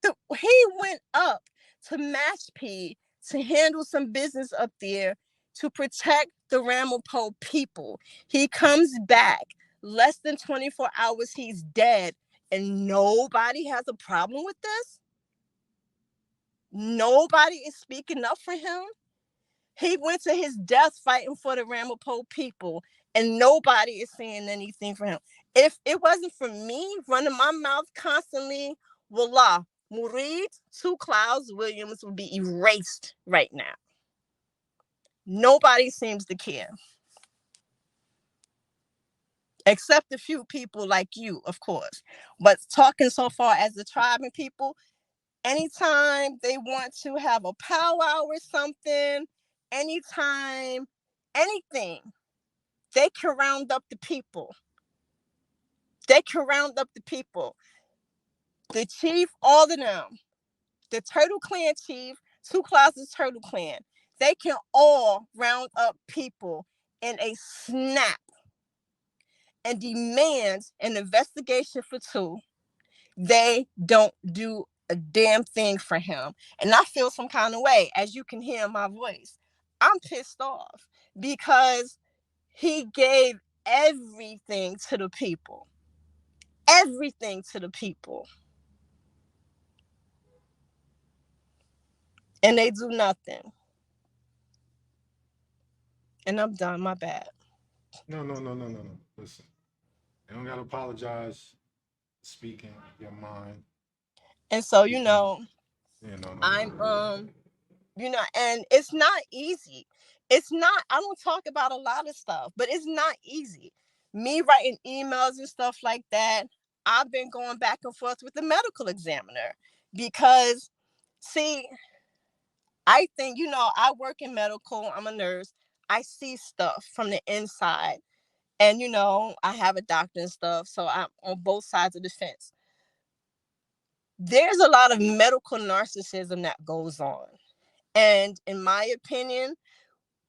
went up to Mashpee to handle some business up there to protect the Ramapo people. He comes back. Less than 24 hours, he's dead. And nobody has a problem with this? Nobody is speaking up for him? He went to his death fighting for the Ramapo people, and nobody is saying anything for him. If it wasn't for me running my mouth constantly, voila, Murid, Two Clouds, Williams would be erased right now. Nobody seems to care. Except a few people like you, of course. But talking so far as the tribe and people, anytime they want to have a powwow or something, anytime, anything, they can round up the people. They can round up the people. The chief, all of them, the Turtle Clan chief, Two Clouds' Turtle Clan, they can all round up people in a snap and demand an investigation for two. They don't do a damn thing for him. And I feel some kind of way, as you can hear in my voice. I'm pissed off because he gave everything to the people. Everything to the people. And they do nothing. And I'm done. My bad. No. Listen, you don't gotta apologize for speaking your mind. And so, Yeah, no. I'm and it's not easy. It's not, I don't talk about a lot of stuff, but it's not easy. Me writing emails and stuff like that, I've been going back and forth with the medical examiner because, see, I think, I work in medical, I'm a nurse. I see stuff from the inside. And, I have a doctor and stuff, so I'm on both sides of the fence. There's a lot of medical narcissism that goes on. And in my opinion,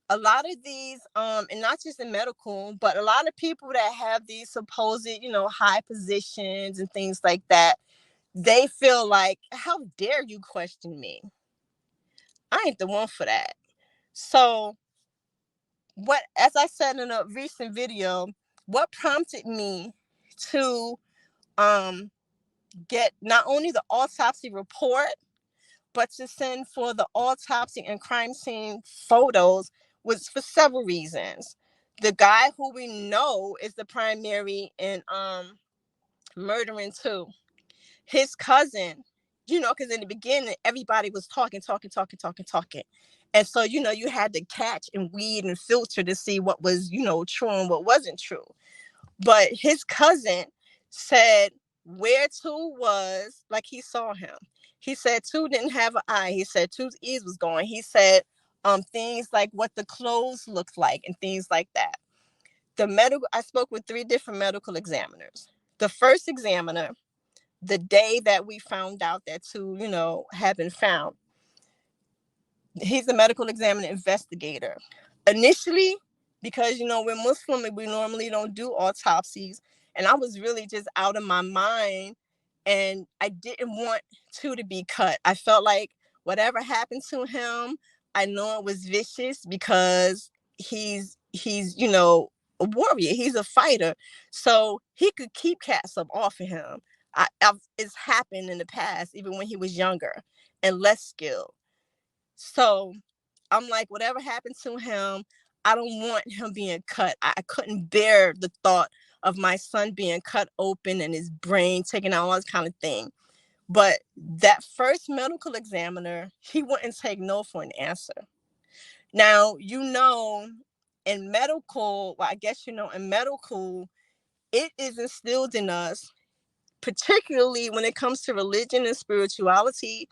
a lot of these, and not just in medical, but a lot of people that have these supposed, high positions and things like that, they feel like, how dare you question me? I ain't the one for that. So as I said in a recent video, what prompted me to get not only the autopsy report, but to send for the autopsy and crime scene photos was for several reasons. The guy who we know is the primary in murdering two, his cousin because in the beginning, everybody was talking. And so, you had to catch and weed and filter to see what was, true and what wasn't true. But his cousin said where Two was, like he saw him. He said Two didn't have an eye. He said Two's ears was going. He said things like what the clothes looked like and things like that. I spoke with 3 different medical examiners. The first examiner, the day that we found out that Two, had been found, he's a medical examiner investigator. Initially, because we're Muslim and we normally don't do autopsies, and I was really just out of my mind, and I didn't want Two to be cut. I felt like whatever happened to him, I know it was vicious because he's a warrior. He's a fighter, so he could keep cats up off of him. It's happened in the past, even when he was younger and less skilled. So I'm like, whatever happened to him, I don't want him being cut. I couldn't bear the thought of my son being cut open and his brain taken out, all this kind of thing. But that first medical examiner, he wouldn't take no for an answer. Now, in medical, well, I guess, in medical, it is instilled in us, particularly when it comes to religion and spirituality,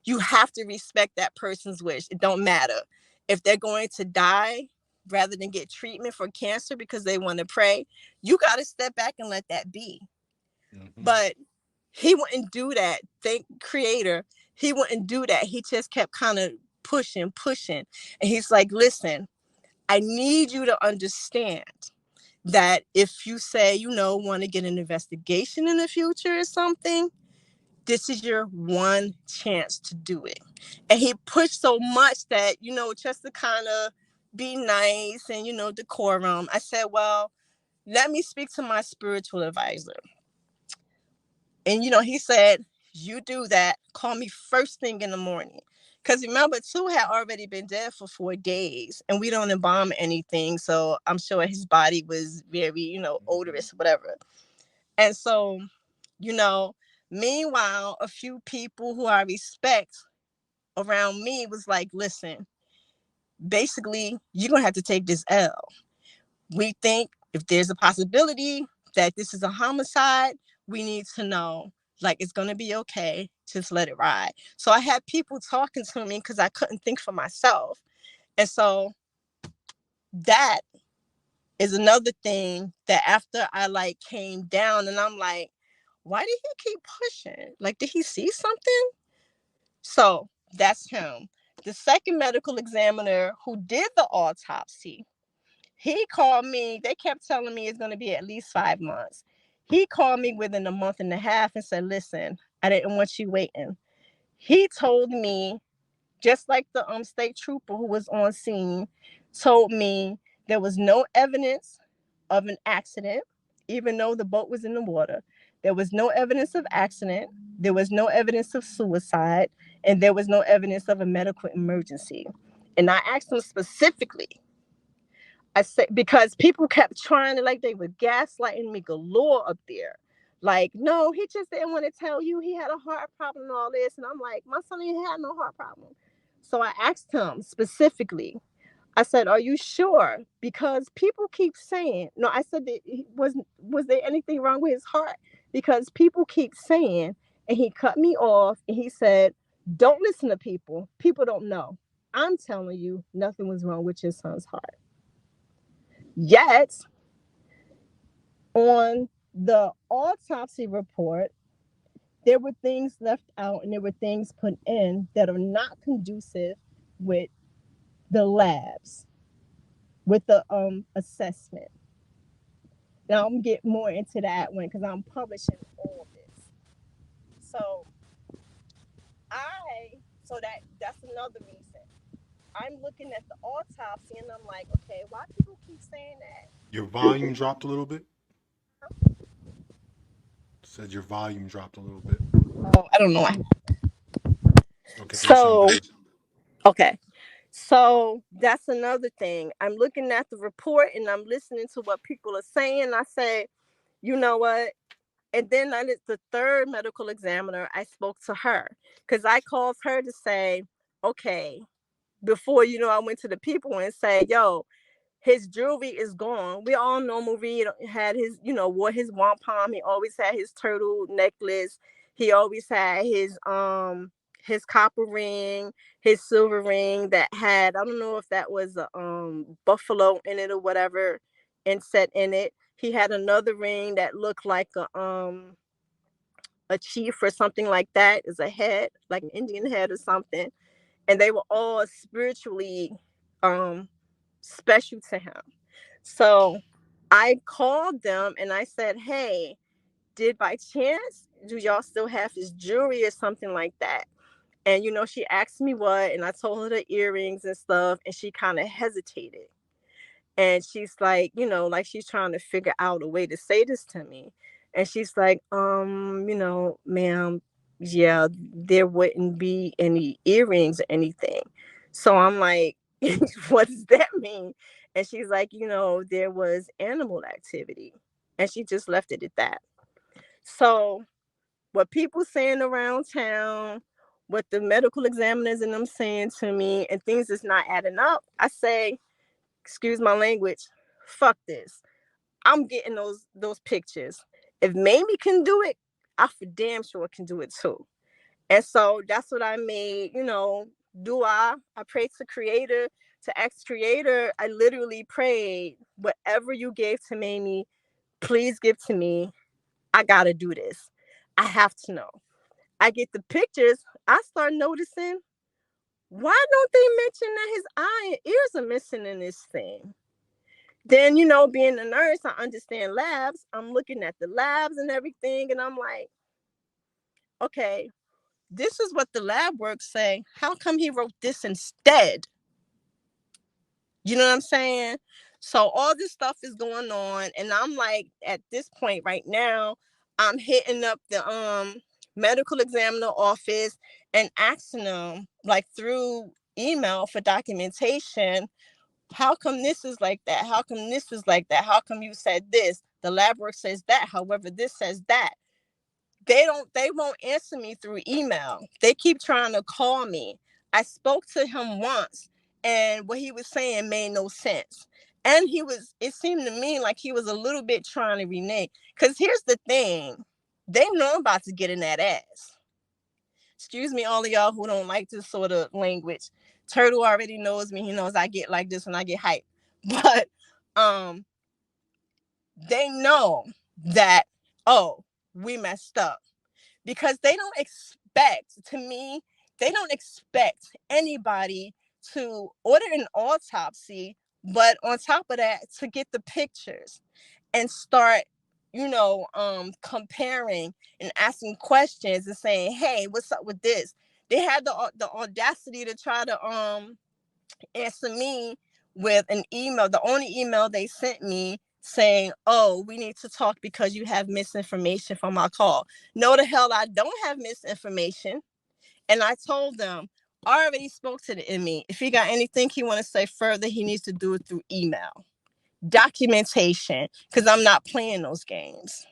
you have to respect that person's wish. It don't matter if they're going to die rather than get treatment for cancer because they want to pray. You got to step back and let that be. Mm-hmm. But he wouldn't do that. Thank Creator. He wouldn't do that. He just kept kind of pushing. And he's like, listen, I need you to understand that if you say, want to get an investigation in the future or something, this is your one chance to do it. And he pushed so much that, just to kind of be nice and, decorum, I said, well, let me speak to my spiritual advisor. And, he said, you do that. Call me first thing in the morning. Because remember, Two had already been dead for 4 days and we don't embalm anything. So I'm sure his body was very, odorous, whatever. And so, meanwhile, a few people who I respect around me was like, listen, basically, you're going to have to take this L. We think if there's a possibility that this is a homicide, we need to know, like, it's going to be okay. Just let it ride. So I had people talking to me because I couldn't think for myself. And so that is another thing that after I came down and I'm like, why did he keep pushing? Like, did he see something? So that's him. The second medical examiner who did the autopsy, he called me. They kept telling me it's going to be at least 5 months. He called me within a month and a half and said, listen, I didn't want you waiting. He told me, just like the state trooper who was on scene, told me there was no evidence of an accident, even though the boat was in the water. There was no evidence of accident. There was no evidence of suicide. And there was no evidence of a medical emergency. And I asked him specifically, I said, because people kept trying to, like, they were gaslighting me galore up there. Like, no, he just didn't want to tell you he had a heart problem and all this. And I'm like, my son ain't had no heart problem. So I asked him specifically, I said, are you sure? Because people keep saying, no, I said, was there anything wrong with his heart? Because people keep saying, and he cut me off and he said, don't listen to people. People don't know. I'm telling you, nothing was wrong with your son's heart. Yet, on the autopsy report, there were things left out and there were things put in that are not conducive with the labs, with the assessment. Now I'm gonna get more into that one because I'm publishing all this. So that's another reason. I'm looking at the autopsy and I'm like, okay, why people keep saying that? Your volume dropped a little bit. Said your volume dropped a little bit. Oh, I don't know why. Okay. Okay. So that's another thing. I'm looking at the report and I'm listening to what people are saying. I say, you know what? And then the third medical examiner, I spoke to her because I called her to say, okay, before, I went to the people and say, yo, his jewelry is gone. We all know Marie had his, wore his wampum. He always had his turtle necklace. He always had his copper ring, his silver ring that had, I don't know if that was a buffalo in it or whatever, inset in it. He had another ring that looked like a chief or something like that, is a head, like an Indian head or something. And they were all spiritually special to him. So I called them and I said, hey, did by chance, do y'all still have his jewelry or something like that? And, she asked me what, and I told her the earrings and stuff, and she kind of hesitated. And she's like, like she's trying to figure out a way to say this to me. And she's like, ma'am, yeah, there wouldn't be any earrings or anything. So I'm like, what does that mean? And she's like, there was animal activity. And she just left it at that. So what people saying around town, what the medical examiners and them saying to me, and things is not adding up, I say, excuse my language, fuck this. I'm getting those pictures. If Mamie can do it, I for damn sure can do it too. And so that's what I made, I prayed to Creator, to ask Creator. I literally prayed, whatever you gave to Mamie, please give to me. I gotta do this. I have to know. I get the pictures. I start noticing, why don't they mention that his eye and ears are missing in this thing? Then, being a nurse, I understand labs. I'm looking at the labs and everything, and I'm like, okay, this is what the lab works say. How come he wrote this instead? You know what I'm saying? So all this stuff is going on, and I'm like, at this point right now, I'm hitting up the medical examiner office and asking them, like, through email for documentation. How come this is like that? How come this is like that? How come you said this? The lab work says that. However, this says that. They won't answer me through email. They keep trying to call me. I spoke to him once, and what he was saying made no sense. And it seemed to me like he was a little bit trying to renege. Because here's the thing. They know I'm about to get in that ass. Excuse me, all of y'all who don't like this sort of language. Turtle already knows me. He knows I get like this when I get hyped. But they know that, oh, we messed up. Because they don't expect anybody to order an autopsy, but on top of that, to get the pictures and start, comparing and asking questions and saying, hey, what's up with this? They had the audacity to try to answer me with an email, the only email they sent me, saying, oh, we need to talk because you have misinformation from our call. No, the hell I don't have misinformation. And I told them, I already spoke to the ME. If he got anything he want to say further, he needs to do it through email. Documentation, because I'm not playing those games.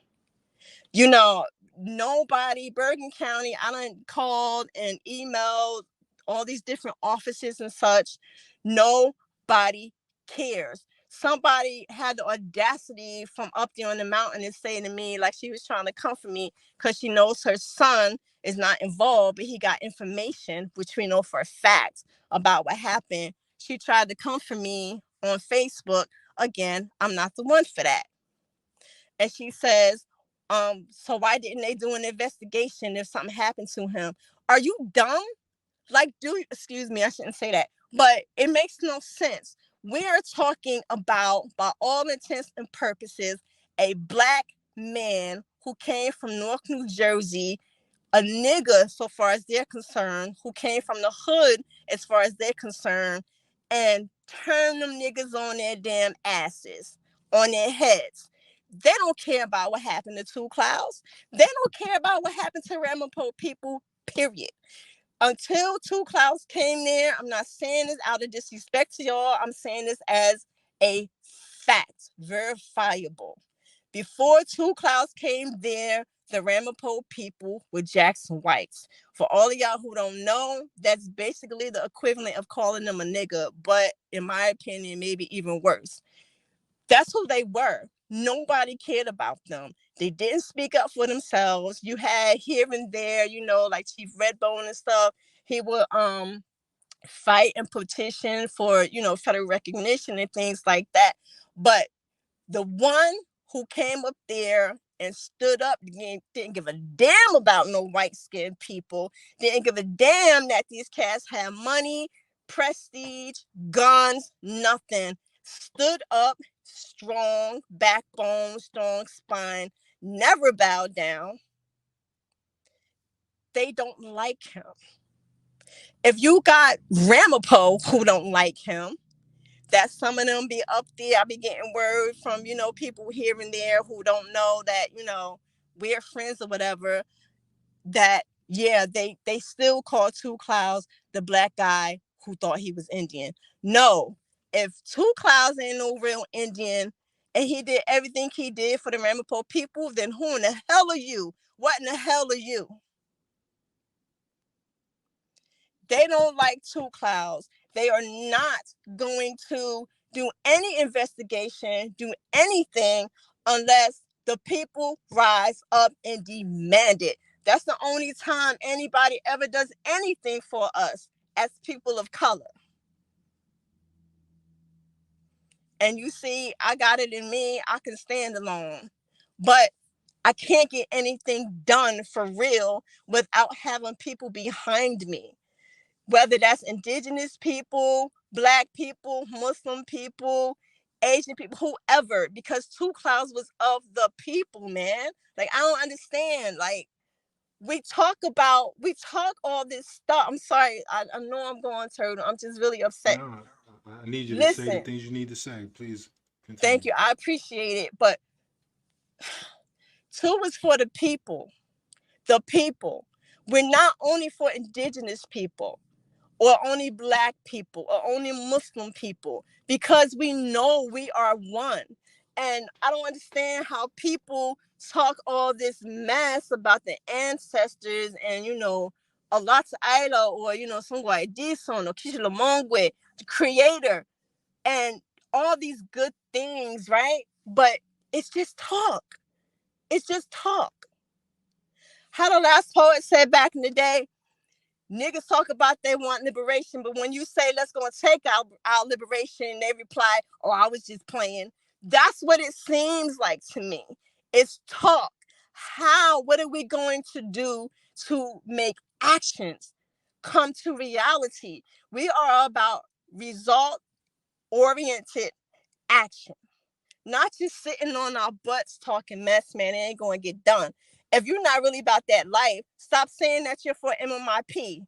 Nobody, Bergen County, I done called and emailed all these different offices and such. Nobody cares. Somebody had the audacity from up there on the mountain and saying to me, like she was trying to comfort me because she knows her son is not involved, but he got information, which we know for a fact about what happened. She tried to comfort me on Facebook. Again, I'm not the one for that. And she says, so why didn't they do an investigation if something happened to him? Are you dumb? Excuse me, I shouldn't say that, but it makes no sense. We're talking about, by all intents and purposes, a black man who came from North New Jersey, a nigger so far as they're concerned, who came from the hood as far as they're concerned, and turn them niggas on their damn asses, on their heads. They don't care about what happened to Two Clouds. They don't care about what happened to Ramapo people, period. Until Two Clouds came there, I'm not saying this out of disrespect to y'all. I'm saying this as a fact, verifiable. Before Two Clouds came there, the Ramapo people were Jackson whites. For all of y'all who don't know, that's basically the equivalent of calling them a nigga, but in my opinion, maybe even worse. That's who they were. Nobody cared about them. They didn't speak up for themselves. You had here and there, like Chief Redbone and stuff. He would fight and petition for, federal recognition and things like that. But the one who came up there and stood up, didn't give a damn about no white-skinned people, didn't give a damn that these cats had money, prestige, guns, nothing. Stood up, strong backbone, strong spine, never bowed down. They don't like him. If you got Ramapo who don't like him, that some of them be up there. I be getting word from, people here and there who don't know that, we're friends or whatever, that, yeah, they still call Two Clouds the black guy who thought he was Indian. No, if Two Clouds ain't no real Indian and he did everything he did for the Ramapo people, then who in the hell are you? What in the hell are you? They don't like Two Clouds. They are not going to do any investigation, do anything, unless the people rise up and demand it. That's the only time anybody ever does anything for us as people of color. And you see, I got it in me. I can stand alone. But I can't get anything done for real without having people behind me. Whether that's indigenous people, black people, Muslim people, Asian people, whoever, because Two Clouds was of the people, man. Like, I don't understand. Like, we talk all this stuff. I'm sorry. I know I'm going turtle. I'm just really upset. No, I need you to say the Listen, things you need to say. Please continue. thank you. I appreciate it. But Two is for the people. The people. We're not only for indigenous people, or only black people, or only Muslim people, because we know we are one. And I don't understand how people talk all this mess about the ancestors and, a lot of Ila, or, Sungwa Edison or Kishila Mongwe, the creator, and all these good things, right? But it's just talk. It's just talk. How the last poet said back in the day, niggas talk about they want liberation, but when you say let's go and take our liberation, they reply, oh, I was just playing. That's what it seems like to me. It's talk. What are we going to do to make actions come to reality? We are about result-oriented action, not just sitting on our butts talking mess, man. It ain't going to get done. If you're not really about that life, stop saying that you're for MMIP.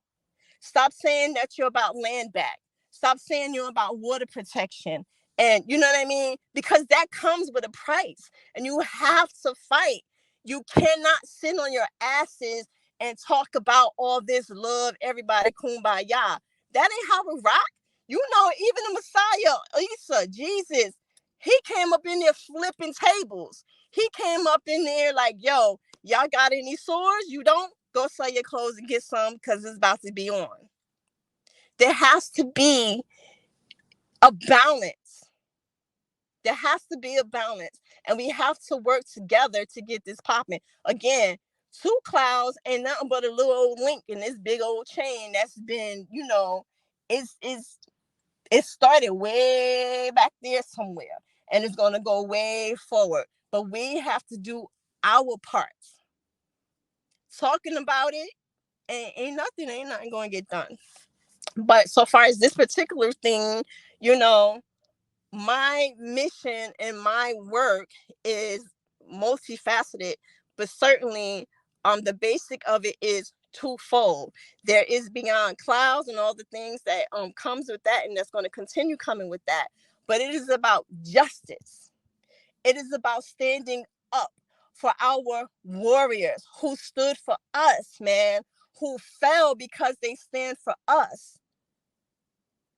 Stop saying that you're about land back. Stop saying you're about water protection. And you know what I mean? Because that comes with a price. And you have to fight. You cannot sit on your asses and talk about all this love, everybody kumbaya. That ain't how we rock. Even the Messiah, Isa, Jesus, he came up in there flipping tables. He came up in there like, yo, y'all got any swords? You don't? Go sell your clothes and get some, because it's about to be on. There has to be a balance. There has to be a balance. And we have to work together to get this popping. Again, Two Clouds ain't nothing but a little old link in this big old chain that's been, it started way back there somewhere. And it's going to go way forward. But we have to do our parts. Talking about it, ain't nothing going to get done. But so far as this particular thing, my mission and my work is multifaceted, but certainly the basic of it is twofold. There is beyond clouds and all the things that comes with that, and that's going to continue coming with that. But it is about justice. It is about standing up for our warriors who stood for us, man, who fell because they stand for us.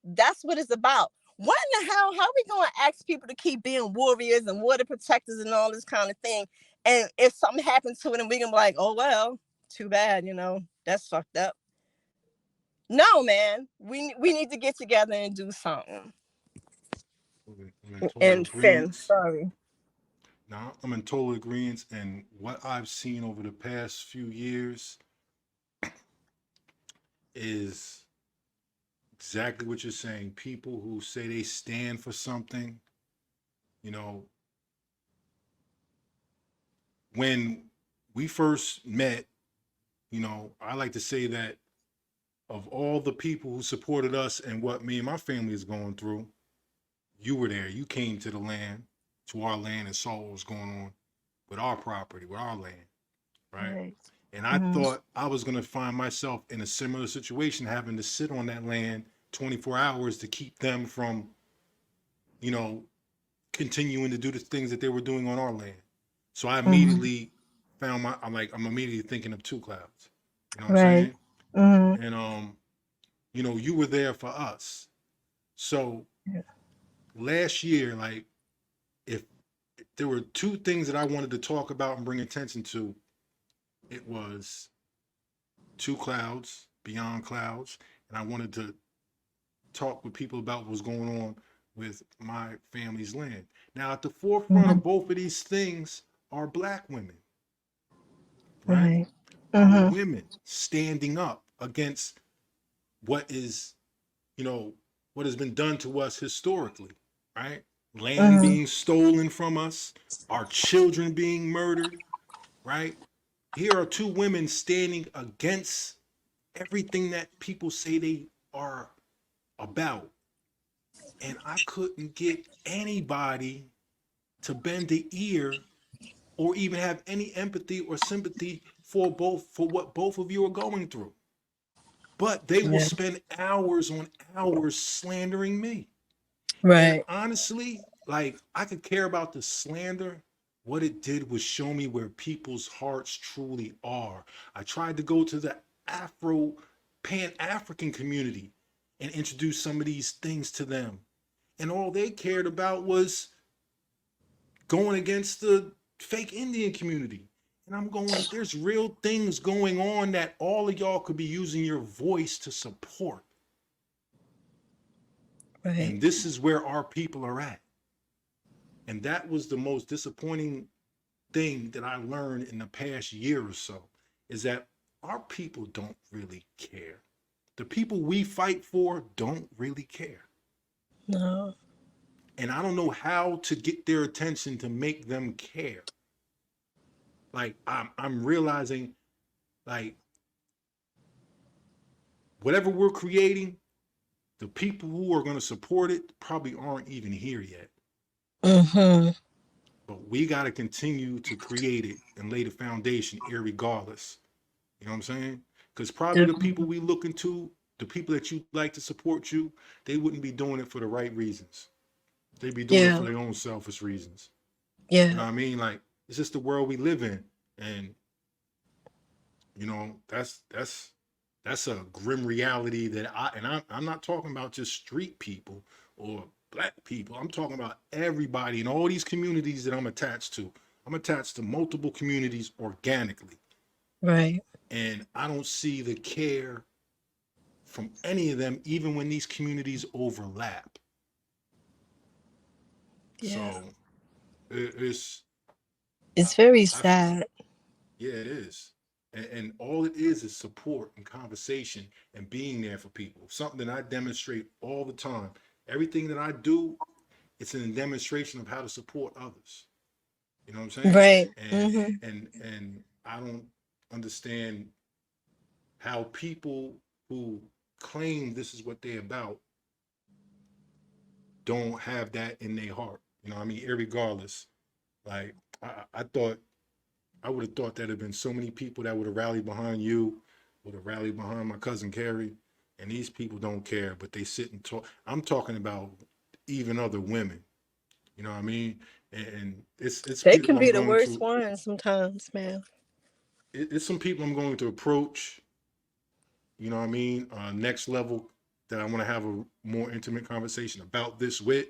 That's what it's about. what in the hell? How are we going to ask people to keep being warriors and water protectors and all this kind of thing? And if something happens to it, and we can be like, oh, well, too bad, that's fucked up. No, man, we need to get together and do something. I'm in total And Finn, agreement. sorry. Now, I'm in total agreement, and what I've seen over the past few years is exactly what you're saying. People who say they stand for something, you know, when we first met, I like to say that of all the people who supported us and what me and my family is going through, you were there. You came to the land, to our land, and saw what was going on with our property, with our land, right? And I thought I was going to find myself in a similar situation, having to sit on that land 24 hours to keep them from, continuing to do the things that they were doing on our land. So I immediately I'm immediately thinking of Two Clouds. You know what I'm saying? And you were there for us. So last year, like, if there were two things that I wanted to talk about and bring attention to, it was Two Clouds, Beyond Clouds, and I wanted to talk with people about what was going on with my family's land. Now, at the forefront of both of these things are Black women, right? Are women standing up against what is, what has been done to us historically, right? Land being stolen from us, our children being murdered, right? Here are two women standing against everything that people say they are about. And I couldn't get anybody to bend the ear or even have any empathy or sympathy for what both of you are going through. But they will spend hours on hours slandering me. And honestly, like, I could care about the slander. What it did was show me where people's hearts truly are. I tried to go to the Pan-African community and introduce some of these things to them. And all they cared about was going against the fake Indian community. And I'm going, there's real things going on that all of y'all could be using your voice to support. And this is where our people are at. And that was the most disappointing thing that I learned in the past year or so, is that our people don't really care. The people we fight for don't really care. No. And I don't know how to get their attention to make them care. Like, I'm realizing, like, whatever we're creating, the people who are going to support it probably aren't even here yet. But we got to continue to create it and lay the foundation irregardless. You know what I'm saying? Because probably the people we look into, the people that you like to support you, they wouldn't be doing it for the right reasons. They'd be doing it for their own selfish reasons. You know what I mean? Like, it's just the world we live in. And, that's a grim reality that I'm not talking about just street people or Black people. I'm talking about everybody in all these communities that I'm attached to. I'm attached to multiple communities organically. Right. And I don't see the care from any of them, even when these communities overlap. So it's very sad. Yeah, it is. And all it is support and conversation and being there for people. Something that I demonstrate all the time. Everything that I do, it's a demonstration of how to support others. You know what I'm saying? Right. And I don't understand how people who claim this is what they're about don't have that in their heart. You know what I mean? Irregardless. Like, I would have thought there'd have been so many people that would have rallied behind you, would have rallied behind my cousin Carrie, and these people don't care, but they sit and talk. I'm talking about even other women. You know what I mean? And it's They people can I'm be the going worst to. ones sometimes, man. It's some people I'm going to approach. You know what I mean? Next level that I want to have a more intimate conversation about this with,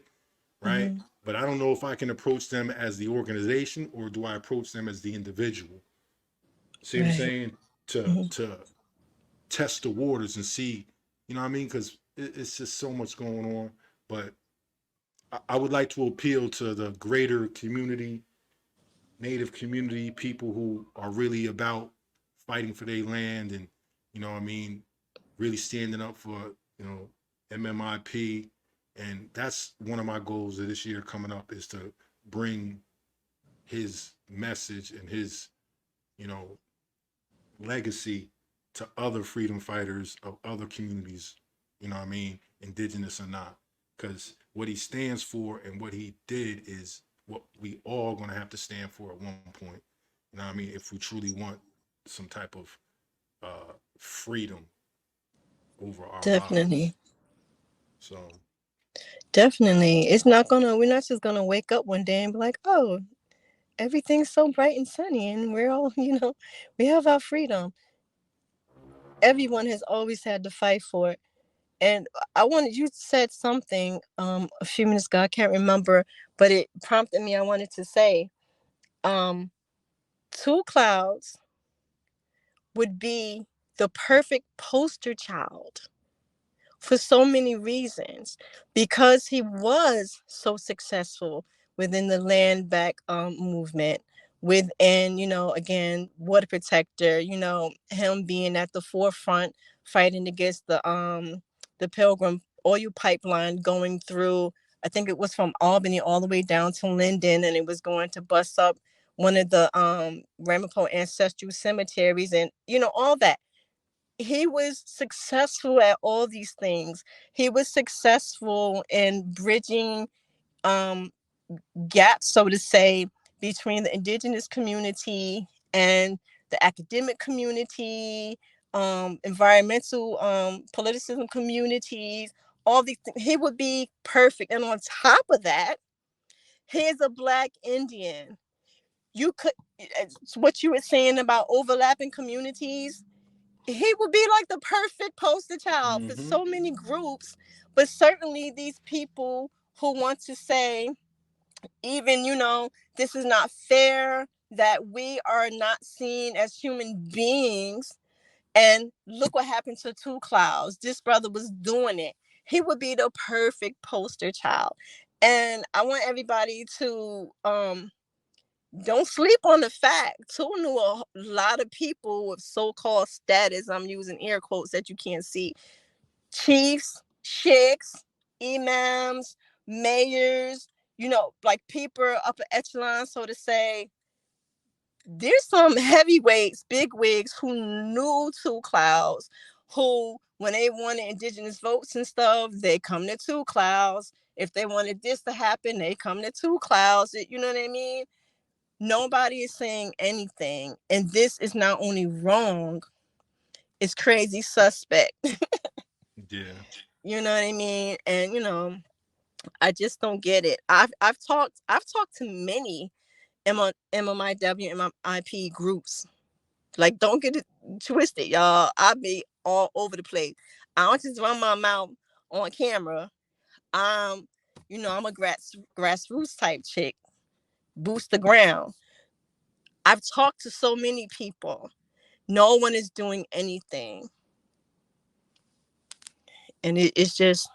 right? Mm-hmm. But I don't know if I can approach them as the organization or do I approach them as the individual. See what I'm Right. saying? To Mm-hmm. to test the waters and see, you know what I mean? Because it's just so much going on. But I would like to appeal to the greater community, native community, people who are really about fighting for their land and, you know what I mean, really standing up for, you know, MMIP. And that's one of my goals of this year coming up is to bring his message and his, you know, legacy to other freedom fighters of other communities, you know what I mean, indigenous or not. Because what he stands for and what he did is what we all gonna have to stand for at one point. You know what I mean? If we truly want some type of freedom over our lives. Definitely. So Definitely. We're not just gonna wake up one day and be like, oh, everything's so bright and sunny and we're all, we have our freedom. Everyone has always had to fight for it. And you said something a few minutes ago, I can't remember, but it prompted me. I wanted to say, um, Two Clouds would be the perfect poster child for so many reasons, because he was so successful within the land back movement, within, again, water protector, him being at the forefront fighting against the Pilgrim oil pipeline going through, I think it was from Albany all the way down to Linden, and it was going to bust up one of the Ramapo ancestral cemeteries, and all that. He was successful at all these things. He was successful in bridging um, gaps, so to say, between the indigenous community and the academic community, environmental, politicism communities, all these things. He would be perfect. And on top of that, he is a Black Indian. You could, what you were saying about overlapping communities, he would be like the perfect poster child for mm-hmm. so many groups, but certainly these people who want to say, even, this is not fair, that we are not seen as human beings. And look what happened to Two Clouds. This brother was doing it. He would be the perfect poster child. And I want everybody to don't sleep on the fact. Two knew a lot of people with so-called status. I'm using air quotes that you can't see. Chiefs, sheiks, imams, mayors, like people upper echelon, so to say. There's some heavyweights, big wigs who knew Two Clouds, who, when they wanted indigenous votes and stuff, they come to Two Clouds. If they wanted this to happen, they come to Two Clouds. You know what I mean? Nobody is saying anything. And this is not only wrong, it's crazy suspect. Yeah. You know what I mean? And I just don't get it. I've talked to many MMIW and MMIP groups. Like, don't get it twisted, y'all. I be all over the place. I don't just run my mouth on camera. I'm, I'm a grassroots type chick. Boost the ground. I've talked to so many people. No one is doing anything. And it's just,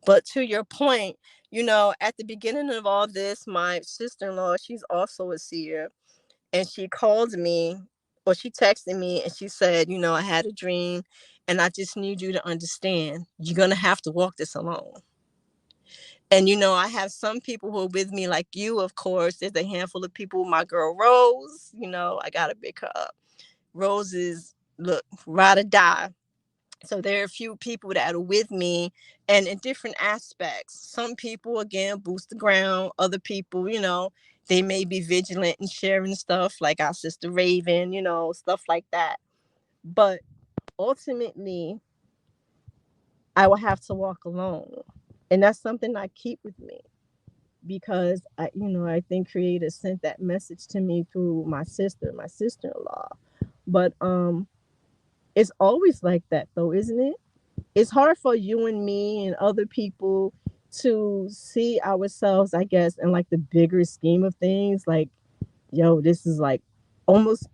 but to your point, at the beginning of all this, my sister-in-law, she's also a seer, and she called me, or she texted me, and she said, I had a dream, and I just need you to understand, you're going to have to walk this alone. And, I have some people who are with me, like you, of course. There's a handful of people. My girl, Rose, I got to pick her up. Rose is, look, ride or die. So there are a few people that are with me, and in different aspects. Some people, again, boost the ground. Other people, they may be vigilant and sharing stuff, like our sister Raven, stuff like that. But ultimately, I will have to walk alone. And that's something I keep with me, because I think Creator sent that message to me through my sister-in-law. But it's always like that, though, isn't it? it's hard for you and me and other people to see ourselves, I guess, in like the bigger scheme of things. Like, yo, this is like almost,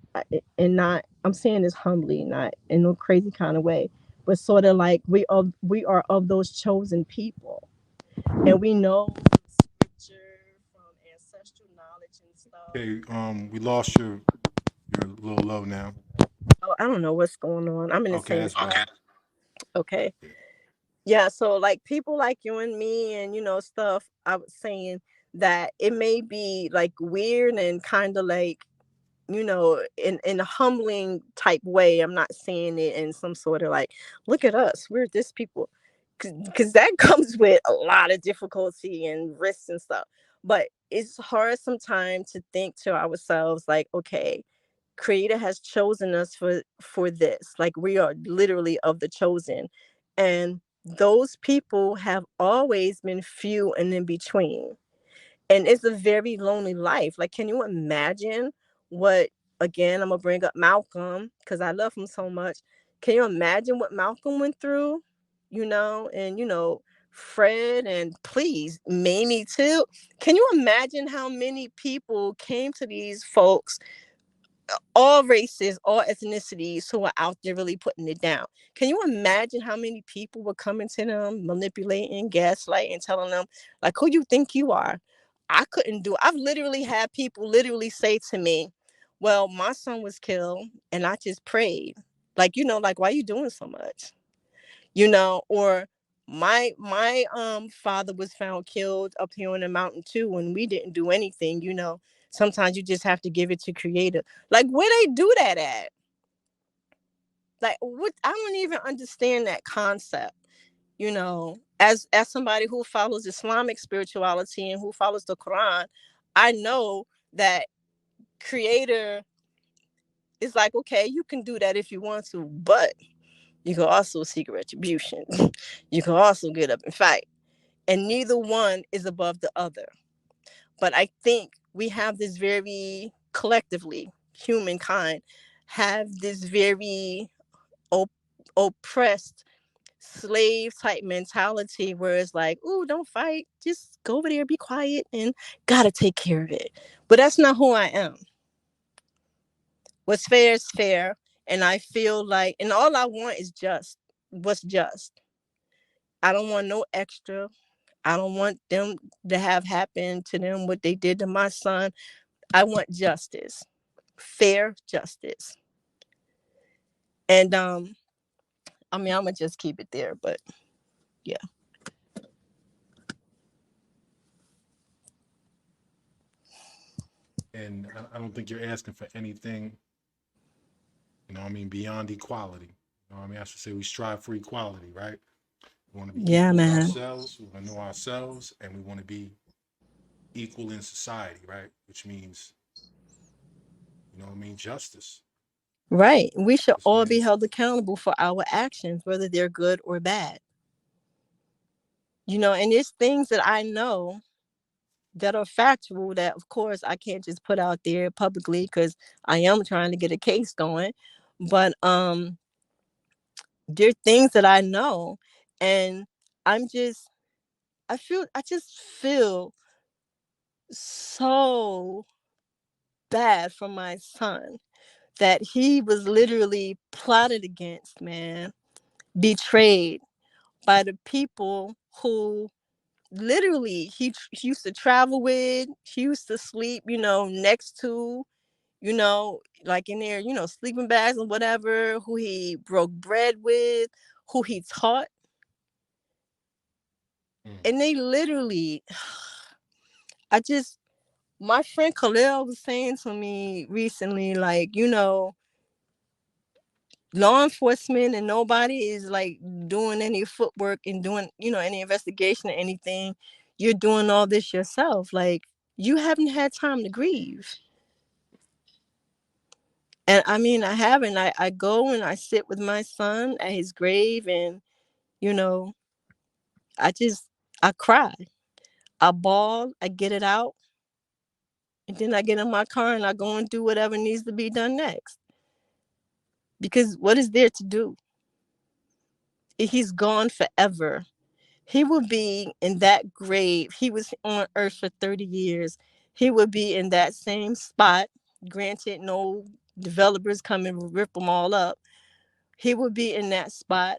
and not, I'm saying this humbly, not in no crazy kind of way, but sort of like we are of those chosen people, and we know scripture from ancestral knowledge and stuff. Okay, we lost your. You're a little low now. Oh, I don't know what's going on. I'm in the Okay, same that's spot. better. Okay. Yeah. Yeah, so like people like you and me and stuff, I was saying that it may be like weird and kind of like, in a humbling type way. I'm not saying it in some sort of like, look at us, we're this people, because that comes with a lot of difficulty and risks and stuff. But it's hard sometimes to think to ourselves like, okay, creator has chosen us for this, like we are literally of the chosen, and those people have always been few and in between, and it's a very lonely life. Like, can you imagine what, again, I'm gonna bring up Malcolm because I love him so much. Can you imagine what Malcolm went through? And Fred, and please, Mamie too. Can you imagine how many people came to these folks, all races, all ethnicities, who are out there really putting it down? Can you imagine how many people were coming to them, manipulating, gaslighting, telling them, like, who you think you are? I couldn't do it. I've literally had people literally say to me, well, my son was killed and I just prayed. Like, like, why are you doing so much? Or my father was found killed up here on the mountain too, and we didn't do anything. Sometimes you just have to give it to creator. Like, where they do that at? Like, what? I don't even understand that concept. As somebody who follows Islamic spirituality and who follows the Quran, I know that creator is like, okay, you can do that if you want to, but you can also seek retribution. You can also get up and fight, and neither one is above the other. But I think we have this very collectively, humankind, have this very op- oppressed slave type mentality where it's like, oh, don't fight, just go over there, be quiet, and gotta take care of it. But that's not who I am. What's fair is fair, and I feel like, and all I want is just what's just. I don't want no extra. I don't want them to have happened to them what they did to my son. I want justice, fair justice. And I mean, I'm gonna just keep it there, but yeah. And I don't think you're asking for anything, I mean, beyond equality. I mean, I should say we strive for equality, right? We want to be Yeah, equal with man. ourselves, we want to know ourselves, and we want to be equal in society, right? Which means, justice. Right. We should This all be means, held accountable for our actions, whether they're good or bad. And there's things that I know that are factual that, of course, I can't just put out there publicly because I am trying to get a case going. But there are things that I know, and I'm just, I just feel so bad for my son that he was literally plotted against, man, betrayed by the people who literally he used to travel with, he used to sleep, next to, like in their, sleeping bags and whatever, who he broke bread with, who he taught. mm, And they literally, I just, my friend Khalil was saying to me recently, like, law enforcement and nobody is like doing any footwork and doing, any investigation or anything. You're doing all this yourself. Like, you haven't had time to grieve. And I mean, I haven't. I go and I sit with my son at his grave, and, you know, I just, I cry. I bawl, I get it out, and then I get in my car and I go and do whatever needs to be done next. Because what is there to do? he's gone forever. He would be in that grave. He was on earth for 30 years. He would be in that same spot. Granted, no developers come and rip them all up. He would be in that spot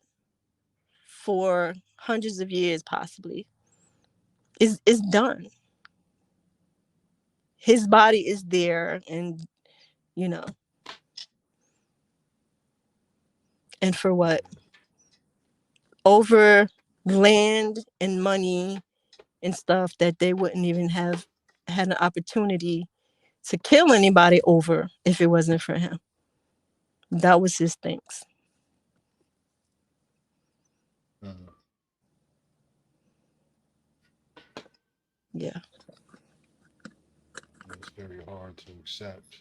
for hundreds of years, possibly. It's done. His body is there, and you know, and for what? Over land and money and stuff that they wouldn't even have had an opportunity to kill anybody over if it wasn't for him. That was his things. Mhm. Yeah. It's very hard to accept.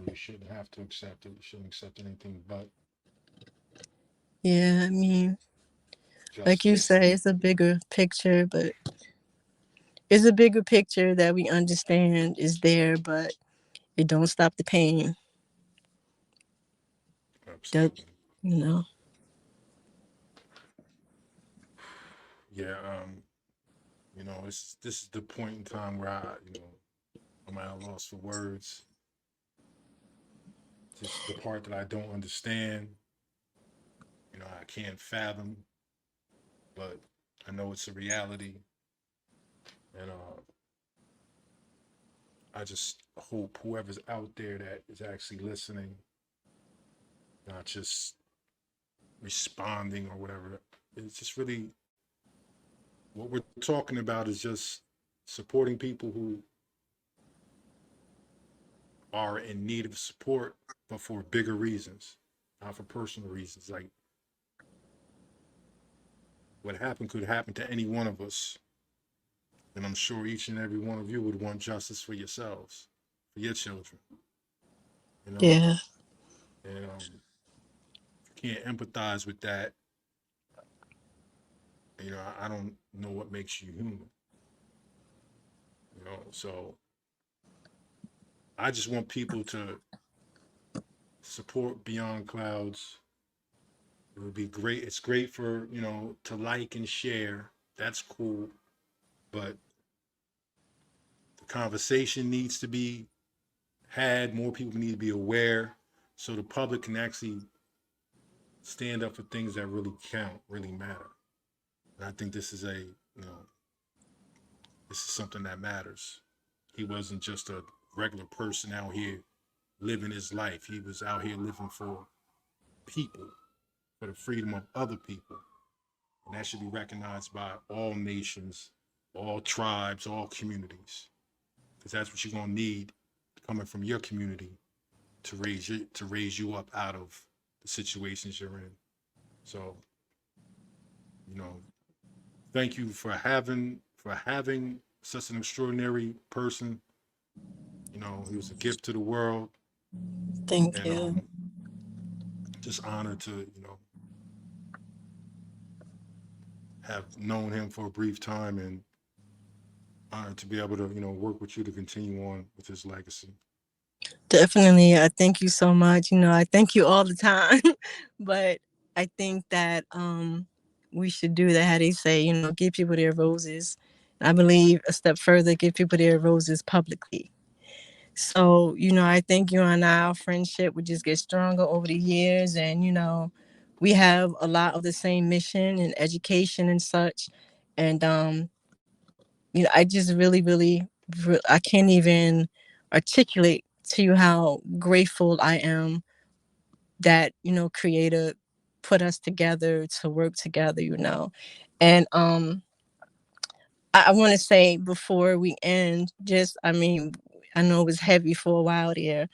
You shouldn't have to accept it. You shouldn't accept anything but Yeah, I mean, like you justice. say, it's a bigger picture, but it's a bigger picture that we understand is there, but it don't stop the pain. That, Absolutely. you know. Yeah. This is the point in time where I'm at a loss for words. Just the part that I don't understand. I can't fathom, but I know it's a reality, and I just hope whoever's out there that is actually listening, not just responding or whatever. It's just really what we're talking about is just supporting people who are in need of support, but for bigger reasons, not for personal reasons. Like what happened could happen to any one of us. And I'm sure each and every one of you would want justice for yourselves, for your children, you know? Yeah. And if you can't empathize with that, I don't know what makes you human, So I just want people to support Beyond Clouds. It would be great. It's great for, to like and share. That's cool. But the conversation needs to be had. More people need to be aware so the public can actually stand up for things that really count, really matter. And I think this is something that matters. He wasn't just a regular person out here living his life. He was out here living for people, for the freedom of other people. And that should be recognized by all nations, all tribes, all communities. Because that's what you're gonna need coming from your community to raise you up out of the situations you're in. So, you know, thank you for having such an extraordinary person. He was a gift to the world, Thank and you. just honored to have known him for a brief time, and honored to be able to work with you to continue on with his legacy. Definitely. I thank you so much. I thank you all the time. But I think that we should do that, how they say, give people their roses. I believe a step further, give people their roses publicly. So, I think you and our friendship would just get stronger over the years. And, we have a lot of the same mission and education and such. And, I just really, really, I can't even articulate to you how grateful I am that, Creator put us together to work together, And I want to say before we end, I know it was heavy for a while there.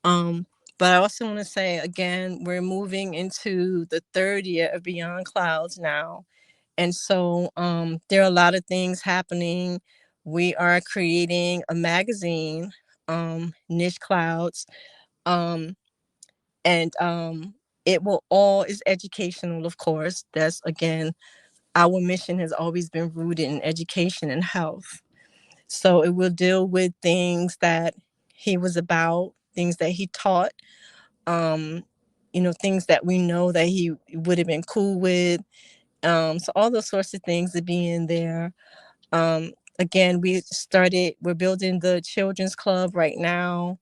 Um, but I also want to say again, we're moving into the third year of Beyond Clouds now. And so there are a lot of things happening. We are creating a magazine, Niche Clouds, um, and it will all is educational, of course. That's again, our mission has always been rooted in education and health. So it will deal with things that he was about, things that he taught, um, things that we know that he would have been cool with. So all those sorts of things to be in there. Again, we're building the children's club right now.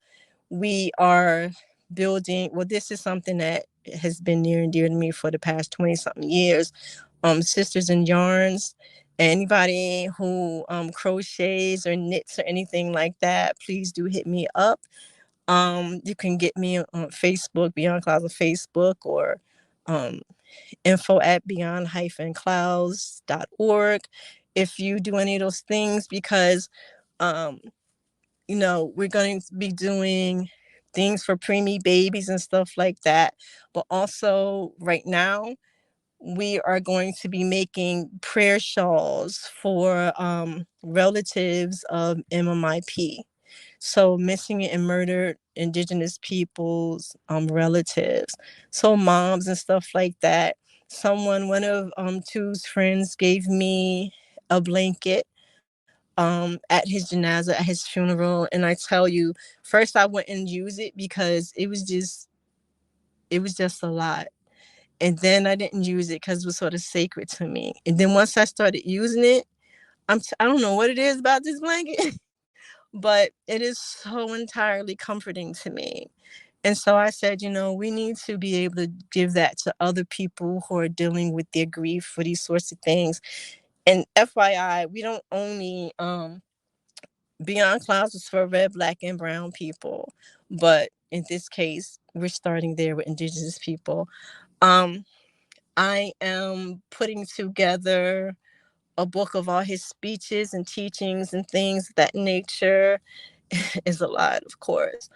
We are building, well, this is something that has been near and dear to me for the past 20 something years. Sisters in Yarns. Anybody who crochets or knits or anything like that, please do hit me up. You can get me on Facebook, Beyond Clouds on Facebook, or um, info at beyond-clouds.org if you do any of those things, because um, we're going to be doing things for preemie babies and stuff like that. But also right now, we are going to be making prayer shawls for relatives of MMIP. So missing and murdered Indigenous peoples, relatives. So moms and stuff like that. One of Two's friends gave me a blanket at his janaza, at his funeral. And I tell you, first I wouldn't use it because it was just a lot. And then I didn't use it because it was sort of sacred to me. And then once I started using it, I don't know what it is about this blanket, but it is so entirely comforting to me. And so I said, we need to be able to give that to other people who are dealing with their grief for these sorts of things. And FYI, we don't only Beyond Clouds is for red, black, and brown people, but in this case, we're starting there with Indigenous people. Um, I am putting together a book of all his speeches and teachings and things of that nature. Is a lot, of course.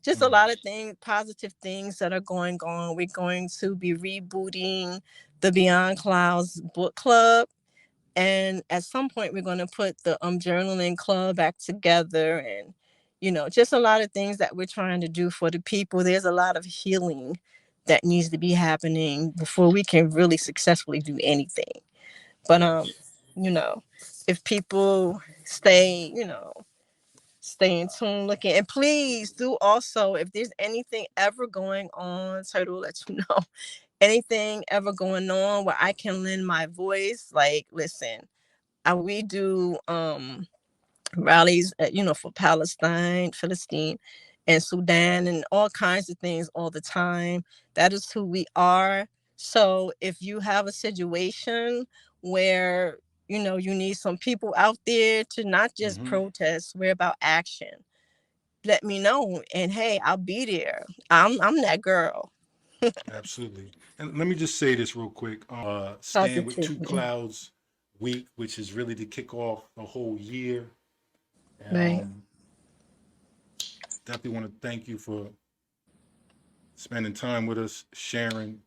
Just a lot of things, positive things that are going on. We're going to be rebooting the Beyond Clouds book club. And at some point we're going to put the journaling club back together, and just a lot of things that we're trying to do for the people. There's a lot of healing that needs to be happening before we can really successfully do anything. But Yes. you know if people stay in tune, looking, and please do also, if there's anything ever going on, Turtle, let you know. Anything ever going on where I can lend my voice, like, listen, we do rallies for Philistine and Sudan and all kinds of things all the time. That is who we are. So if you have a situation where you need some people out there to not just Hmm. protest, we're about action, let me know, and hey, I'll be there. I'm that girl. Absolutely. And let me just say this real quick. Stand with Two Positively. Clouds Week, which is really to kick off the whole year. Right. Um, Definitely want to thank you for spending time with us, sharing,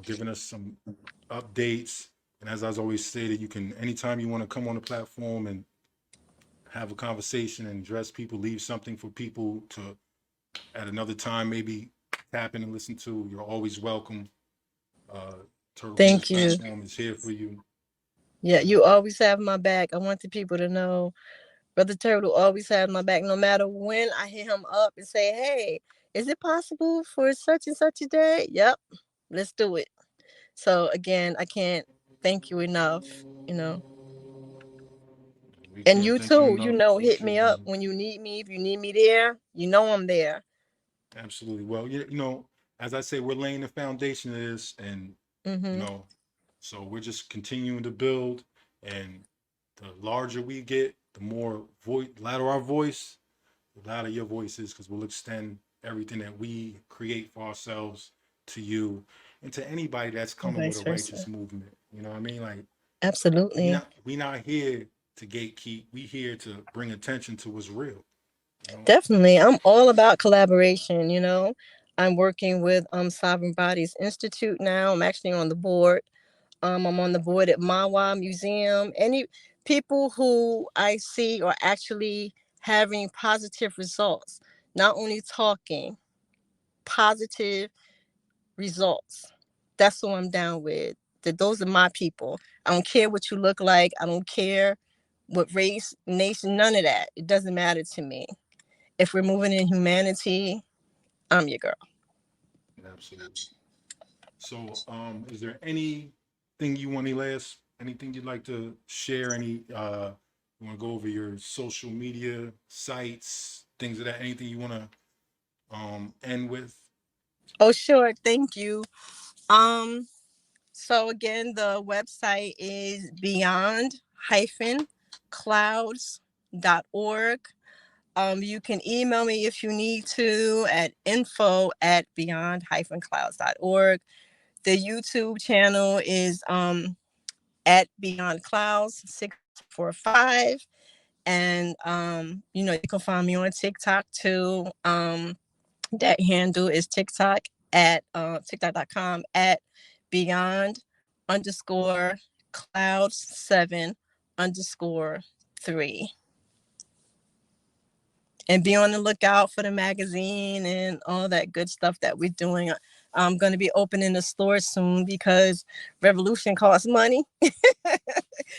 giving us some updates. And as I always stated, you can anytime you want to come on the platform and have a conversation and address people, leave something for people to at another time maybe tap in and listen to. You're always welcome. Uh, TurtleGang's Thank you. platform is here for you. Yeah, you always have my back. I want the people to know Brother Turtle always has my back, no matter when I hit him up and say, hey, is it possible for such and such a day? Yep, let's do it. So again, I can't thank you enough. We And can't you thank you too, enough for hit what you're me up doing. when you need me. If you need me there, I'm there. Absolutely. Well, as I say, we're laying the foundation of this, and you Mm-hmm. know, so we're just continuing to build, and the larger we get, the more louder our voice, the louder your voice is, because we'll extend everything that we create for ourselves to you and to anybody that's And coming with vice a righteous versa. movement. You know what I mean? Like Absolutely. we not here to gatekeep. We here to bring attention to what's real. You know. Definitely. I'm all about collaboration. I'm working with Sovereign Bodies Institute now. I'm actually on the board. I'm on the board at Mawa Museum. Any people who I see are actually having positive results, not only talking, positive results. That's who I'm down with. Those are my people. I don't care what you look like. I don't care what race, nation, none of that. It doesn't matter to me. If we're moving in humanity, I'm your girl. Absolutely. So, is there anything you want to anything you'd like to share? You want to go over your social media sites, things of that, anything you want to, end with? Oh, sure. Thank you. Um, so again, the website is beyond-clouds.org. You can email me if you need to at info@beyond-clouds.org. The YouTube channel is at Beyond Clouds 645. And you can find me on TikTok too. That handle is TikTok at TikTok.com at beyond underscore clouds 7 underscore 3. And be on the lookout for the magazine and all that good stuff that we're doing. I'm going to be opening the store soon because Revolution costs money.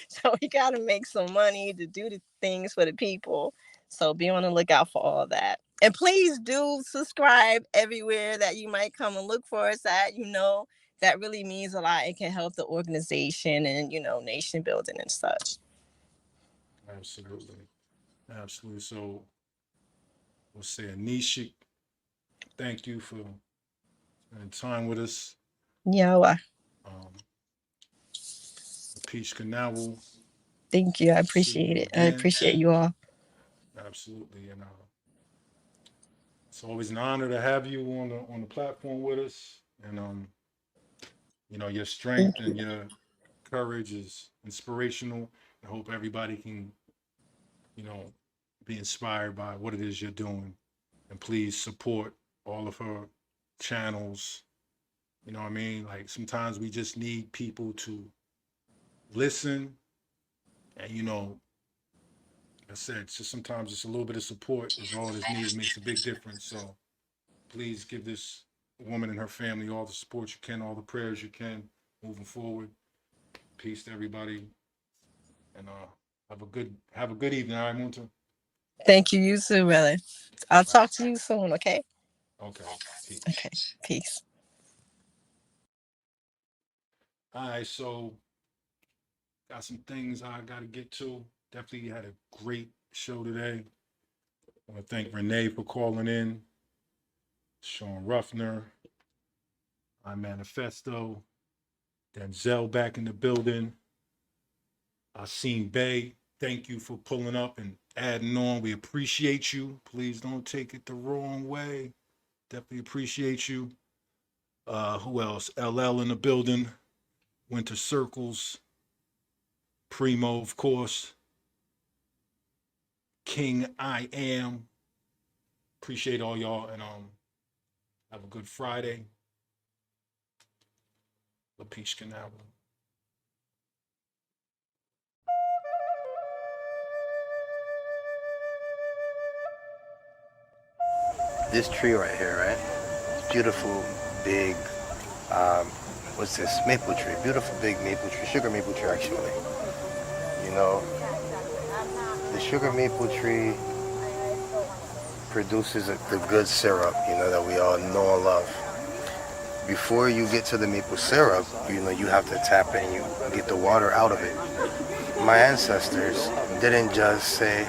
So we got to make some money to do the things for the people. So be on the lookout for all that. And please do subscribe everywhere that you might come and look for us at. That really means a lot. It can help the organization and, nation building and such. Absolutely. Absolutely. So, we'll say Anishik, thank you for spending time with us. Yeah. Um, Peach Canal. Thank you. I See appreciate you it. I again. appreciate you all. Absolutely. And it's always an honor to have you on the platform with us. And your strength and your courage is inspirational. I hope everybody can, you know, be inspired by what it is you're doing. And please support all of her channels. You know what I mean? Like sometimes we just need people to listen and like I said, it's just sometimes just a little bit of support is all that's needed, makes a big difference. So please give this woman and her family all the support you can, all the prayers you can moving forward. Peace to everybody, and have a good evening. All right, Munta. Thank you. You too, brother. All I'll right. talk to you soon, okay? Okay. Peace. Okay. Peace. All right. So got some things I got to get to. Definitely had a great show today. I want to thank Renee for calling in. Sean Ruffner, I Manifesto, Denzel back in the building. Asim Bay, thank you for pulling up and adding on. We appreciate you. Please don't take it the wrong way. Definitely appreciate you. Who else? LL in the building. Winter Circles. Primo, of course. King I Am. Appreciate all y'all and have a good Friday. La Peace Canal. This tree right here, right? It's beautiful, big, what's this? Maple tree. Beautiful, big maple tree. Sugar maple tree, actually. You know, the sugar maple tree produces the good syrup, that we all know and love. Before you get to the maple syrup, you have to tap it and you get the water out of it. My ancestors didn't just say,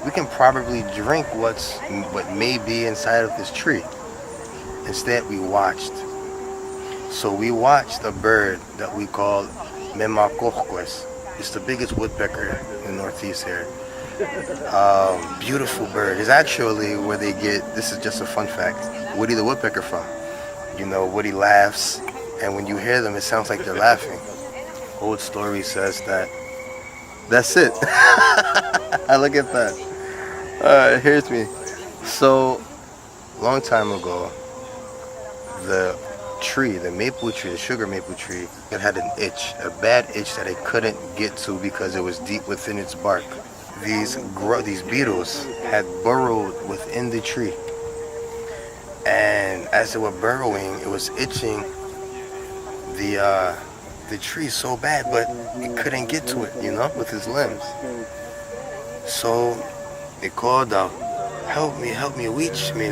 we can probably drink what may be inside of this tree. Instead, we watched. So we watched a bird that we call Memacoquest. It's the biggest woodpecker in the Northeast here. Beautiful bird. It's actually where they get, this is just a fun fact, Woody the Woodpecker from. Woody laughs, and when you hear them, it sounds like they're laughing. Old story says that. That's it. I look at that. Here's me. So, long time ago, the tree, the maple tree, the sugar maple tree, it had an itch, a bad itch that it couldn't get to because it was deep within its bark. These beetles had burrowed within the tree. And as they were burrowing, it was itching the tree so bad, but it couldn't get to it, with its limbs. So it called out, help me, reach me.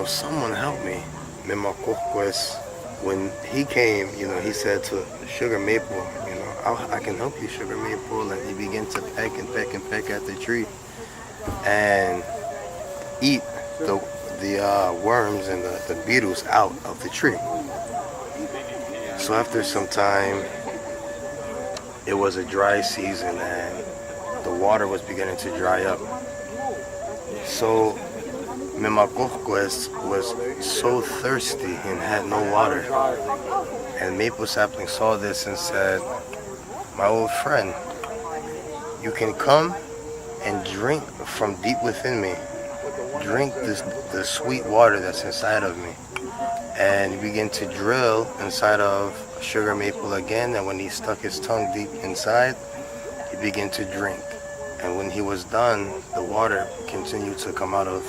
someone help me. Memakokwes, when he came, he said to Sugar Maple, I can help you, Sugar Maple. And he began to peck and peck and peck at the tree and eat the worms and the beetles out of the tree. So after some time, it was a dry season and the water was beginning to dry up. So Memakokwes was so thirsty and had no water. And Maple Sapling saw this and said, my old friend, you can come and drink from deep within me. Drink the sweet water that's inside of me. And he began to drill inside of Sugar Maple again. And when he stuck his tongue deep inside, he began to drink. And when he was done, the water continued to come out of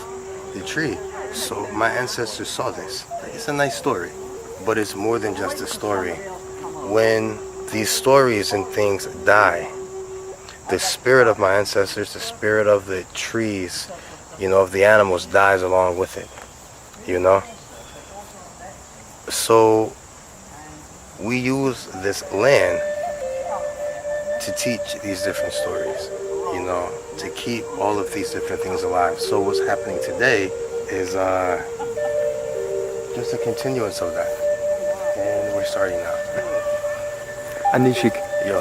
the tree. So my ancestors saw this. It's a nice story, but it's more than just a story. When these stories and things die, the spirit of my ancestors, the spirit of the trees, of the animals dies along with it, So we use this land to teach these different stories, to keep all of these different things alive. So what's happening today is just a continuance of that. And we're starting now. Anishik. Yo.